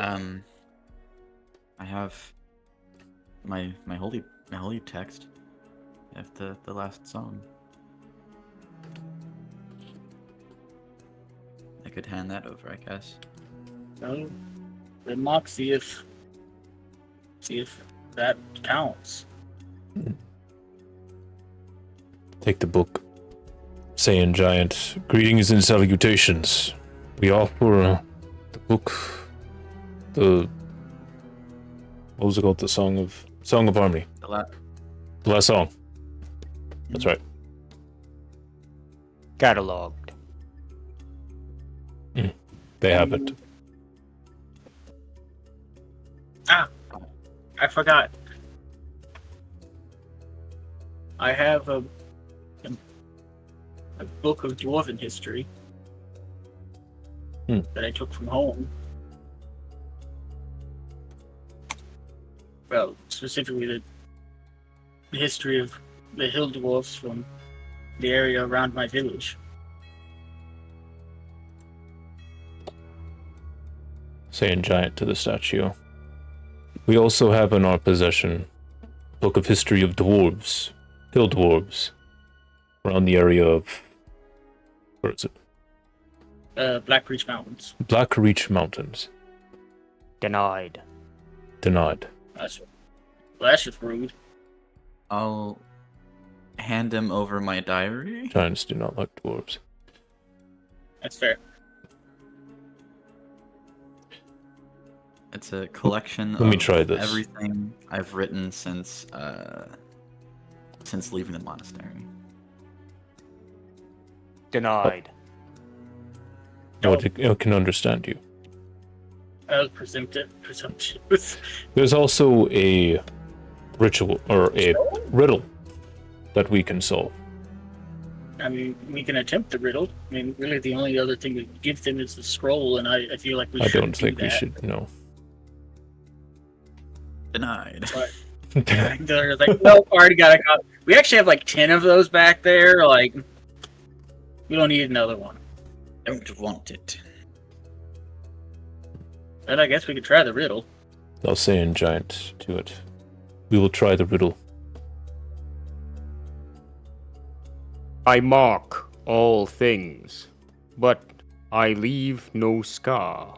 Speaker 2: my holy text. I have the last song. I could hand that over, I guess.
Speaker 4: So, then Mock, see if that counts.
Speaker 3: Take the book. Saiyan Giant, greetings and salutations. We offer the book, what was it called? The Song of Harmony. The last song. That's right.
Speaker 5: Cataloged.
Speaker 3: They have it.
Speaker 4: Ah, I forgot. I have a book of dwarven history that I took from home. Well, specifically the history of the hill dwarfs from the area around my village.
Speaker 3: Saiyan Giant to the statue. We also have in our possession a book of history of dwarves, hill dwarves, around the area of, where is it?
Speaker 4: Black Reach Mountains.
Speaker 3: Black Reach Mountains.
Speaker 5: Denied.
Speaker 3: Denied.
Speaker 4: That's just rude.
Speaker 2: I'll hand him over my diary.
Speaker 3: Giants do not like dwarves.
Speaker 4: That's fair.
Speaker 2: It's a collection
Speaker 3: Let me
Speaker 2: of
Speaker 3: try this.
Speaker 2: everything I've written since leaving the monastery.
Speaker 5: Denied.
Speaker 3: I can understand you.
Speaker 4: I was presumptuous.
Speaker 3: There's also a ritual, or a riddle, that we can solve.
Speaker 4: I mean, we can attempt the riddle. I mean, really, the only other thing we give them is the scroll, and I feel like we
Speaker 3: I
Speaker 4: should
Speaker 3: don't think we should, no.
Speaker 2: Denied.
Speaker 4: But they're like, nope, already got a copy. We actually have like 10 of those back there. Like, we don't need another one.
Speaker 2: Don't want it.
Speaker 4: But I guess we could try the riddle.
Speaker 3: I'll say in Giant to it. We will try the riddle.
Speaker 5: I mark all things, but I leave no scar.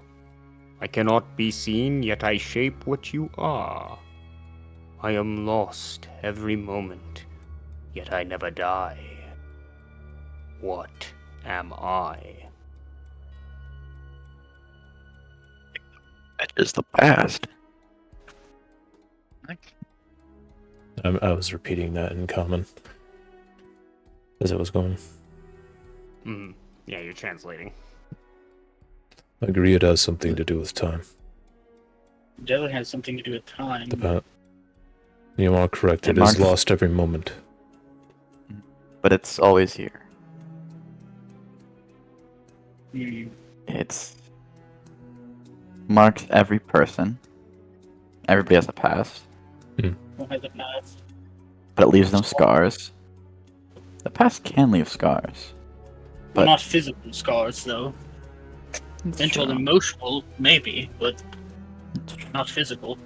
Speaker 5: I cannot be seen, yet I shape what you are. I am lost every moment, yet I never die. What am I?
Speaker 2: That is the past.
Speaker 3: I was repeating that in common as it was going.
Speaker 5: Yeah, you're translating.
Speaker 3: I agree it has something to do with time.
Speaker 4: It definitely has something to do with time.
Speaker 3: You are correct, it
Speaker 2: marks-
Speaker 3: is lost every moment.
Speaker 2: But it's always here.
Speaker 4: Hmm.
Speaker 2: It's marks every person. Everybody has a past,
Speaker 4: What has a past?
Speaker 2: but it leaves them scars. The past can leave scars.
Speaker 4: Well,
Speaker 2: But
Speaker 4: not physical scars, though.
Speaker 2: it's
Speaker 4: Mental and
Speaker 2: true.
Speaker 4: emotional, maybe, but not physical.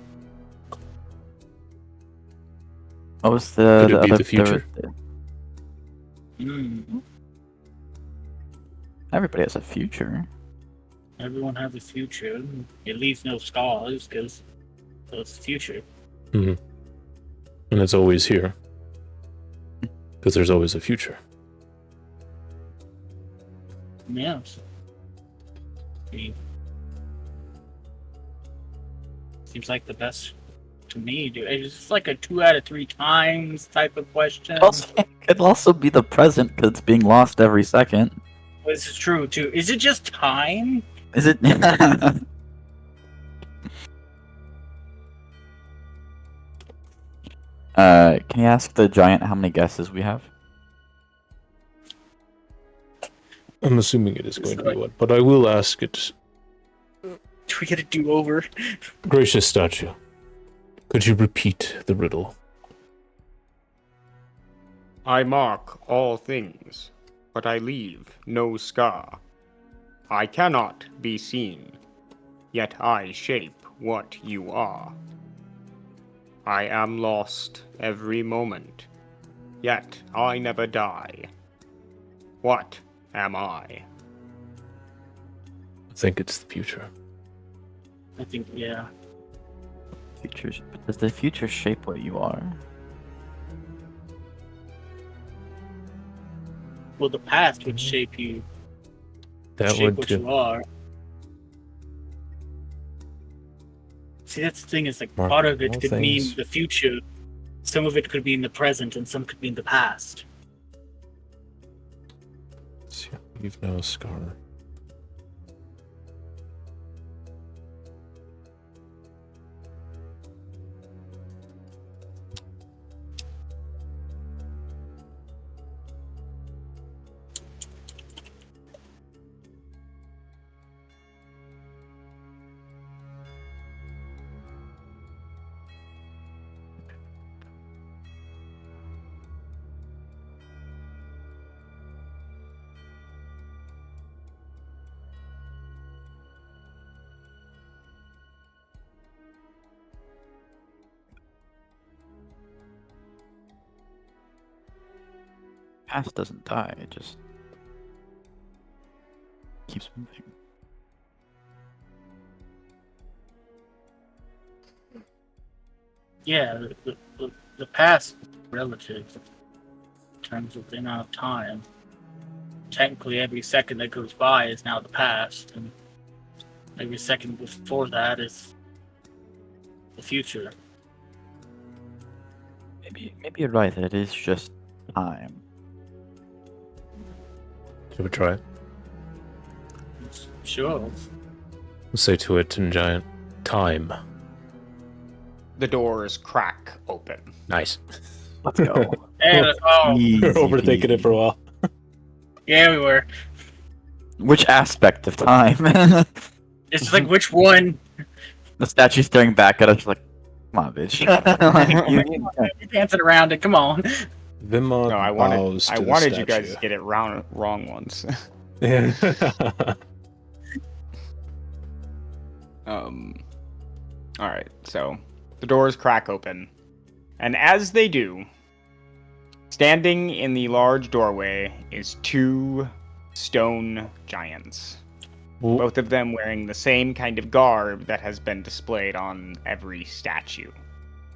Speaker 2: What was the
Speaker 3: Could it be
Speaker 2: other
Speaker 3: the future?
Speaker 4: Hmm.
Speaker 2: Everybody has a future.
Speaker 4: Everyone has a future. It leaves no scars, because it's the future.
Speaker 3: And it's always here. Because there's always a future.
Speaker 4: Yes. Seems like the best to me. It's just like a 2 out of 3 times type of question.
Speaker 2: It could also be the present because it's being lost every second.
Speaker 4: This is true too. Is it just time?
Speaker 2: Is it? Can you ask the giant how many guesses we have?
Speaker 3: I'm assuming it is going to be one, but I will ask it.
Speaker 4: Do we get a do-over?
Speaker 3: Gracious statue, could you repeat the riddle?
Speaker 5: I mark all things, but I leave no scar. I cannot be seen, yet I shape what you are. I am lost every moment, yet I never die. What am I?
Speaker 3: I think it's the future.
Speaker 4: I think, yeah.
Speaker 2: But does the future shape what you are?
Speaker 4: Well, the past would shape you,
Speaker 3: That
Speaker 4: shape
Speaker 3: would
Speaker 4: what
Speaker 3: too.
Speaker 4: you are. See, that's the thing, is like
Speaker 3: Mark,
Speaker 4: part of it
Speaker 3: all
Speaker 4: could mean
Speaker 3: things-
Speaker 4: the future, some of it could be in the present, and some could be in the past.
Speaker 3: You've no scar.
Speaker 2: Past doesn't die, it just keeps moving.
Speaker 4: Yeah, the past is relative in terms of the amount of time. Technically, every second that goes by is now the past, and every second before that is the future.
Speaker 2: Maybe you're right that it is just time.
Speaker 3: Should we try it?
Speaker 4: Sure.
Speaker 3: We'll say to it in giant time.
Speaker 1: The doors crack open.
Speaker 3: Nice.
Speaker 2: Let's go.
Speaker 4: Hey, oh,
Speaker 3: We're overthinking it for a while.
Speaker 4: yeah, we were.
Speaker 2: Which aspect of time?
Speaker 4: It's just like, which one?
Speaker 2: The statue's staring back at us like, come on, bitch.
Speaker 4: You're dancing around it, come on.
Speaker 3: Vimak
Speaker 1: No, I
Speaker 3: bows to the
Speaker 1: wanted you guys
Speaker 3: statue.
Speaker 1: to get it wrong once.
Speaker 3: Yeah.
Speaker 1: All right, so the doors crack open, and as they do, standing in the large doorway is two stone giants. Both of them wearing the same kind of garb that has been displayed on every statue.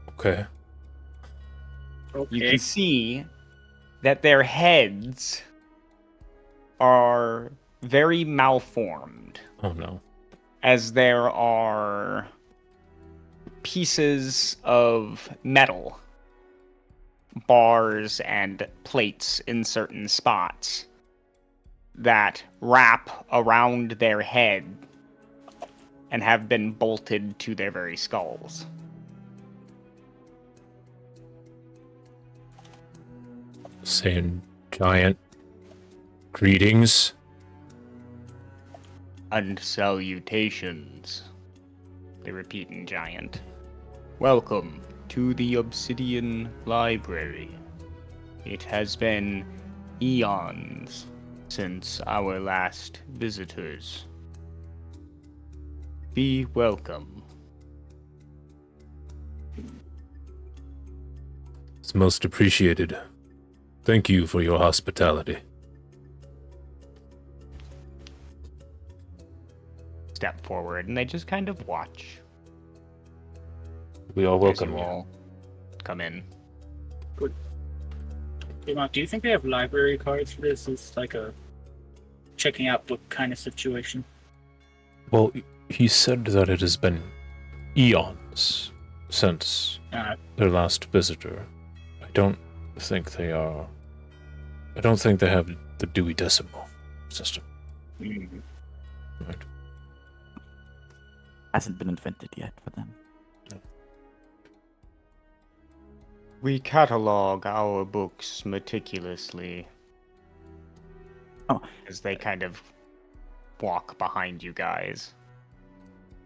Speaker 3: Okay.
Speaker 1: You
Speaker 4: Okay.
Speaker 1: can see that their heads are very malformed,
Speaker 3: Oh no.
Speaker 1: as there are pieces of metal, bars and plates in certain spots that wrap around their head and have been bolted to their very skulls.
Speaker 3: Saying giant greetings.
Speaker 1: And salutations, they repeat in giant. Welcome to the Obsidian Library. It has been eons since our last visitors. Be welcome.
Speaker 3: It's most appreciated. Thank you for your hospitality.
Speaker 1: Step forward, and they just kind of watch.
Speaker 3: We all
Speaker 1: As
Speaker 3: welcome
Speaker 1: you
Speaker 3: you.
Speaker 1: all come in.
Speaker 4: Hey, Mark, do you think they have library cards for this? It's like a checking out book kind of situation.
Speaker 3: Well, he said that it has been eons since their last visitor. I don't think they are. I don't think they have the Dewey Decimal system.
Speaker 4: Mm.
Speaker 3: Right.
Speaker 2: Hasn't been invented yet for them.
Speaker 5: We catalog our books meticulously.
Speaker 2: Oh.
Speaker 1: As they kind of walk behind you guys.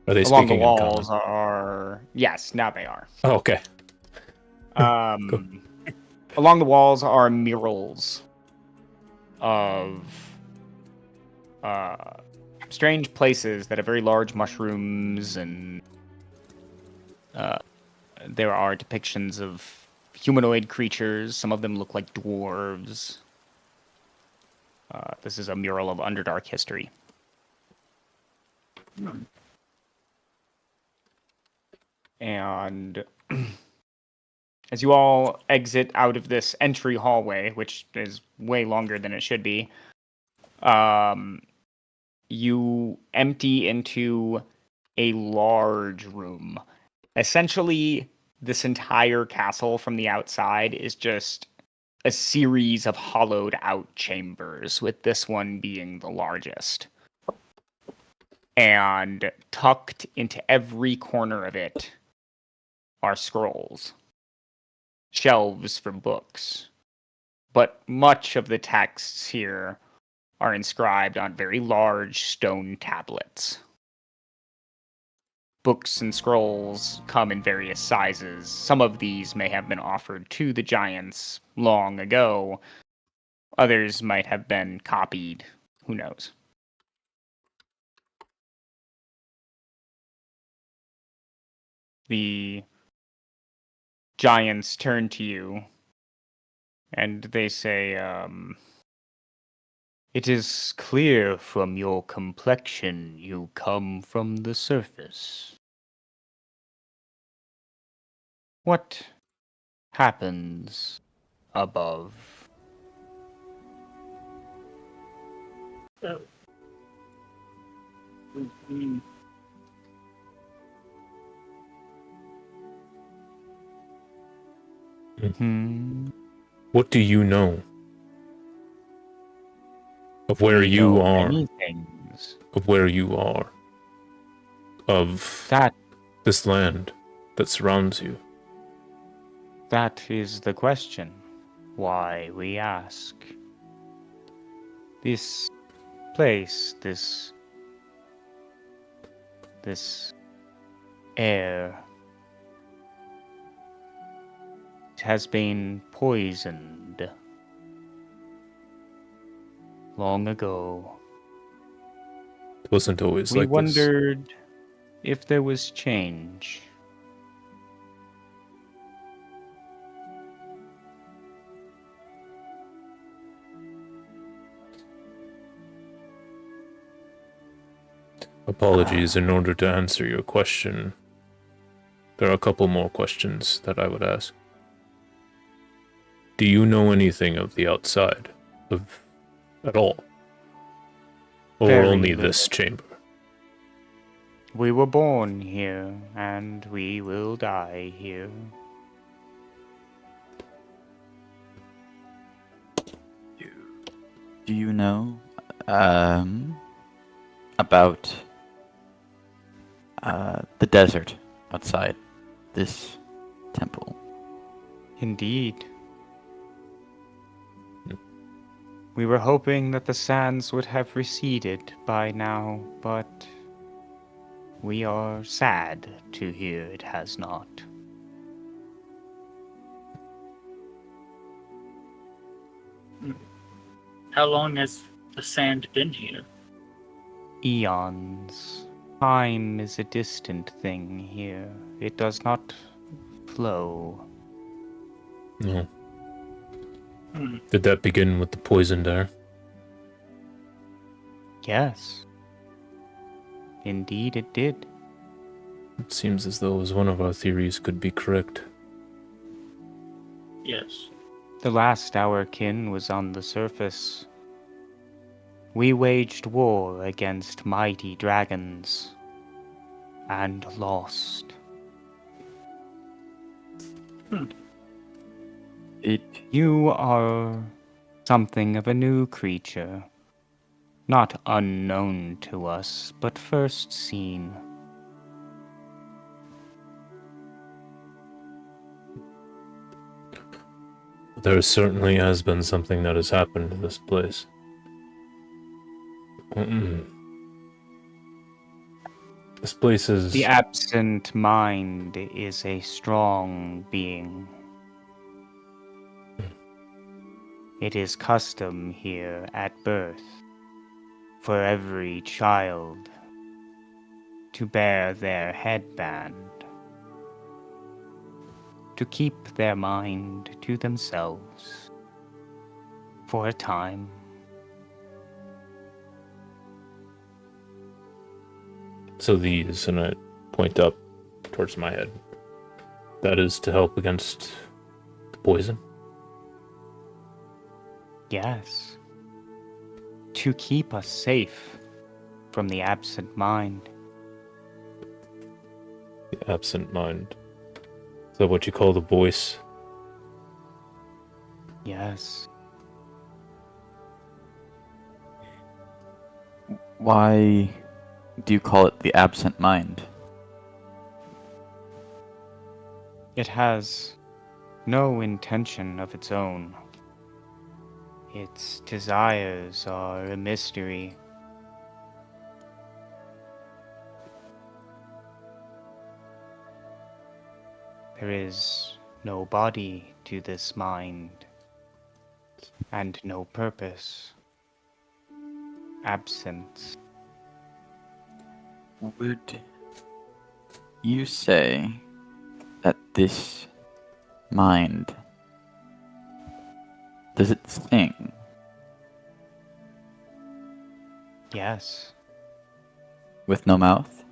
Speaker 3: Are they
Speaker 1: Along the
Speaker 3: speaking in common?
Speaker 1: walls are... Yes, now they are.
Speaker 3: Oh, okay.
Speaker 1: Along the walls are murals of strange places that have very large mushrooms, and there are depictions of humanoid creatures. Some of them look like dwarves. This is a mural of Underdark history. And as you all exit out of this entry hallway, which is way longer than it should be, you empty into a large room. Essentially, this entire castle from the outside is just a series of hollowed out chambers, with this one being the largest. And tucked into every corner of it are scrolls, shelves for books. But much of the texts here are inscribed on very large stone tablets. Books and scrolls come in various sizes. Some of these may have been offered to the giants long ago. Others might have been copied. Who knows? The giants turn to you and they say, "It is clear from your complexion you come from the surface. What happens above?"
Speaker 4: Oh. Mm.
Speaker 3: What do you know of where
Speaker 1: We
Speaker 3: you
Speaker 1: know
Speaker 3: are?
Speaker 1: many things.
Speaker 3: Of where you are? Of
Speaker 1: That
Speaker 3: this land that surrounds you?
Speaker 1: That is the question. Why we ask. This place, this air, it has been poisoned long ago.
Speaker 3: It wasn't always
Speaker 1: We
Speaker 3: like this.
Speaker 1: wondered if there was change.
Speaker 3: Apologies, in order to answer your question, there are a couple more questions that I would ask. Do you know anything of the outside of at all? Or
Speaker 1: Very
Speaker 3: only
Speaker 1: little.
Speaker 3: this chamber?
Speaker 1: We were born here, and we will die here.
Speaker 2: Do you know about the desert outside this temple?
Speaker 1: Indeed. We were hoping that the sands would have receded by now, but we are sad to hear it has not.
Speaker 4: How long has the sand been here?
Speaker 1: Eons. Time is a distant thing here. It does not flow.
Speaker 3: No.
Speaker 4: Hmm.
Speaker 3: Did that begin with the poisoned air?
Speaker 1: Yes. Indeed it did.
Speaker 3: It seems as though as one of our theories could be correct.
Speaker 4: Yes.
Speaker 1: The last our kin was on the surface. We waged war against mighty dragons and lost. You are something of a new creature, not unknown to us, but first seen.
Speaker 3: There certainly has been something that has happened to this place. This place is...
Speaker 1: The absent mind is a strong being. It is custom here at birth for every child to bear their headband, to keep their mind to themselves for a time.
Speaker 3: So these, and I point up towards my head, that is to help against the poison?
Speaker 1: Yes. To keep us safe from the absent mind.
Speaker 3: The absent mind. Is that what you call the voice?
Speaker 1: Yes.
Speaker 2: Why do you call it the absent mind?
Speaker 1: It has no intention of its own. Its desires are a mystery. There is no body to this mind, and no purpose. Absence.
Speaker 2: Would you say that this mind, does it sing?
Speaker 1: Yes,
Speaker 2: With no mouth?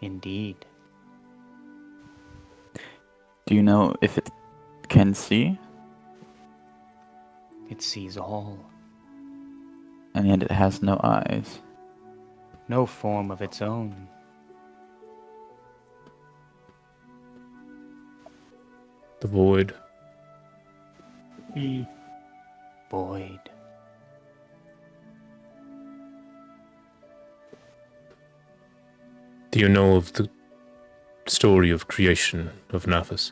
Speaker 1: indeed.
Speaker 2: Do you know if it can see?
Speaker 1: It sees all.
Speaker 2: And yet it has no eyes.
Speaker 1: No form of its own.
Speaker 3: The void.
Speaker 1: Void.
Speaker 3: Do you know of the story of creation of Nafis?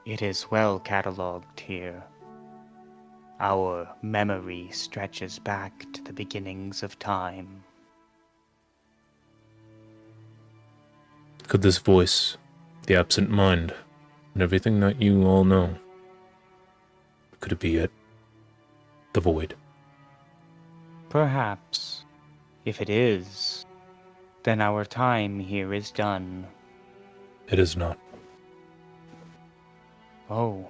Speaker 1: It is well catalogued here. Our memory stretches back to the beginnings of time.
Speaker 3: Could this voice, the absent mind, and everything that you all know, could it be it? The void.
Speaker 1: Perhaps. If it is, then our time here is done.
Speaker 3: It is not.
Speaker 1: Oh,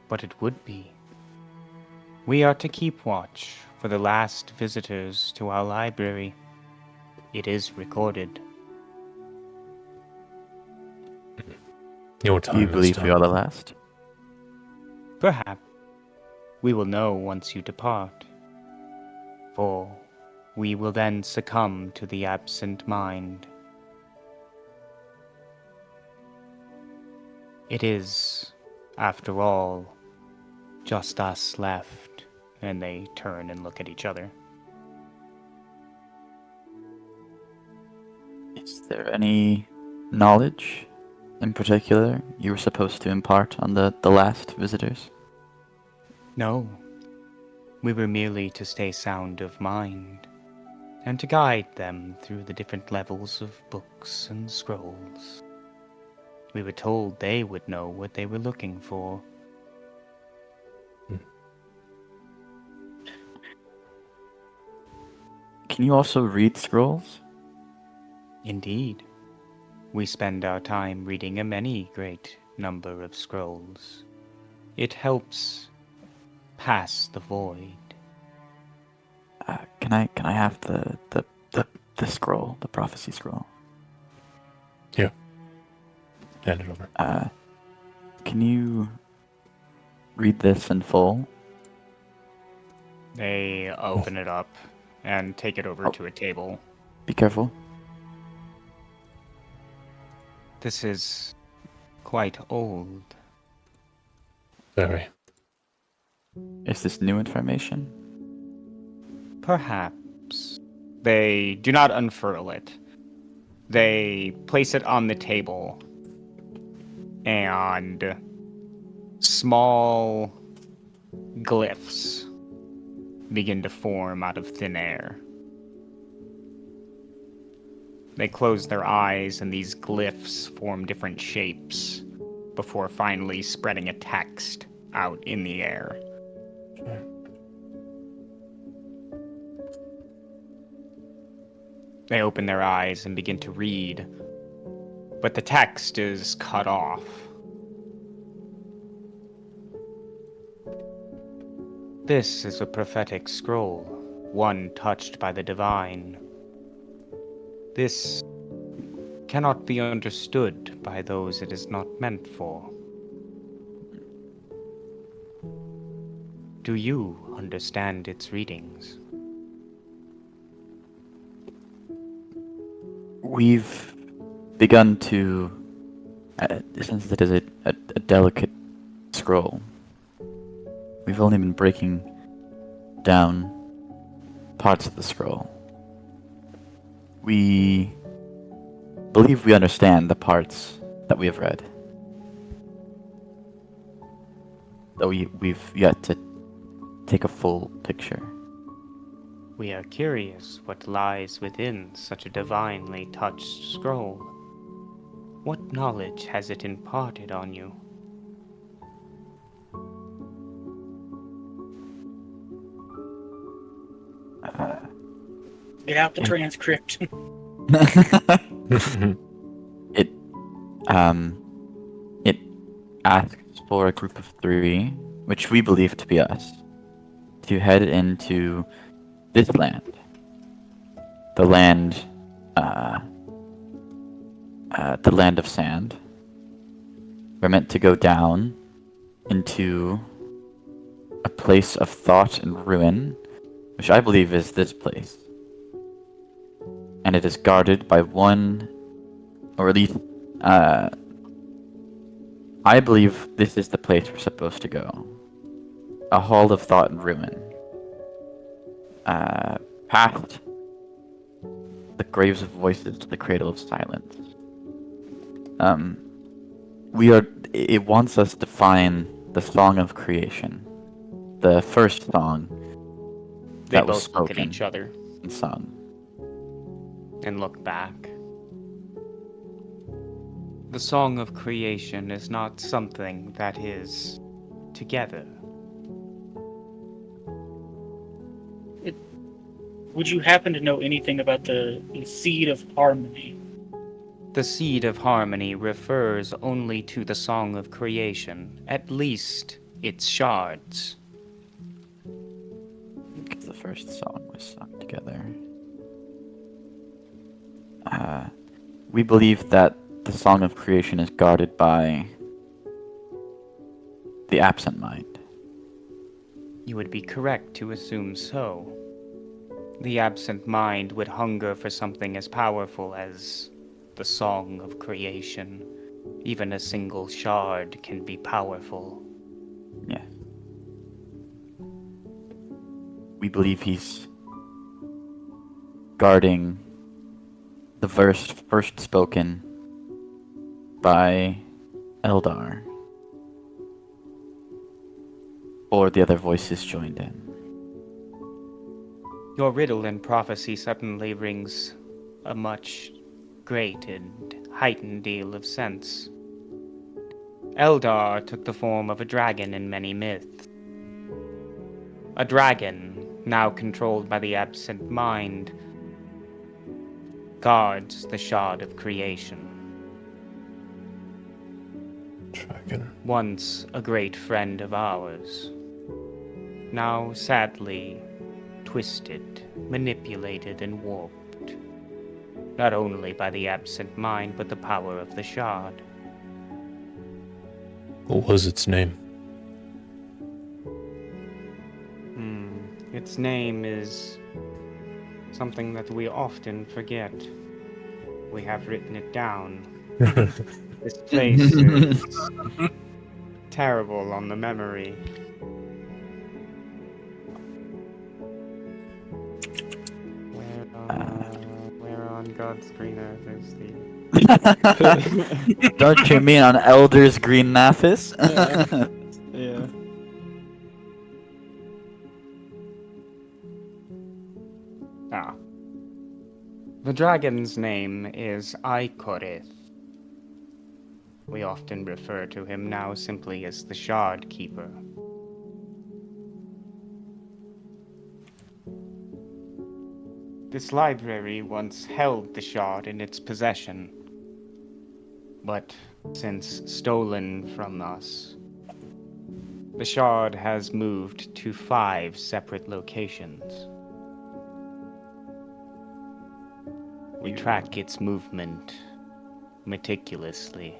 Speaker 1: but it would be. We are to keep watch for the last visitors to our library. It is recorded.
Speaker 3: Your
Speaker 2: Do you
Speaker 3: time is
Speaker 2: believe we are
Speaker 3: done.
Speaker 2: the last?
Speaker 1: Perhaps we will know once you depart, for we will then succumb to the absent mind. It is, after all, just us left, and they turn and look at each other.
Speaker 2: Is there any knowledge in particular you were supposed to impart on the last visitors?
Speaker 1: No, we were merely to stay sound of mind, and to guide them through the different levels of books and scrolls. We were told they would know what they were looking for.
Speaker 2: Can you also read scrolls?
Speaker 1: Indeed, we spend our time reading a many great number of scrolls. It helps pass the void.
Speaker 2: Can I have the scroll, the prophecy scroll?
Speaker 3: Hand it over.
Speaker 2: Can you read this in full?
Speaker 1: They open it up and take it over to a table.
Speaker 2: Be careful.
Speaker 1: This is quite old.
Speaker 3: Very.
Speaker 2: Is this new information?
Speaker 1: Perhaps. They do not unfurl it. They place it on the table, and small glyphs begin to form out of thin air. They close their eyes, and these glyphs form different shapes before finally spreading a text out in the air. They open their eyes and begin to read, but the text is cut off. This is a prophetic scroll, one touched by the divine. This cannot be understood by those it is not meant for. Do you understand its readings?
Speaker 6: We've begun to, since it is a delicate scroll, we've only been breaking down parts of the scroll. We believe we understand the parts that we have read, though we've yet to take a full picture.
Speaker 1: We are curious what lies within such a divinely touched scroll. What knowledge has it imparted on you?
Speaker 4: Get out the transcript.
Speaker 6: It asks for a group of 3, which we believe to be us, to head into this land. The land of sand. We're meant to go down into a place of thought and ruin, which I believe is this place. And it is guarded by one, or at least, I believe this is the place we're supposed to go. A hall of thought and ruin. Past the graves of voices to the cradle of silence. It wants us to find the song of creation. The first song
Speaker 1: They
Speaker 6: that was
Speaker 1: both look at
Speaker 6: spoken
Speaker 1: each other
Speaker 6: and sung.
Speaker 1: and look back. The song of creation is not something that is together.
Speaker 4: Would you happen to know anything about the seed of harmony?
Speaker 1: The seed of harmony refers only to the song of creation, at least its shards.
Speaker 6: Because the first song was sung together. We believe that the song of creation is guarded by the absent mind.
Speaker 1: You would be correct to assume so. The absent mind would hunger for something as powerful as the song of creation. Even a single shard can be powerful.
Speaker 6: Yes. We believe he's guarding the verse first spoken by Eldar. Or the other voices joined in.
Speaker 1: Your riddle and prophecy suddenly rings a much great and heightened deal of sense. Eldar took the form of a dragon in many myths. A dragon, now controlled by the absent mind, guards the shard of creation.
Speaker 3: Dragon.
Speaker 1: Once a great friend of ours. Now sadly twisted, manipulated, and warped. Not only by the absent mind, but the power of the shard.
Speaker 3: What was its name?
Speaker 1: Its name is something that we often forget. We have written it down. This place is terrible on the memory. Where on God's green earth is the...
Speaker 6: Don't you mean on Elder's Green Naphis?
Speaker 1: Yeah. Ah. The dragon's name is Ikorith. We often refer to him now simply as the Shard Keeper. This library once held the shard in its possession, but since stolen from us, the shard has moved to 5 separate locations. We track its movement meticulously.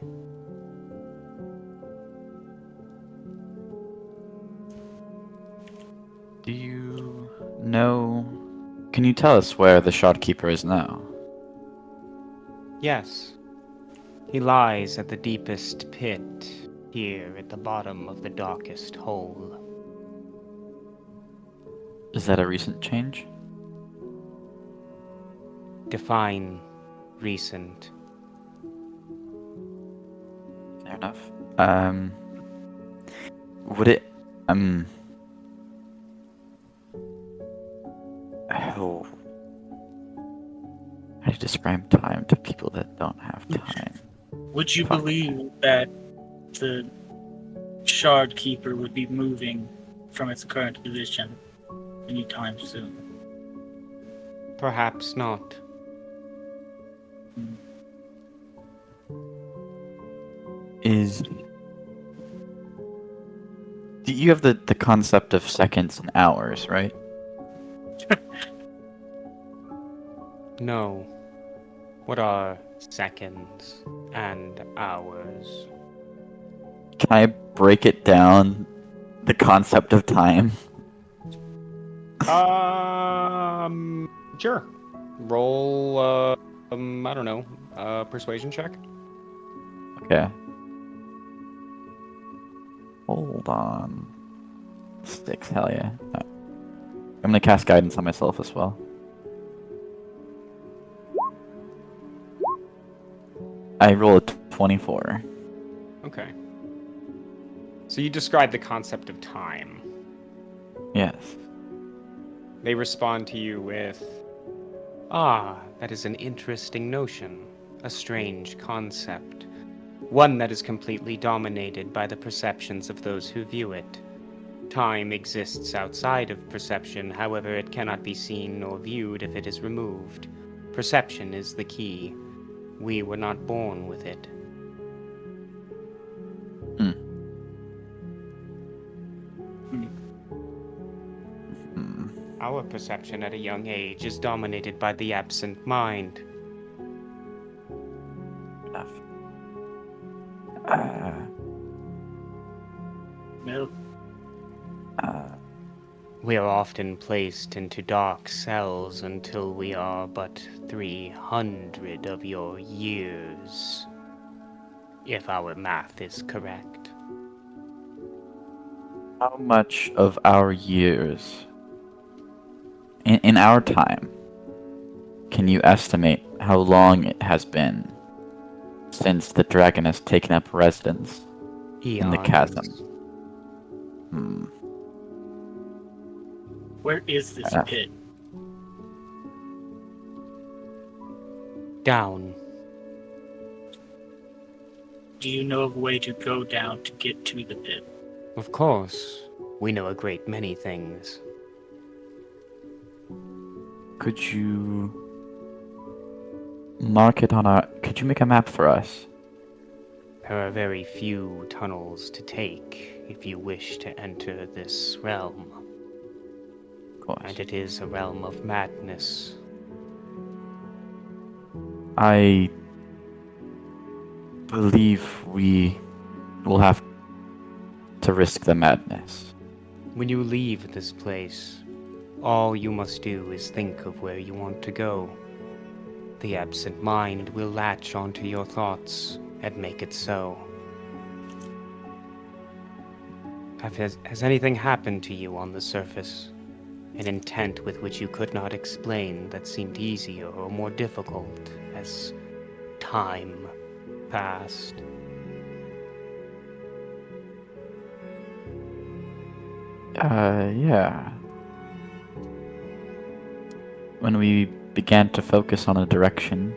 Speaker 6: Do you know? Can you tell us where the Shardkeeper is now?
Speaker 1: Yes, he lies at the deepest pit, here at the bottom of the darkest hole.
Speaker 6: Is that a recent change?
Speaker 1: Define recent.
Speaker 6: Fair enough. Would it, oh. How do you describe time to people that don't have time?
Speaker 4: Would you
Speaker 6: Fuck.
Speaker 4: believe that the Shard Keeper would be moving from its current position anytime soon?
Speaker 1: Perhaps not.
Speaker 6: Do you have the concept of seconds and hours, right?
Speaker 1: No. What are seconds and hours?
Speaker 6: Can I break it down? The concept of time?
Speaker 1: Sure. Roll, I don't know, persuasion check.
Speaker 6: Okay. Hold on. 6, hell yeah. Alright. I'm gonna cast guidance on myself as well. I roll a 24.
Speaker 1: Okay. So you describe the concept of time.
Speaker 6: Yes.
Speaker 1: They respond to you with, "Ah, that is an interesting notion, a strange concept, one that is completely dominated by the perceptions of those who view it. Time exists outside of perception, however, it cannot be seen nor viewed if it is removed. Perception is the key. We were not born with it."
Speaker 6: Hmm.
Speaker 1: Our perception at a young age is dominated by the absent mind.
Speaker 6: Enough.
Speaker 4: Well,
Speaker 1: We are often placed into dark cells until we are but 300 of your years, if our math is correct.
Speaker 6: How much of our years, in our time, can you estimate how long it has been since the dragon has taken up residence in the chasm? Hmm.
Speaker 4: where is this
Speaker 6: Enough.
Speaker 4: pit?
Speaker 1: Down.
Speaker 4: Do you know of a way to go down to get to the pit?
Speaker 1: Of course, we know a great many things.
Speaker 6: Could you mark it on our... Could you make a map for us?
Speaker 1: There are very few tunnels to take if you wish to enter this realm,
Speaker 6: Of course.
Speaker 1: and it is a realm of madness.
Speaker 6: I believe we will have to risk the madness.
Speaker 1: When you leave this place, all you must do is think of where you want to go. The absent mind will latch onto your thoughts and make it so. Has anything happened to you on the surface? An intent with which you could not explain that seemed easier or more difficult as time passed?
Speaker 6: Yeah. When we began to focus on a direction,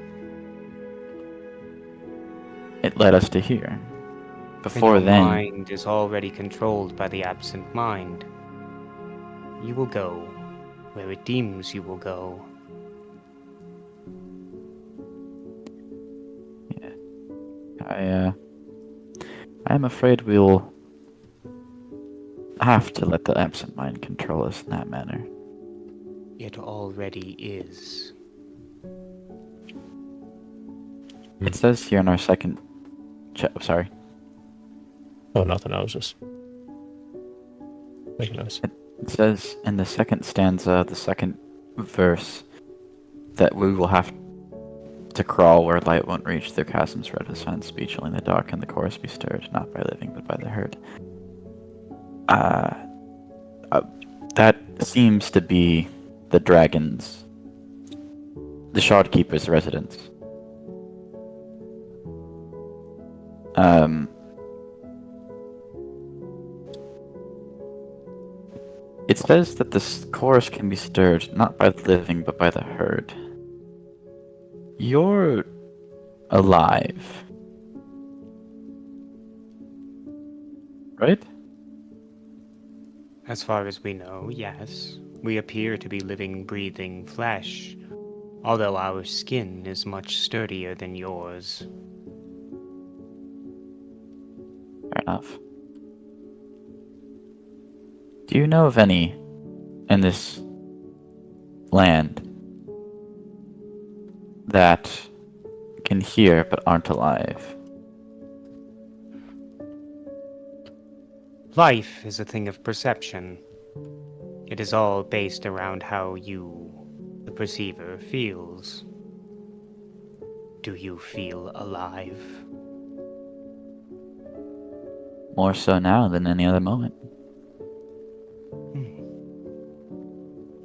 Speaker 6: it led us to here. Before
Speaker 1: And your
Speaker 6: then,
Speaker 1: mind is already controlled by the absent mind. You will go where it deems you will go,
Speaker 6: I'm afraid we'll have to let the absent mind control us in that manner.
Speaker 5: It already is.
Speaker 6: It says here in our second sorry.
Speaker 3: Oh, nothing. I was just making noise.
Speaker 6: It says in the second stanza, the second verse, that we will have to crawl where light won't reach through chasms red with silent speech, only the dark and the chorus be stirred, not by living but by the herd. That seems to be the dragon's, the Shardkeeper's residence. It says that this chorus can be stirred not by the living but by the herd. You're alive, right?
Speaker 5: As far as we know, yes. We appear to be living, breathing flesh, although our skin is much sturdier than yours.
Speaker 6: Fair enough. Do you know of any in this land that can hear but aren't alive?
Speaker 5: Life is a thing of perception. It is all based around how you, the perceiver, feels. Do you feel alive?
Speaker 6: More so now than any other moment.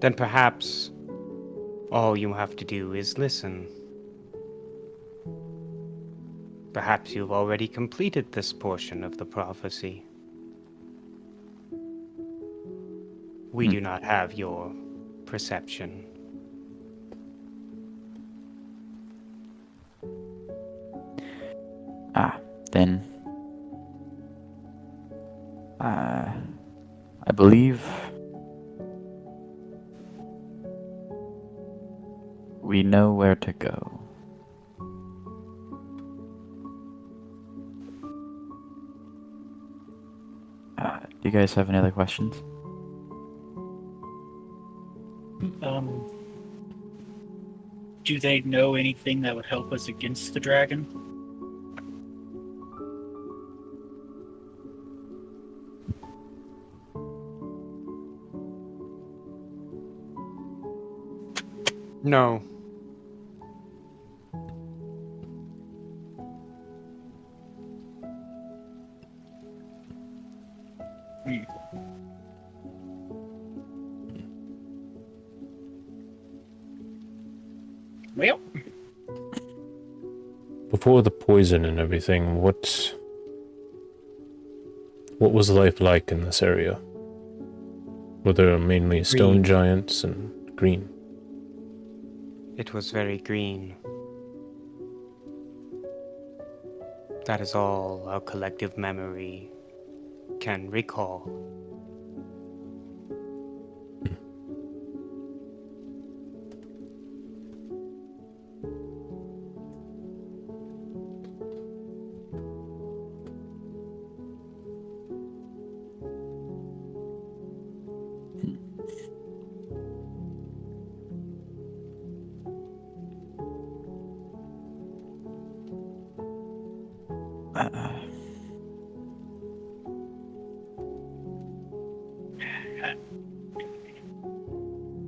Speaker 5: Then perhaps all you have to do is listen. Perhaps you've already completed this portion of the prophecy. We do not have your perception.
Speaker 6: Then I believe we know where to go. Do you guys have any other questions?
Speaker 4: Do they know anything that would help us against the dragon?
Speaker 5: No.
Speaker 4: Well,
Speaker 3: Before the poison and everything, what was life like in this area? Were there mainly stone giants and green?
Speaker 5: It was very green. That is all our collective memory can recall.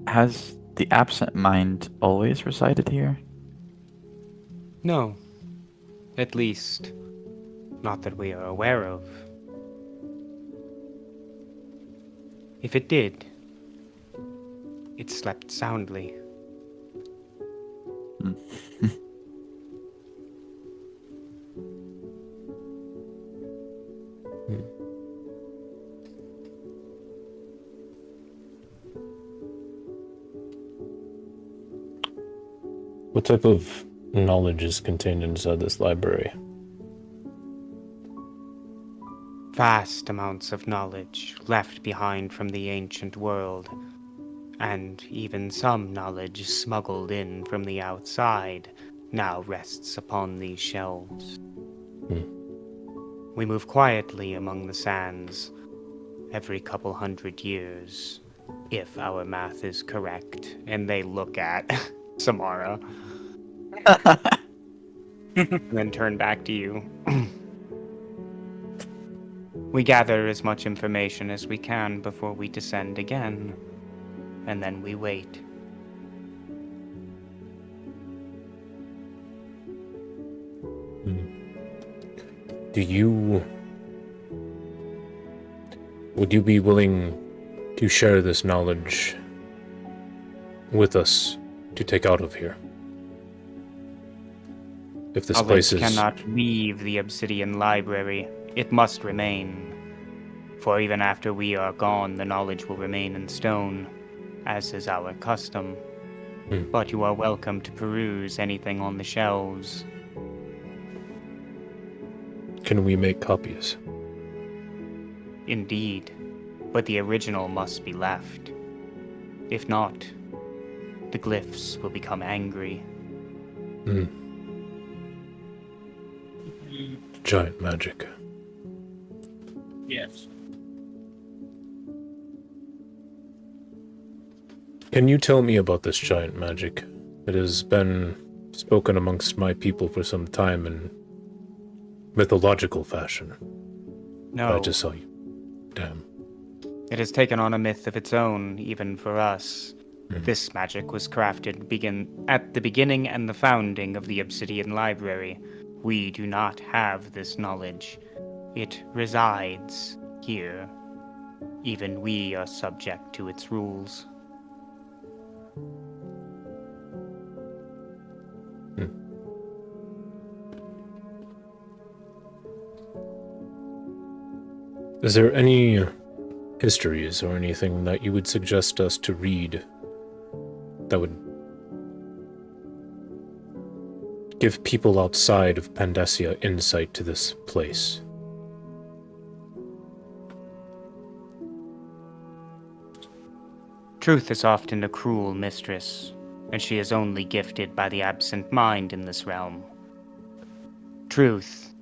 Speaker 6: Has the absent mind always resided here?
Speaker 5: No. At least, not that we are aware of. If it did, it slept soundly.
Speaker 3: What type of knowledge is contained inside this library?
Speaker 5: Vast amounts of knowledge left behind from the ancient world, and even some knowledge smuggled in from the outside now rests upon these shelves. We move quietly among the sands every couple 100 years, if our math is correct. And they look at Samara and then turn back to you. We gather as much information as we can before we descend again, and then we wait.
Speaker 3: Would you be willing to share this knowledge with us to take out of here? If this place is...
Speaker 5: cannot leave the Obsidian Library. It must remain. For even after we are gone, the knowledge will remain in stone, as is our custom. But you are welcome to peruse anything on the shelves.
Speaker 3: Can we make copies?
Speaker 5: Indeed, but the original must be left. If not, the glyphs will become angry.
Speaker 3: Giant magic.
Speaker 4: Yes.
Speaker 3: Can you tell me about this giant magic? It has been spoken amongst my people for some time in mythological fashion.
Speaker 5: No.
Speaker 3: I just saw you. Damn.
Speaker 5: It has taken on a myth of its own, even for us. This magic was crafted at the beginning and the founding of the Obsidian Library. We do not have this knowledge. It resides here. Even we are subject to its rules.
Speaker 3: Is there any histories or anything that you would suggest us to read that would give people outside of Pandessia insight to this place?
Speaker 5: Truth is often a cruel mistress, and she is only gifted by the absent mind in this realm. Truth,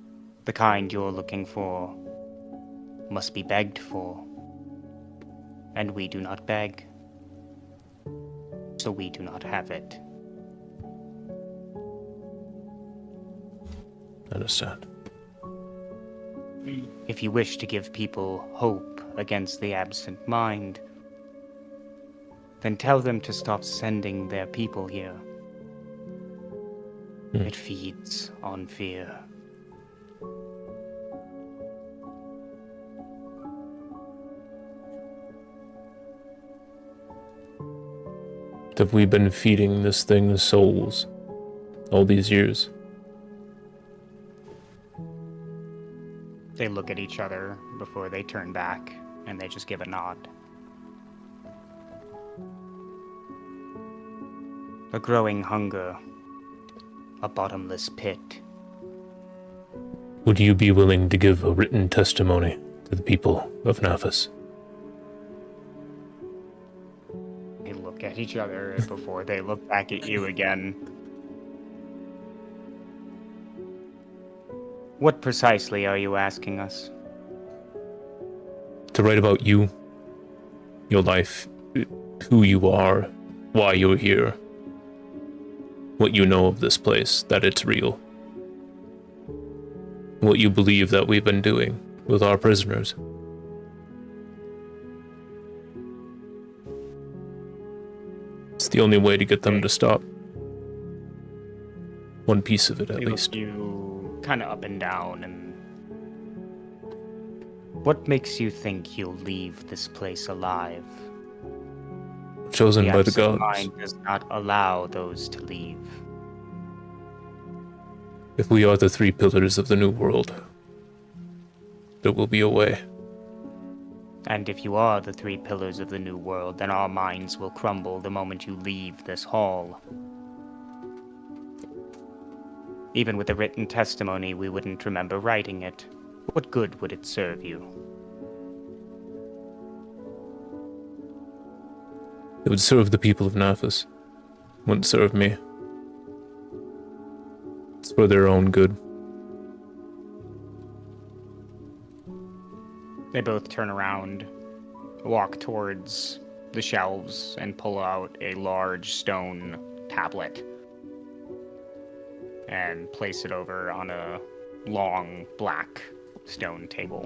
Speaker 5: the kind you're looking for, must be begged for. And we do not beg, so we do not have it.
Speaker 3: Understand.
Speaker 5: If you wish to give people hope against the absent mind, then tell them to stop sending their people here. It feeds on fear.
Speaker 3: Have we been feeding this thing's souls all these years?
Speaker 5: They look at each other before they turn back, and they just give a nod. A growing hunger, a bottomless pit.
Speaker 3: Would you be willing to give a written testimony to the people of Nafis?
Speaker 5: They look at each other before they look back at you again. What precisely are you asking us?
Speaker 3: To write about you, your life, who you are, why you're here, what you know of this place, that it's real, what you believe that we've been doing with our prisoners. It's the only way to get them to stop. One piece of it, at least.
Speaker 5: You kind of up and down, and what makes you think you'll leave this place alive?
Speaker 3: Chosen by the
Speaker 5: absent
Speaker 3: gods.
Speaker 5: mind does not allow those to leave.
Speaker 3: If we are the three pillars of the new world, there will be a way.
Speaker 5: And if you are the three pillars of the new world, then our minds will crumble the moment you leave this hall. Even with a written testimony, we wouldn't remember writing it. What good would it serve you?
Speaker 3: It would serve the people of Nafis. It wouldn't serve me. It's for their own good.
Speaker 1: They both turn around, walk towards the shelves, and pull out a large stone tablet and place it over on a long black stone table.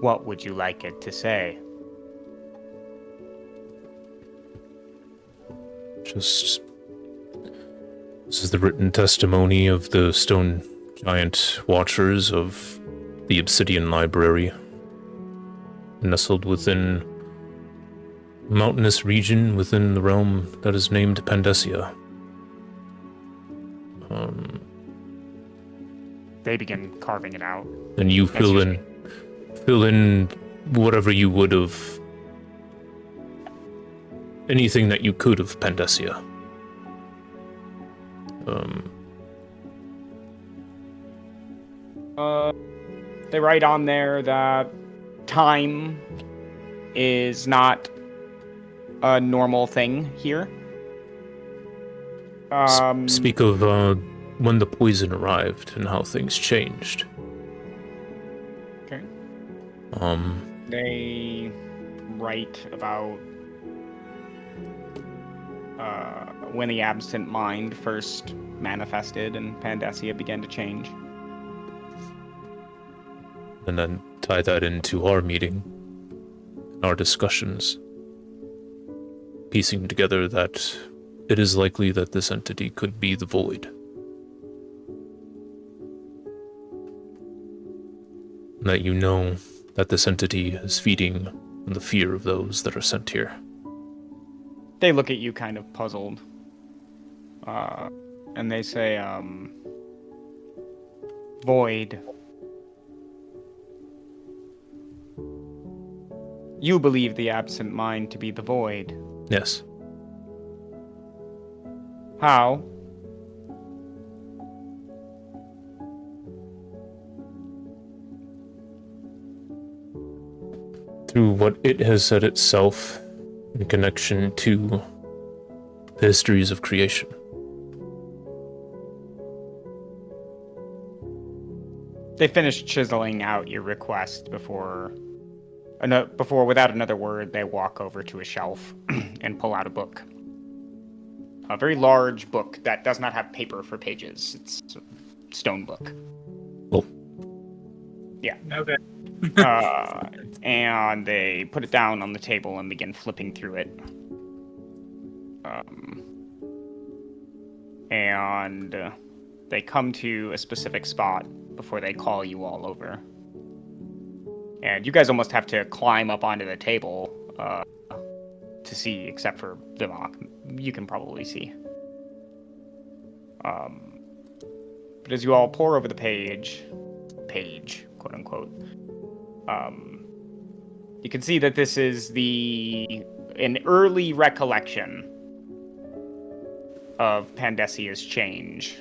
Speaker 1: What would you like it to say?
Speaker 3: Just. This is the written testimony of the stone giant watchers of the Obsidian Library, nestled within a mountainous region within the realm that is named Pandessia.
Speaker 1: They begin carving it out.
Speaker 3: And you fill in whatever you would of anything that you could of Pandessia.
Speaker 1: They write on there that time is not a normal thing here.
Speaker 3: Speak of when the poison arrived and how things changed.
Speaker 1: Okay. They write about when the absent mind first manifested and Pandessia began to change.
Speaker 3: And then tie that into our meeting, our discussions, piecing together that it is likely that this entity could be the Void. That you know that this entity is feeding on the fear of those that are sent here.
Speaker 1: They look at you kind of puzzled. And they say, Void. You believe the absent mind to be the Void.
Speaker 3: Yes.
Speaker 1: How?
Speaker 3: Through what it has said itself in connection to the histories of creation.
Speaker 1: They finish chiseling out your request before, without another word, they walk over to a shelf and pull out a book. A very large book that does not have paper for pages. It's a stone book.
Speaker 3: Oh.
Speaker 1: Yeah.
Speaker 4: Okay.
Speaker 1: And they put it down on the table and begin flipping through it. And they come to a specific spot before they call you all over. And you guys almost have to climb up onto the table to see, except for Vimak. You can probably see. But as you all pore over the page, quote unquote, you can see that this is an early recollection of Pandessia's change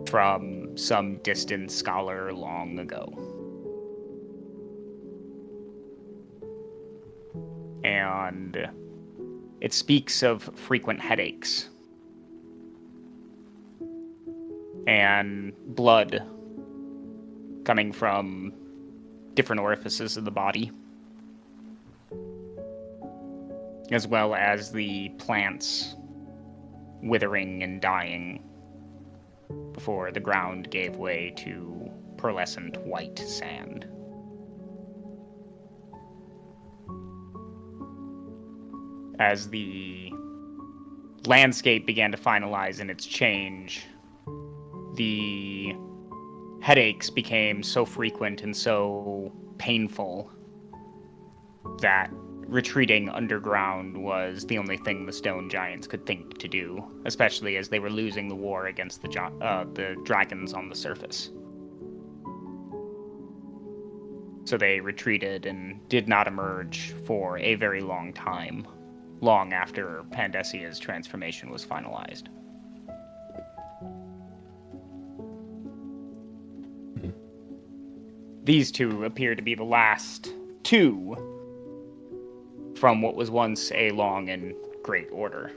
Speaker 1: from some distant scholar long ago. And it speaks of frequent headaches and blood coming from different orifices of the body, as well as the plants withering and dying before the ground gave way to pearlescent white sand. As the landscape began to finalize in its change, the headaches became so frequent and so painful that retreating underground was the only thing the stone giants could think to do, especially as they were losing the war against the dragons on the surface. So they retreated and did not emerge for a very long time, long after Pandessia's transformation was finalized. These two appear to be the last two from what was once a long and great order.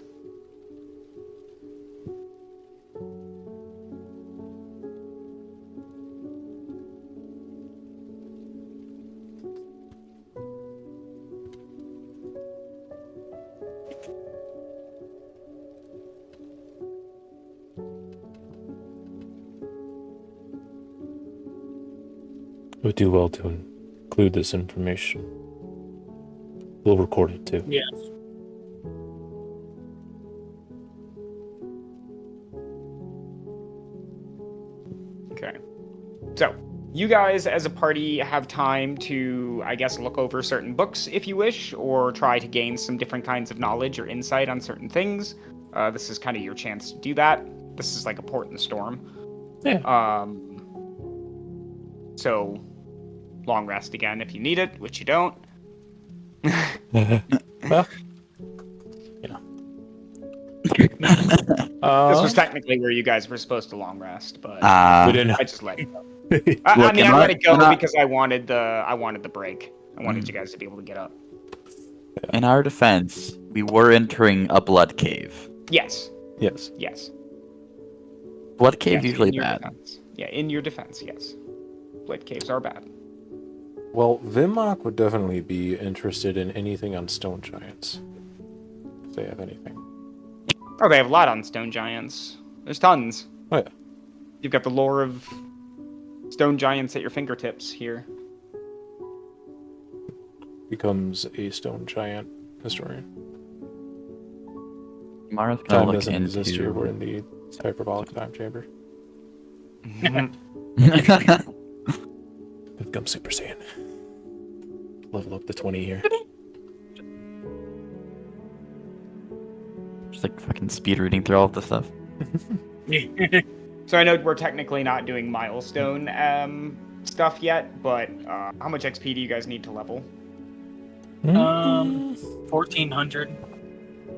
Speaker 3: would do well to include this information. We'll record it too.
Speaker 4: Yes.
Speaker 1: Okay. So, you guys as a party have time to, I guess, look over certain books if you wish, or try to gain some different kinds of knowledge or insight on certain things. This is kind of your chance to do that. This is like a port in the storm.
Speaker 3: Yeah.
Speaker 1: So, long rest again if you need it, which you don't.
Speaker 3: Well, you know.
Speaker 1: This was technically where you guys were supposed to long rest, but
Speaker 3: we didn't.
Speaker 1: I just let it go. I mean, I let it go because I wanted the break. I wanted you guys to be able to get up.
Speaker 6: In our defense, we were entering a blood cave.
Speaker 1: Yes.
Speaker 3: Yes.
Speaker 1: Yes.
Speaker 6: Blood cave
Speaker 1: Yes,
Speaker 6: usually
Speaker 1: in your
Speaker 6: bad.
Speaker 1: defense. Yeah, in your defense, yes. Blood caves are bad.
Speaker 3: Well, Vimak would definitely be interested in anything on stone giants. If they have anything.
Speaker 1: Oh, they have a lot on stone giants. There's tons.
Speaker 3: Oh yeah.
Speaker 1: You've got the lore of stone giants at your fingertips here.
Speaker 3: Becomes a stone giant historian.
Speaker 6: Mara's gonna
Speaker 3: Time
Speaker 6: look
Speaker 3: doesn't exist here. We're
Speaker 6: into.
Speaker 3: in the hyperbolic time chamber. Become Super Saiyan. Level up to 20 here.
Speaker 6: Just like fucking speed reading through all of this stuff.
Speaker 1: So I know we're technically not doing milestone stuff yet, but how much XP do you guys need to level?
Speaker 4: 1400.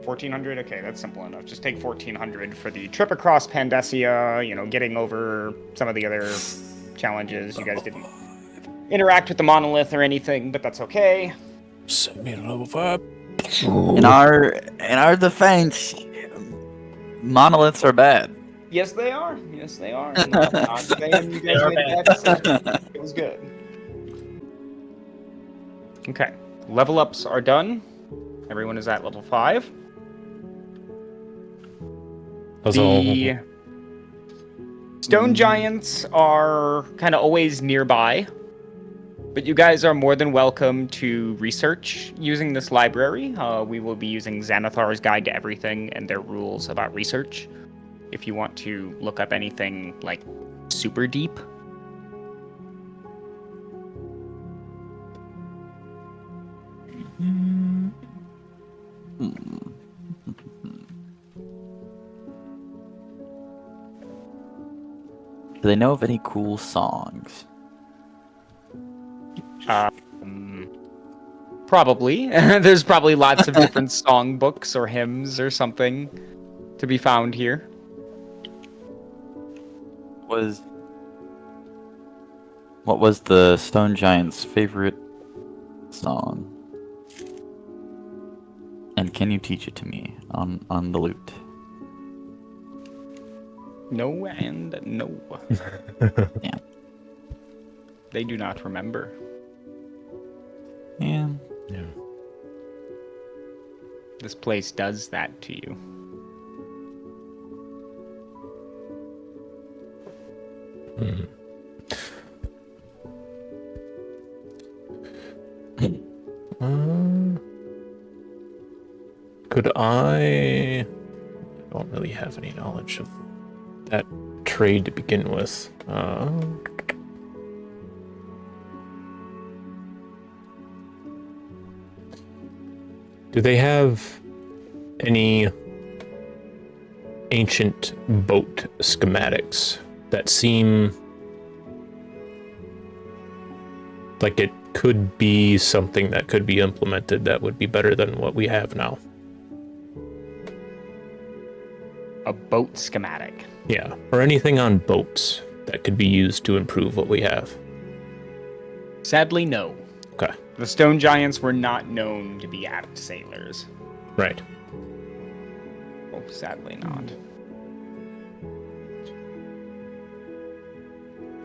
Speaker 1: 1400? Okay, that's simple enough. Just take 1400 for the trip across Pandessia, getting over some of the other challenges. You guys didn't interact with the monolith or anything, but that's okay.
Speaker 3: Send me to level 5.
Speaker 6: In our defense, monoliths are bad.
Speaker 1: Yes, they are. Yes, they are. I'm not saying you guys made a bad decision. It was good. Okay. Level ups are done. Everyone is at level 5. The stone giants are kind of always nearby, but you guys are more than welcome to research using this library. We will be using Xanathar's Guide to Everything and their rules about research. If you want to look up anything like super deep.
Speaker 6: Do they know of any cool songs?
Speaker 1: Probably. There's probably lots of different songbooks or hymns or something to be found here.
Speaker 6: What was the stone giant's favorite song? And can you teach it to me on the lute?
Speaker 1: No and no.
Speaker 6: Yeah.
Speaker 1: They do not remember.
Speaker 6: Yeah.
Speaker 3: Yeah.
Speaker 1: This place does that to you.
Speaker 3: Could I don't really have any knowledge of that trade to begin with. Do they have any ancient boat schematics that seem like it could be something that could be implemented that would be better than what we have now?
Speaker 1: A boat schematic.
Speaker 3: Yeah, or anything on boats that could be used to improve what we have.
Speaker 1: Sadly, no.
Speaker 3: Okay.
Speaker 1: The stone giants were not known to be apt sailors.
Speaker 3: Right.
Speaker 1: Oh, sadly not.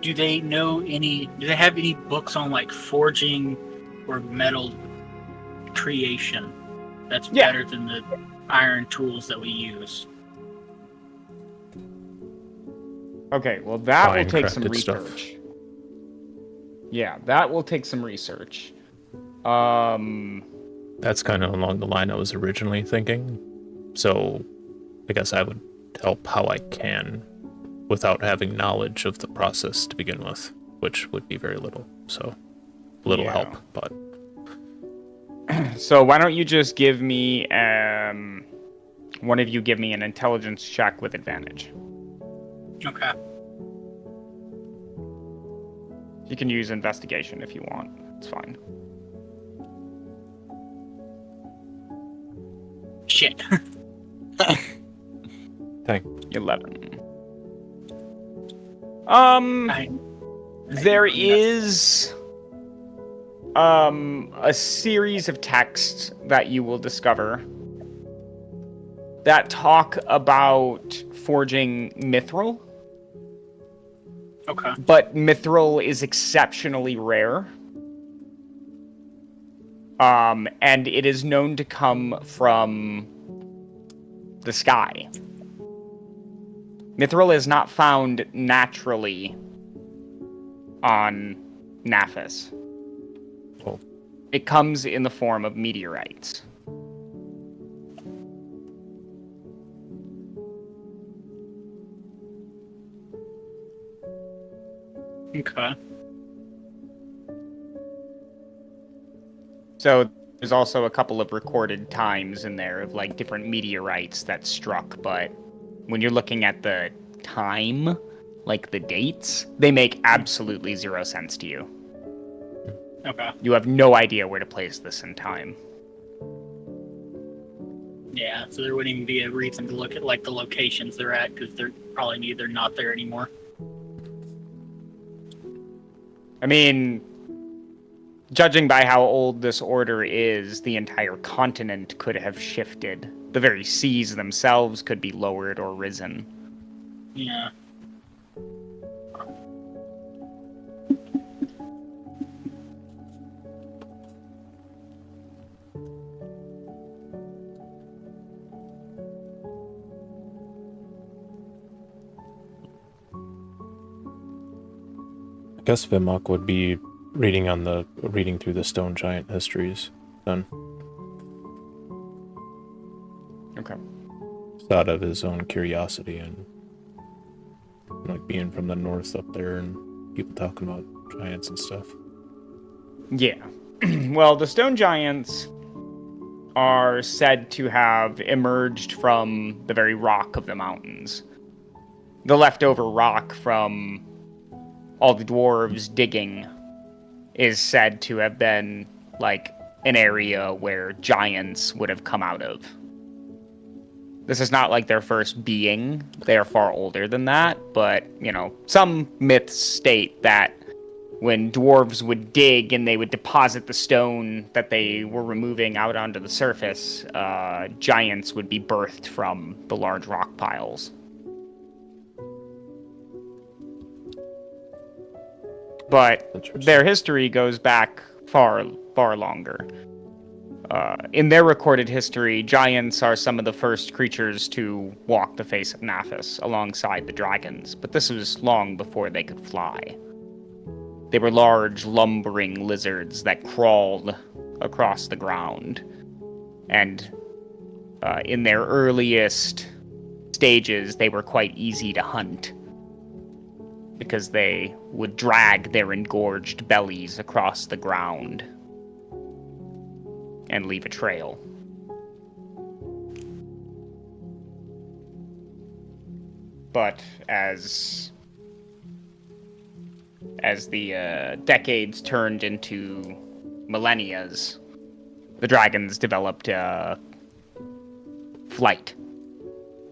Speaker 4: Do they have any books on like forging or metal creation that's better than the iron tools that we use?
Speaker 1: Okay, well that will take some
Speaker 3: Fine-crafted
Speaker 1: research.
Speaker 3: stuff.
Speaker 1: Yeah, that will take some research.
Speaker 3: That's kind of along the line I was originally thinking. So I guess I would help how I can without having knowledge of the process to begin with, which would be very little. So little
Speaker 1: Yeah.
Speaker 3: help, but
Speaker 1: So why don't you just give me, one of you give me an intelligence check with advantage.
Speaker 4: Okay.
Speaker 1: You can use investigation if you want. It's fine.
Speaker 4: Shit.
Speaker 3: thank
Speaker 1: 11.
Speaker 4: I
Speaker 1: There is a series of texts that you will discover that talk about forging mithril,
Speaker 4: Okay.
Speaker 1: but mithril is exceptionally rare. And it is known to come from the sky. Mithril is not found naturally on Naphis.
Speaker 3: Oh.
Speaker 1: It comes in the form of meteorites.
Speaker 4: Okay.
Speaker 1: So there's also a couple of recorded times in there of like different meteorites that struck, but when you're looking at the time, like the dates, they make absolutely zero sense to you.
Speaker 4: Okay.
Speaker 1: You have no idea where to place this in time.
Speaker 4: Yeah, so there wouldn't even be a reason to look at like the locations they're at because they're probably either not there anymore.
Speaker 1: I mean, judging by how old this order is, the entire continent could have shifted. The very seas themselves could be lowered or risen.
Speaker 4: Yeah.
Speaker 3: I guess Vimak would be reading through the stone giant histories then.
Speaker 1: Okay.
Speaker 3: Just out of his own curiosity and like being from the north up there and people talking about giants and stuff.
Speaker 1: Yeah. Well, the stone giants are said to have emerged from the very rock of the mountains. The leftover rock from all the dwarves digging is said to have been like an area where giants would have come out of. This is not like their first being. They are far older than that, but, you know, some myths state that when dwarves would dig and they would deposit the stone that they were removing out onto the surface, giants would be birthed from the large rock piles. But their history goes back far, far longer. In their recorded history, giants are some of the first creatures to walk the face of Naphis alongside the dragons, but this was long before they could fly. They were large, lumbering lizards that crawled across the ground. And in their earliest stages, they were quite easy to hunt, because they would drag their engorged bellies across the ground and leave a trail. But as the decades turned into millennias, the dragons developed flight.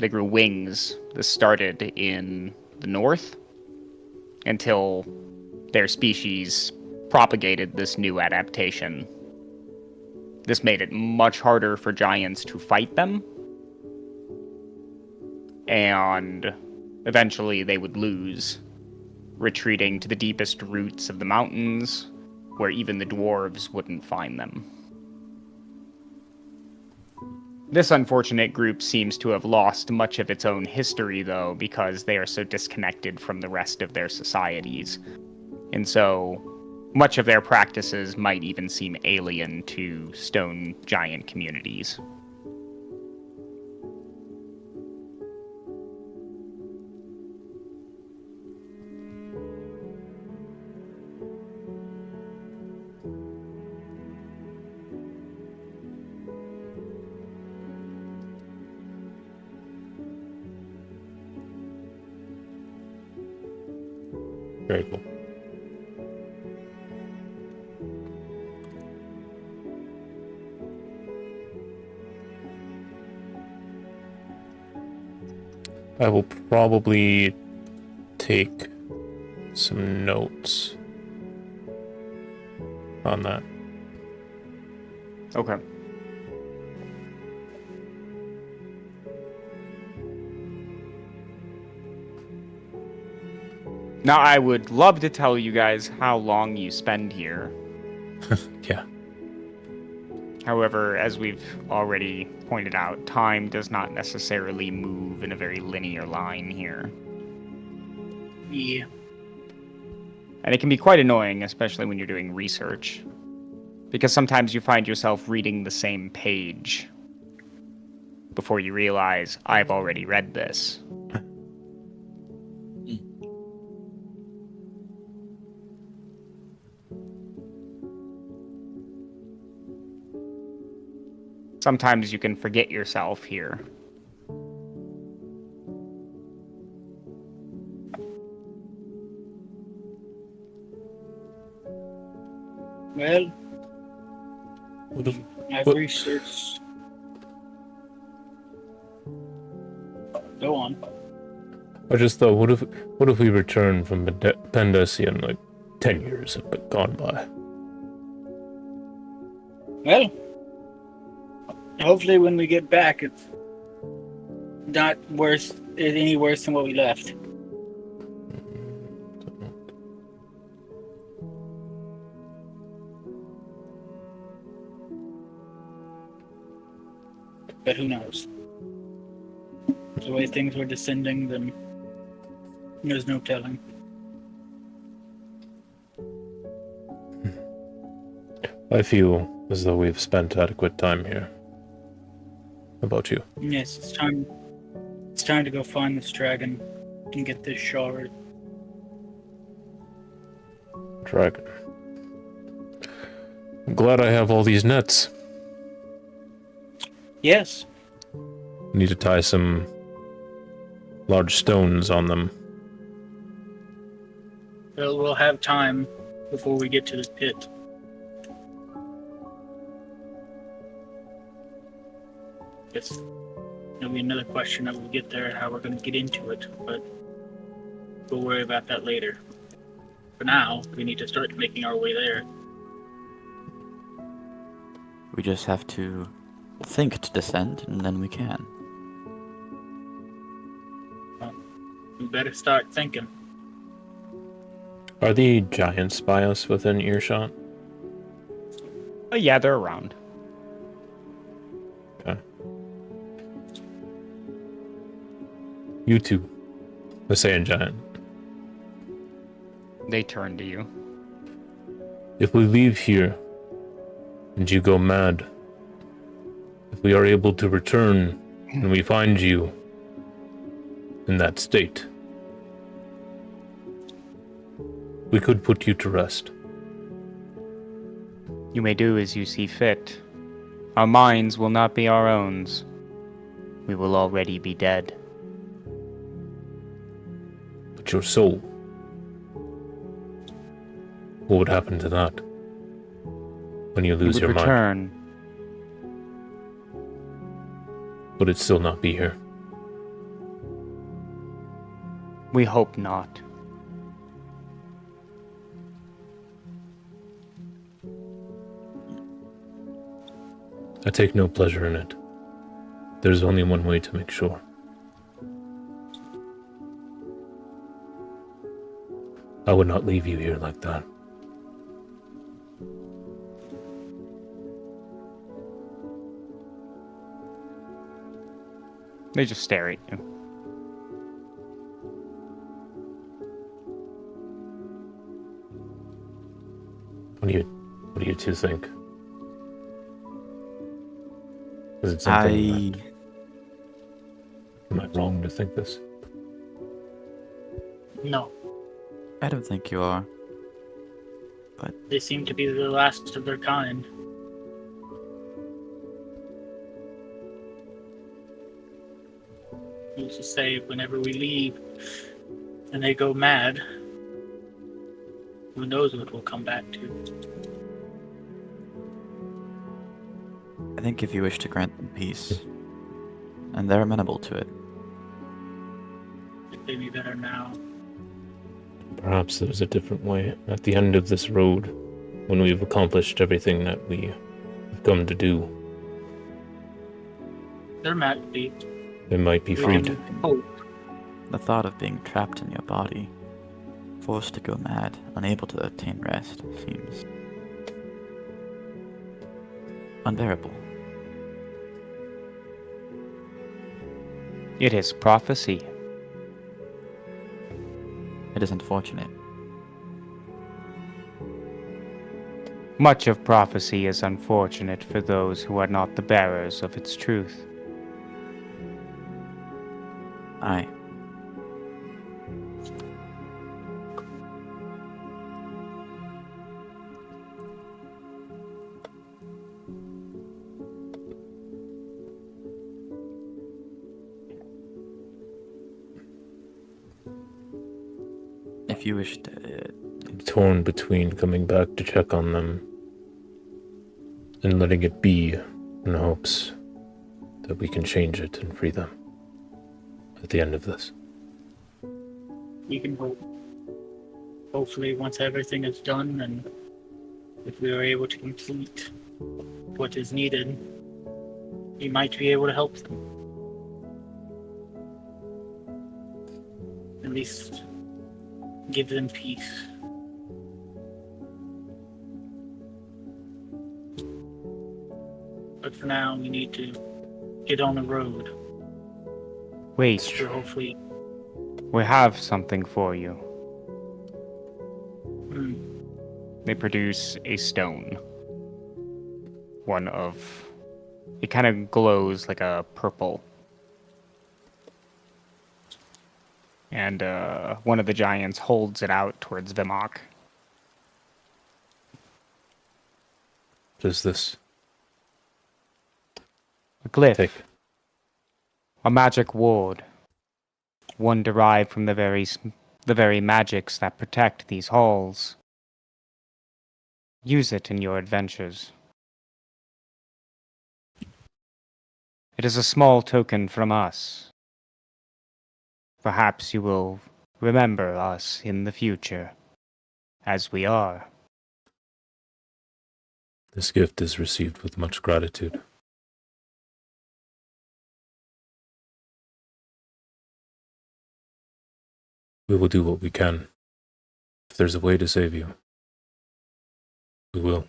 Speaker 1: They grew wings. This started in the north until their species propagated this new adaptation. This made it much harder for giants to fight them, and eventually they would lose, retreating to the deepest roots of the mountains, where even the dwarves wouldn't find them. This unfortunate group seems to have lost much of its own history, though, because they are so disconnected from the rest of their societies. And so much of their practices might even seem alien to stone giant communities.
Speaker 3: Very cool. I will probably take some notes on that.
Speaker 1: Okay. Now, I would love to tell you guys how long you spend here.
Speaker 3: Yeah.
Speaker 1: However, as we've already pointed out, time does not necessarily move in a very linear line here.
Speaker 4: Yeah.
Speaker 1: And it can be quite annoying, especially when you're doing research. Because sometimes you find yourself reading the same page before you realize, I've already read this. Sometimes you can forget yourself here.
Speaker 4: Well,
Speaker 3: What if,
Speaker 4: I've
Speaker 3: what-
Speaker 4: researched. Go on.
Speaker 3: I just thought, what if we return from Pandessia in like 10 years have gone by?
Speaker 4: Well, hopefully when we get back, it's not any worse than what we left. But who knows? The way things were descending, then there's no telling.
Speaker 3: I feel as though we've spent adequate time here. How about you?
Speaker 4: Yes, it's time. It's time to go find this dragon and get this shard.
Speaker 3: Dragon. I'm glad I have all these nets.
Speaker 4: Yes.
Speaker 3: Need to tie some large stones on them.
Speaker 4: Well, we'll have time before we get to the pit. Yes. There'll be another question that we'll get there, how we're going to get into it, but we'll worry about that later. For now, we need to start making our way there.
Speaker 6: We just have to think to descend, and then we can.
Speaker 4: We better start thinking.
Speaker 3: Are the giants by us within earshot?
Speaker 1: Yeah, they're around.
Speaker 3: Okay. You two. The Saiyan giant.
Speaker 1: They turn to you.
Speaker 3: If we leave here and you go mad, if we are able to return and we find you in that state, we could put you to rest.
Speaker 1: You may do as you see fit. Our minds will not be our own. We will already be dead.
Speaker 3: But your soul, what would happen to that when you lose
Speaker 1: It
Speaker 3: your
Speaker 1: would
Speaker 3: mind?
Speaker 1: return.
Speaker 3: Would it still not be here?
Speaker 1: We hope not.
Speaker 3: I take no pleasure in it. There's only one way to make sure. I would not leave you here like that.
Speaker 1: They just stare at you.
Speaker 3: What do you two think? Is it something am I wrong to think this?
Speaker 4: No,
Speaker 6: I don't think you are.
Speaker 4: they seem to be the last of their kind. Who's to say whenever we leave and they go mad, who knows what we'll come back to?
Speaker 6: I think if you wish to grant them peace, and they're amenable to it.
Speaker 4: It'd be better now.
Speaker 3: Perhaps there's a different way. At the end of this road, when we've accomplished everything that we have come to do,
Speaker 4: There might be.
Speaker 3: they might be
Speaker 4: We
Speaker 3: freed.
Speaker 4: can hope.
Speaker 6: The thought of being trapped in your body, forced to go mad, unable to obtain rest, seems unbearable.
Speaker 5: It is prophecy.
Speaker 6: It is unfortunate.
Speaker 5: Much of prophecy is unfortunate for those who are not the bearers of its truth.
Speaker 6: Aye. If you wish to,
Speaker 3: I'm torn between coming back to check on them and letting it be in hopes that we can change it and free them at the end of this.
Speaker 4: We can hope. Hopefully, once everything is done, and if we are able to complete what is needed, we might be able to help them. At least give them peace. But for now, we need to get on the road.
Speaker 5: Wait,
Speaker 4: So hopefully,
Speaker 5: we have something for you.
Speaker 4: hmm,
Speaker 5: They produce a stone. One of... It kind of glows like a purple. And one of the giants holds it out towards Vimak.
Speaker 3: What is this?
Speaker 5: A glyph.
Speaker 3: Take.
Speaker 5: A magic ward. One derived from the very magics that protect these halls. Use it in your adventures. It is a small token from us. Perhaps you will remember us in the future, as we are.
Speaker 3: This gift is received with much gratitude. We will do what we can. If there's a way to save you, we will.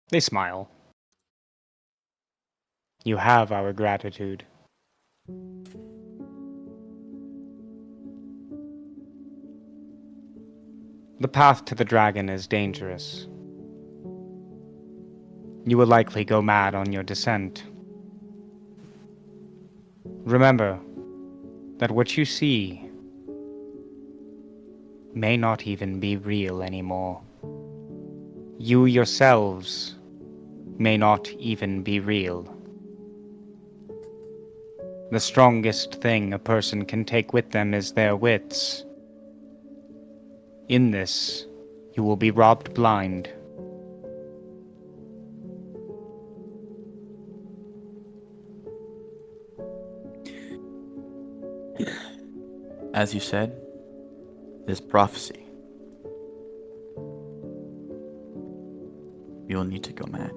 Speaker 5: They smile. You have our gratitude. The path to the dragon is dangerous. You will likely go mad on your descent. Remember that what you see may not even be real anymore. You yourselves may not even be real. The strongest thing a person can take with them is their wits. In this, you will be robbed blind.
Speaker 6: As you said, it is prophecy. You will need to go mad.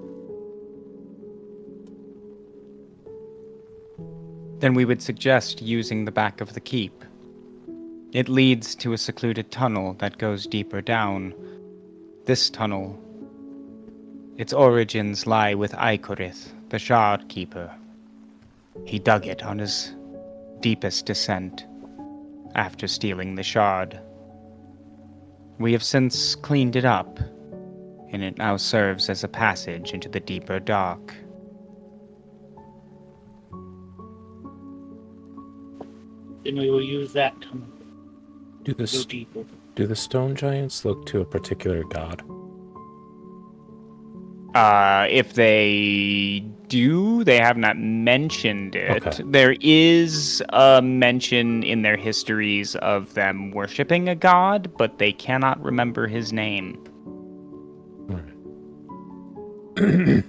Speaker 5: Then we would suggest using the back of the keep. It leads to a secluded tunnel that goes deeper down. This tunnel, its origins lie with Icorith, the Shard Keeper. He dug it on his deepest descent after stealing the shard.
Speaker 1: We have since cleaned it up, and it now serves as a passage into the deeper dark.
Speaker 4: Then we will use that to
Speaker 3: Do
Speaker 4: go
Speaker 3: the,
Speaker 4: deeper.
Speaker 3: do the stone giants look to a particular god?
Speaker 1: If they do, they have not mentioned it.
Speaker 3: Okay.
Speaker 1: There is a mention in their histories of them worshipping a god, but they cannot remember his name.
Speaker 3: Alright.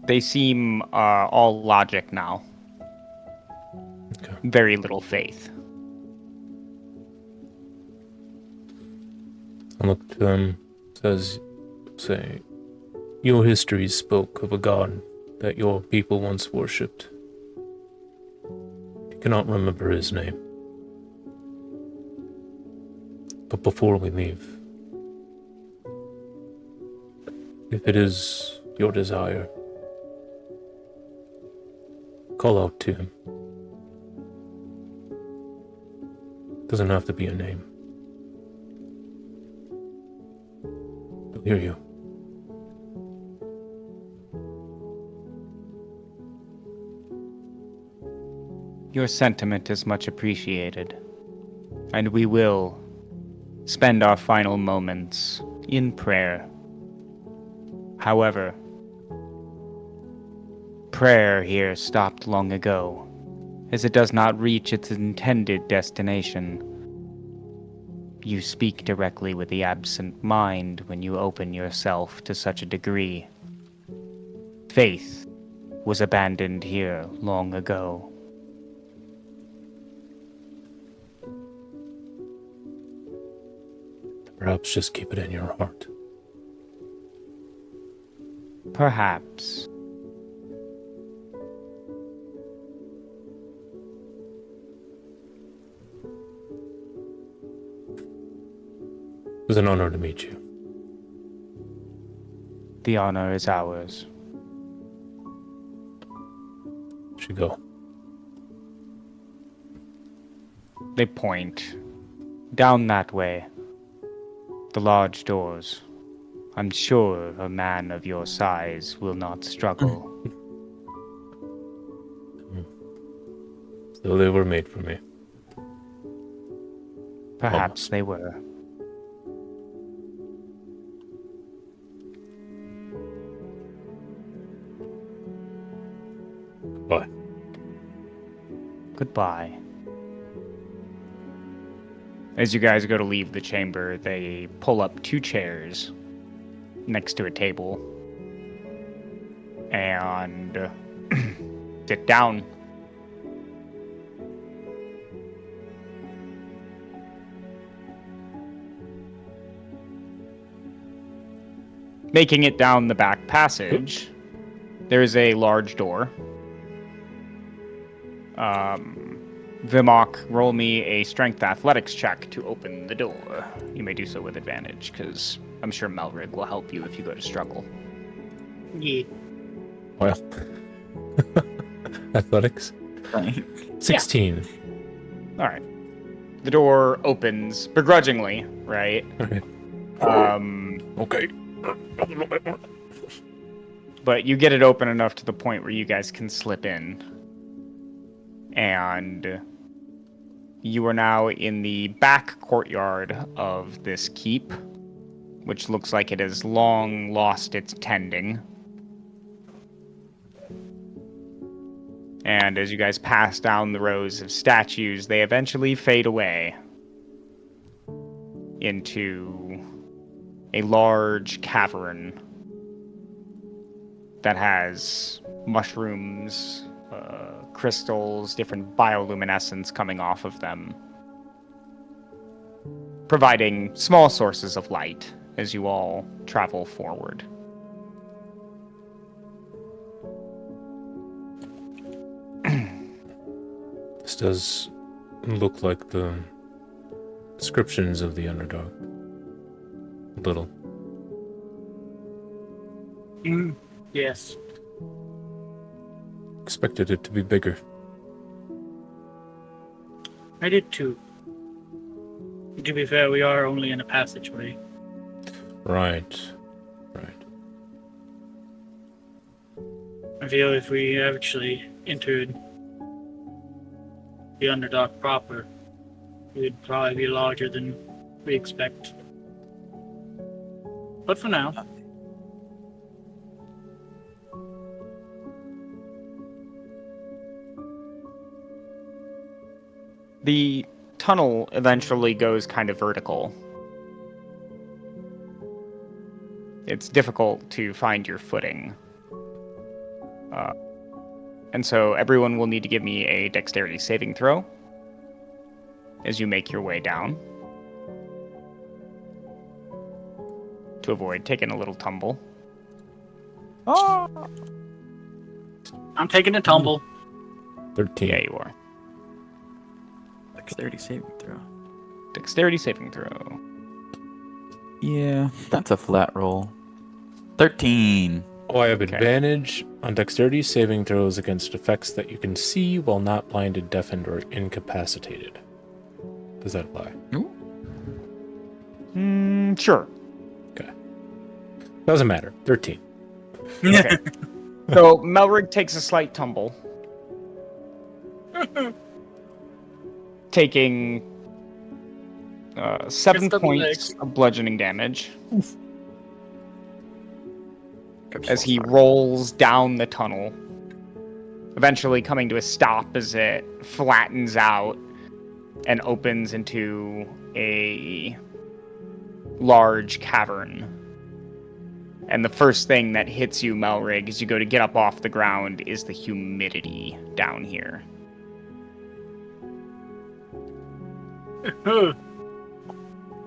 Speaker 1: They seem all logic now.
Speaker 3: Okay.
Speaker 1: Very little faith.
Speaker 3: I look to them, say, your history spoke of a god that your people once worshipped. You cannot remember his name. But before we leave, if it is your desire, call out to him. Doesn't have to be a name. He'll hear you.
Speaker 1: Your sentiment is much appreciated, and we will spend our final moments in prayer. However, prayer here stopped long ago, as it does not reach its intended destination. You speak directly with the absent mind when you open yourself to such a degree. Faith was abandoned here long ago.
Speaker 3: Perhaps just keep it in your heart.
Speaker 1: Perhaps.
Speaker 3: It was an honor to meet you.
Speaker 1: The honor is ours.
Speaker 3: Should go.
Speaker 1: They point down that way. The large doors. I'm sure a man of your size will not struggle.
Speaker 3: So they were made for me.
Speaker 1: Perhaps they were.
Speaker 3: Bye.
Speaker 1: Goodbye. As you guys go to leave the chamber, they pull up 2 chairs next to a table and sit down. Making it down the back passage, there is a large door. Vimak, roll me a strength athletics check to open the door. You may do so with advantage, because I'm sure Melrigg will help you if you go to struggle.
Speaker 4: Yeah.
Speaker 3: Well. Athletics? 16.
Speaker 1: Alright. The door opens begrudgingly, right?
Speaker 3: Okay. Okay.
Speaker 1: But you get it open enough to the point where you guys can slip in. And you are now in the back courtyard of this keep, which looks like it has long lost its tending. And as you guys pass down the rows of statues, they eventually fade away into a large cavern that has mushrooms, crystals, different bioluminescence coming off of them, providing small sources of light as you all travel forward.
Speaker 3: This does look like the descriptions of the Underdark. A little.
Speaker 4: Yes.
Speaker 3: Expected it to be bigger.
Speaker 4: I did too. To be fair, we are only in a passageway.
Speaker 3: Right.
Speaker 4: I feel if we actually entered the Underdark proper, it would probably be larger than we expect. But for now,
Speaker 1: The tunnel eventually goes kind of vertical. It's difficult to find your footing. And so everyone will need to give me a dexterity saving throw as you make your way down to avoid taking a little tumble.
Speaker 4: I'm taking a tumble.
Speaker 3: 13.
Speaker 1: Yeah, you are.
Speaker 6: Dexterity saving throw.
Speaker 1: Dexterity saving throw.
Speaker 6: Yeah, that's a flat roll. 13.
Speaker 3: Oh, I have
Speaker 1: Okay.
Speaker 3: advantage on dexterity saving throws against effects that you can see while not blinded, deafened, or incapacitated. Does that apply?
Speaker 1: Sure.
Speaker 3: Doesn't matter. 13.
Speaker 1: Okay. So Melrigg takes a slight tumble, taking 7
Speaker 4: It's the
Speaker 1: points
Speaker 4: legs.
Speaker 1: of bludgeoning damage
Speaker 6: Grab
Speaker 1: as he
Speaker 6: Soulstar.
Speaker 1: rolls down the tunnel, eventually coming to a stop as it flattens out and opens into a large cavern. And the first thing that hits you, Melrigg, as you go to get up off the ground is the humidity down here.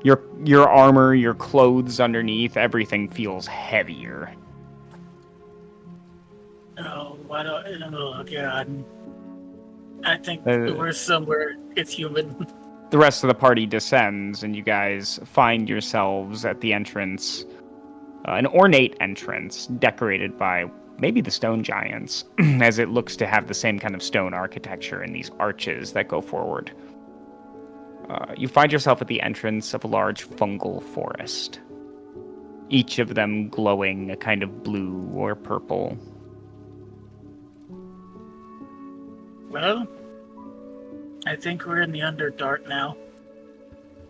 Speaker 1: Your armor, your clothes underneath, everything feels heavier.
Speaker 4: Oh, why don't? Oh God! I think
Speaker 1: Uh,
Speaker 4: we're somewhere. It's humid.
Speaker 1: The rest of the party descends, and you guys find yourselves at the entrance, an ornate entrance decorated by maybe the stone giants, as it looks to have the same kind of stone architecture and these arches that go forward. You find yourself at the entrance of a large fungal forest, each of them glowing a kind of blue or purple.
Speaker 4: Well, I think we're in the Underdark now.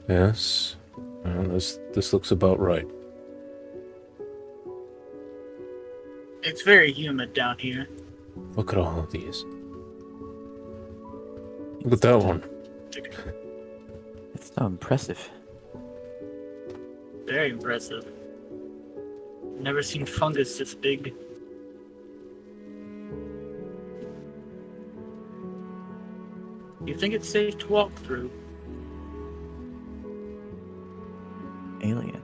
Speaker 3: Yes. Well, this looks about right.
Speaker 4: It's very humid down here.
Speaker 3: Look at all of these. Look at that one.
Speaker 6: It's so impressive.
Speaker 4: Very impressive. Never seen fungus this big. You think it's safe to walk through?
Speaker 6: Alien.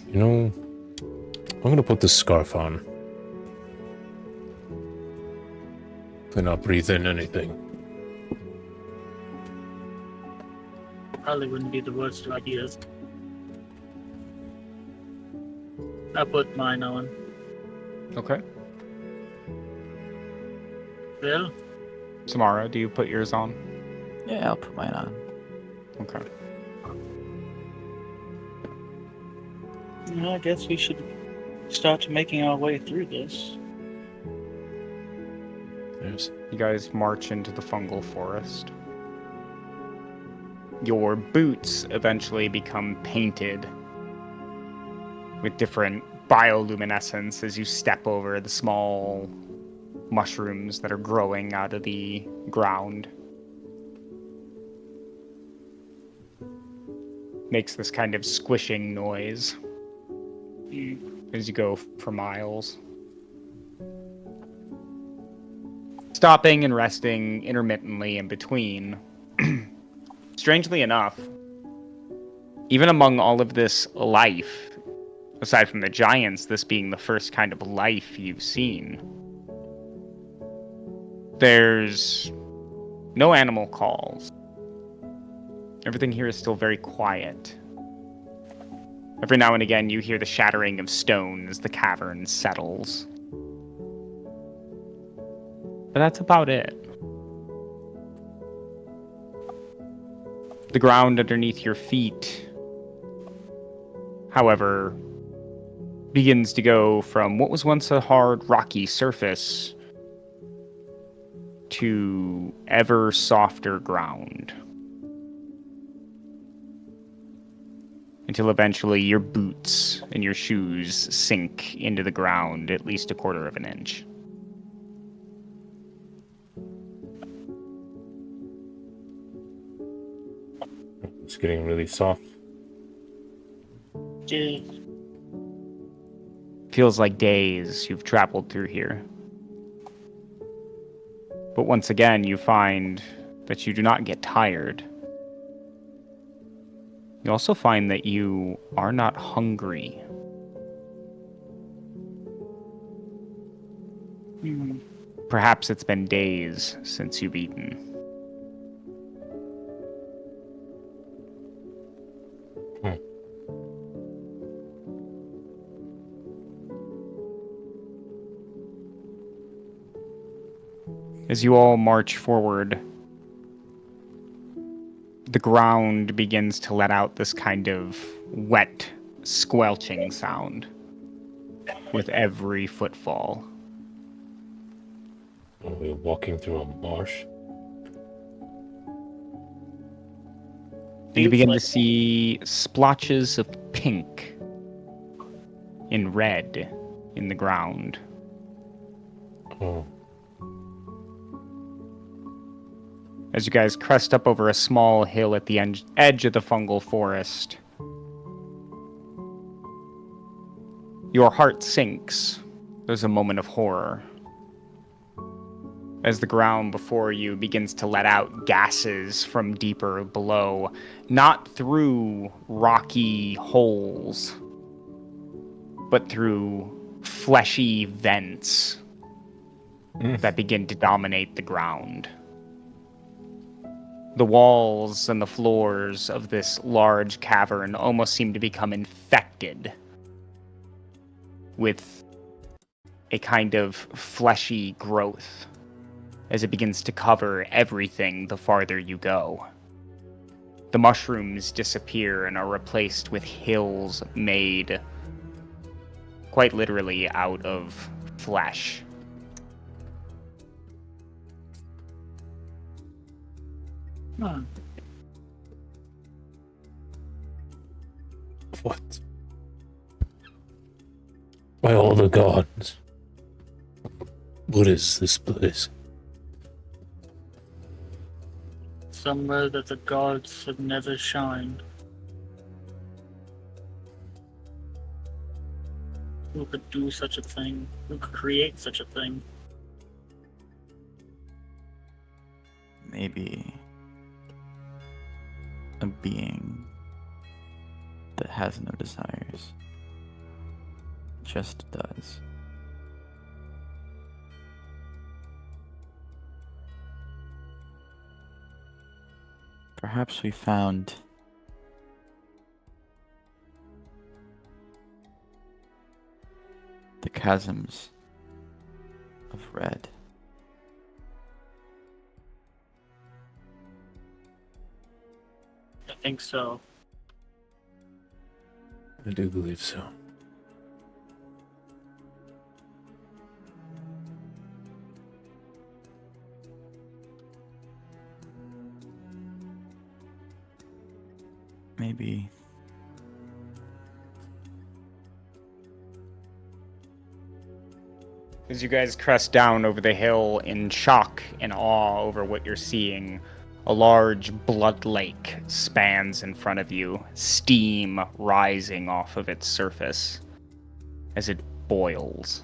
Speaker 3: You know, I'm gonna put this scarf on. Do not breathe in anything.
Speaker 4: Probably wouldn't be the worst of ideas. I put mine on.
Speaker 1: Okay.
Speaker 4: Well,
Speaker 1: Samara, do you put yours on?
Speaker 6: Yeah, I'll put mine on.
Speaker 1: Okay.
Speaker 4: I guess we should start making our way through this.
Speaker 3: There's
Speaker 1: You guys march into the fungal forest. Your boots eventually become painted with different bioluminescence as you step over the small mushrooms that are growing out of the ground. Makes this kind of squishing noise as you go for miles. Stopping and resting intermittently in between. Strangely enough, even among all of this life, aside from the giants, this being the first kind of life you've seen, there's no animal calls. Everything here is still very quiet. Every now and again, you hear the shattering of stone as the cavern settles. But that's about it. The ground underneath your feet, however, begins to go from what was once a hard, rocky surface to ever softer ground. Until eventually your boots and your shoes sink into the ground at least 1/4 of an inch.
Speaker 3: It's getting really soft.
Speaker 4: Jeez.
Speaker 1: Feels like days you've traveled through here. But once again, you find that you do not get tired. You also find that you are not hungry. Perhaps it's been days since you've eaten. As you all march forward, the ground begins to let out this kind of wet, squelching sound with every footfall.
Speaker 3: Are we walking through a marsh?
Speaker 1: And you begin to see splotches of pink and red in the ground.
Speaker 3: Oh.
Speaker 1: As you guys crest up over a small hill at the edge of the fungal forest, your heart sinks. There's a moment of horror as the ground before you begins to let out gases from deeper below, not through rocky holes, but through fleshy vents that begin to dominate the ground. The walls and the floors of this large cavern almost seem to become infected with a kind of fleshy growth as it begins to cover everything the farther you go. The mushrooms disappear and are replaced with hills made quite literally out of flesh.
Speaker 4: Huh.
Speaker 3: What? By all the gods. What is this place?
Speaker 4: Somewhere that the gods have never shined. Who could do such a thing? Who could create such a thing?
Speaker 6: Maybe a being that has no desires, just does. Perhaps we found the chasms of red.
Speaker 4: I think so.
Speaker 3: I do believe so.
Speaker 6: Maybe
Speaker 1: As you guys crest down over the hill in shock and awe over what you're seeing, a large blood lake spans in front of you, steam rising off of its surface as it boils.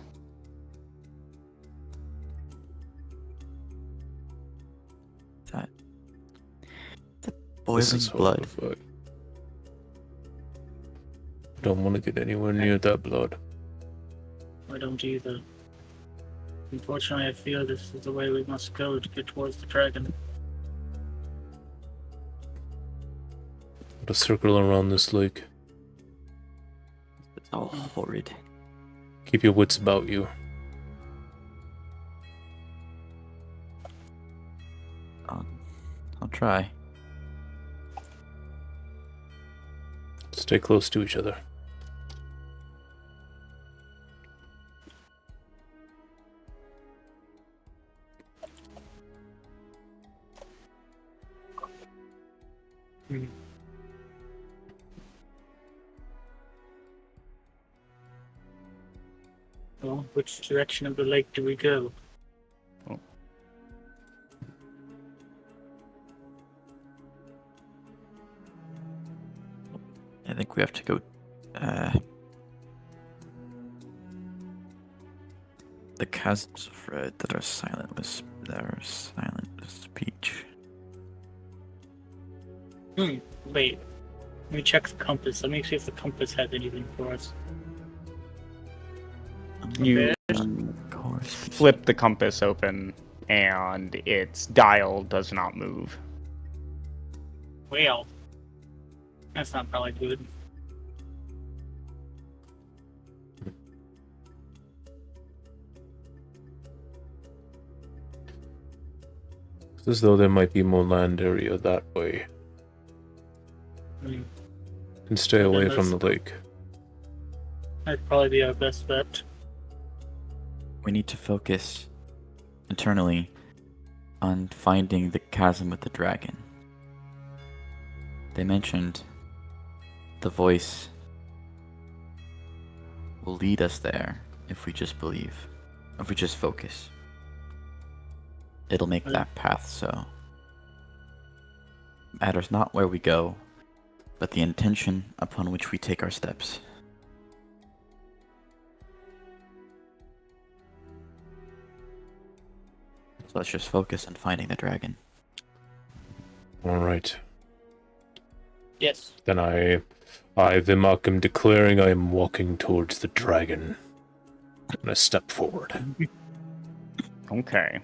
Speaker 6: that
Speaker 3: This
Speaker 6: boiling
Speaker 3: is
Speaker 6: blood.
Speaker 3: horrific. Don't want to get anywhere near that blood.
Speaker 4: I don't either. Unfortunately, I feel this is the way we must go to get towards the dragon.
Speaker 3: Put a circle around this lake.
Speaker 6: It's all horrid.
Speaker 3: Keep your wits about you.
Speaker 6: try.
Speaker 3: Stay close to each other.
Speaker 4: Well, which direction of the lake do we go?
Speaker 6: I think we have to go. The chasms of red that are silent with speech.
Speaker 4: Wait. Let me check the compass. Let me see if the compass has anything for us.
Speaker 1: You
Speaker 6: Of course.
Speaker 1: flip the compass open, and its dial does not move.
Speaker 4: Well, that's not probably good.
Speaker 3: It's as though there might be more land area that way. And stay away from the lake.
Speaker 4: That'd probably be our best bet.
Speaker 6: We need to focus internally on finding the chasm with the dragon. They mentioned the voice will lead us there if we just believe, if we just focus. It'll make that path so. Matters not where we go, but the intention upon which we take our steps. So let's just focus on finding the dragon.
Speaker 3: Alright.
Speaker 4: Yes.
Speaker 3: Then I, Vimak, am declaring I am walking towards the dragon. And I step forward.
Speaker 1: Okay.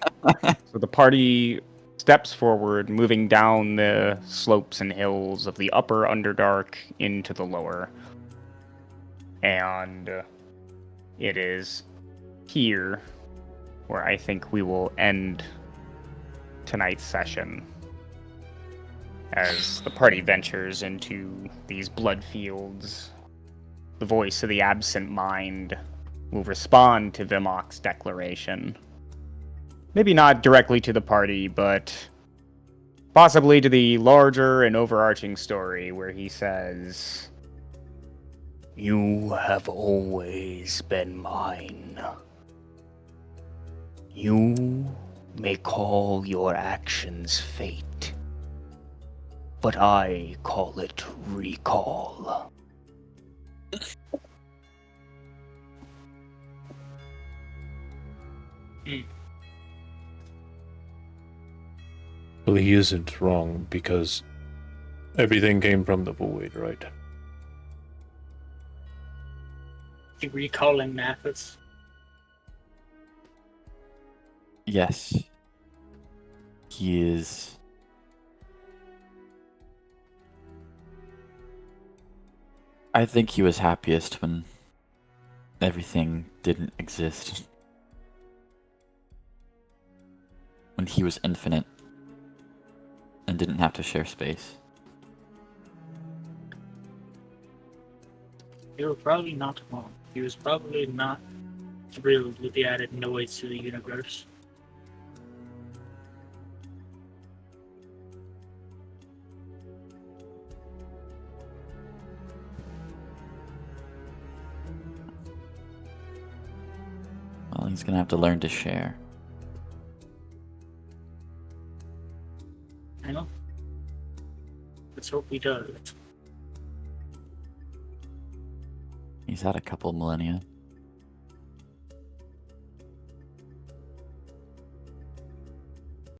Speaker 1: So the party steps forward, moving down the slopes and hills of the upper Underdark into the lower. And it is here where I think we will end tonight's session. As the party ventures into these blood fields, the voice of the absent mind will respond to Vimak's declaration. Maybe not directly to the party, but possibly to the larger and overarching story where he says, "You have always been mine. You may call your actions fate, but I call it recall."
Speaker 3: Well, he isn't wrong, because everything came from the void, right?
Speaker 4: Recalling Mathis.
Speaker 6: Yes. He is. I think he was happiest when everything didn't exist. When he was infinite and didn't have to share space.
Speaker 4: You were probably not wrong. He was probably not thrilled with the added noise to the universe.
Speaker 6: Well, he's gonna have to learn to share.
Speaker 4: I know. Let's hope he does.
Speaker 6: He's had a couple millennia.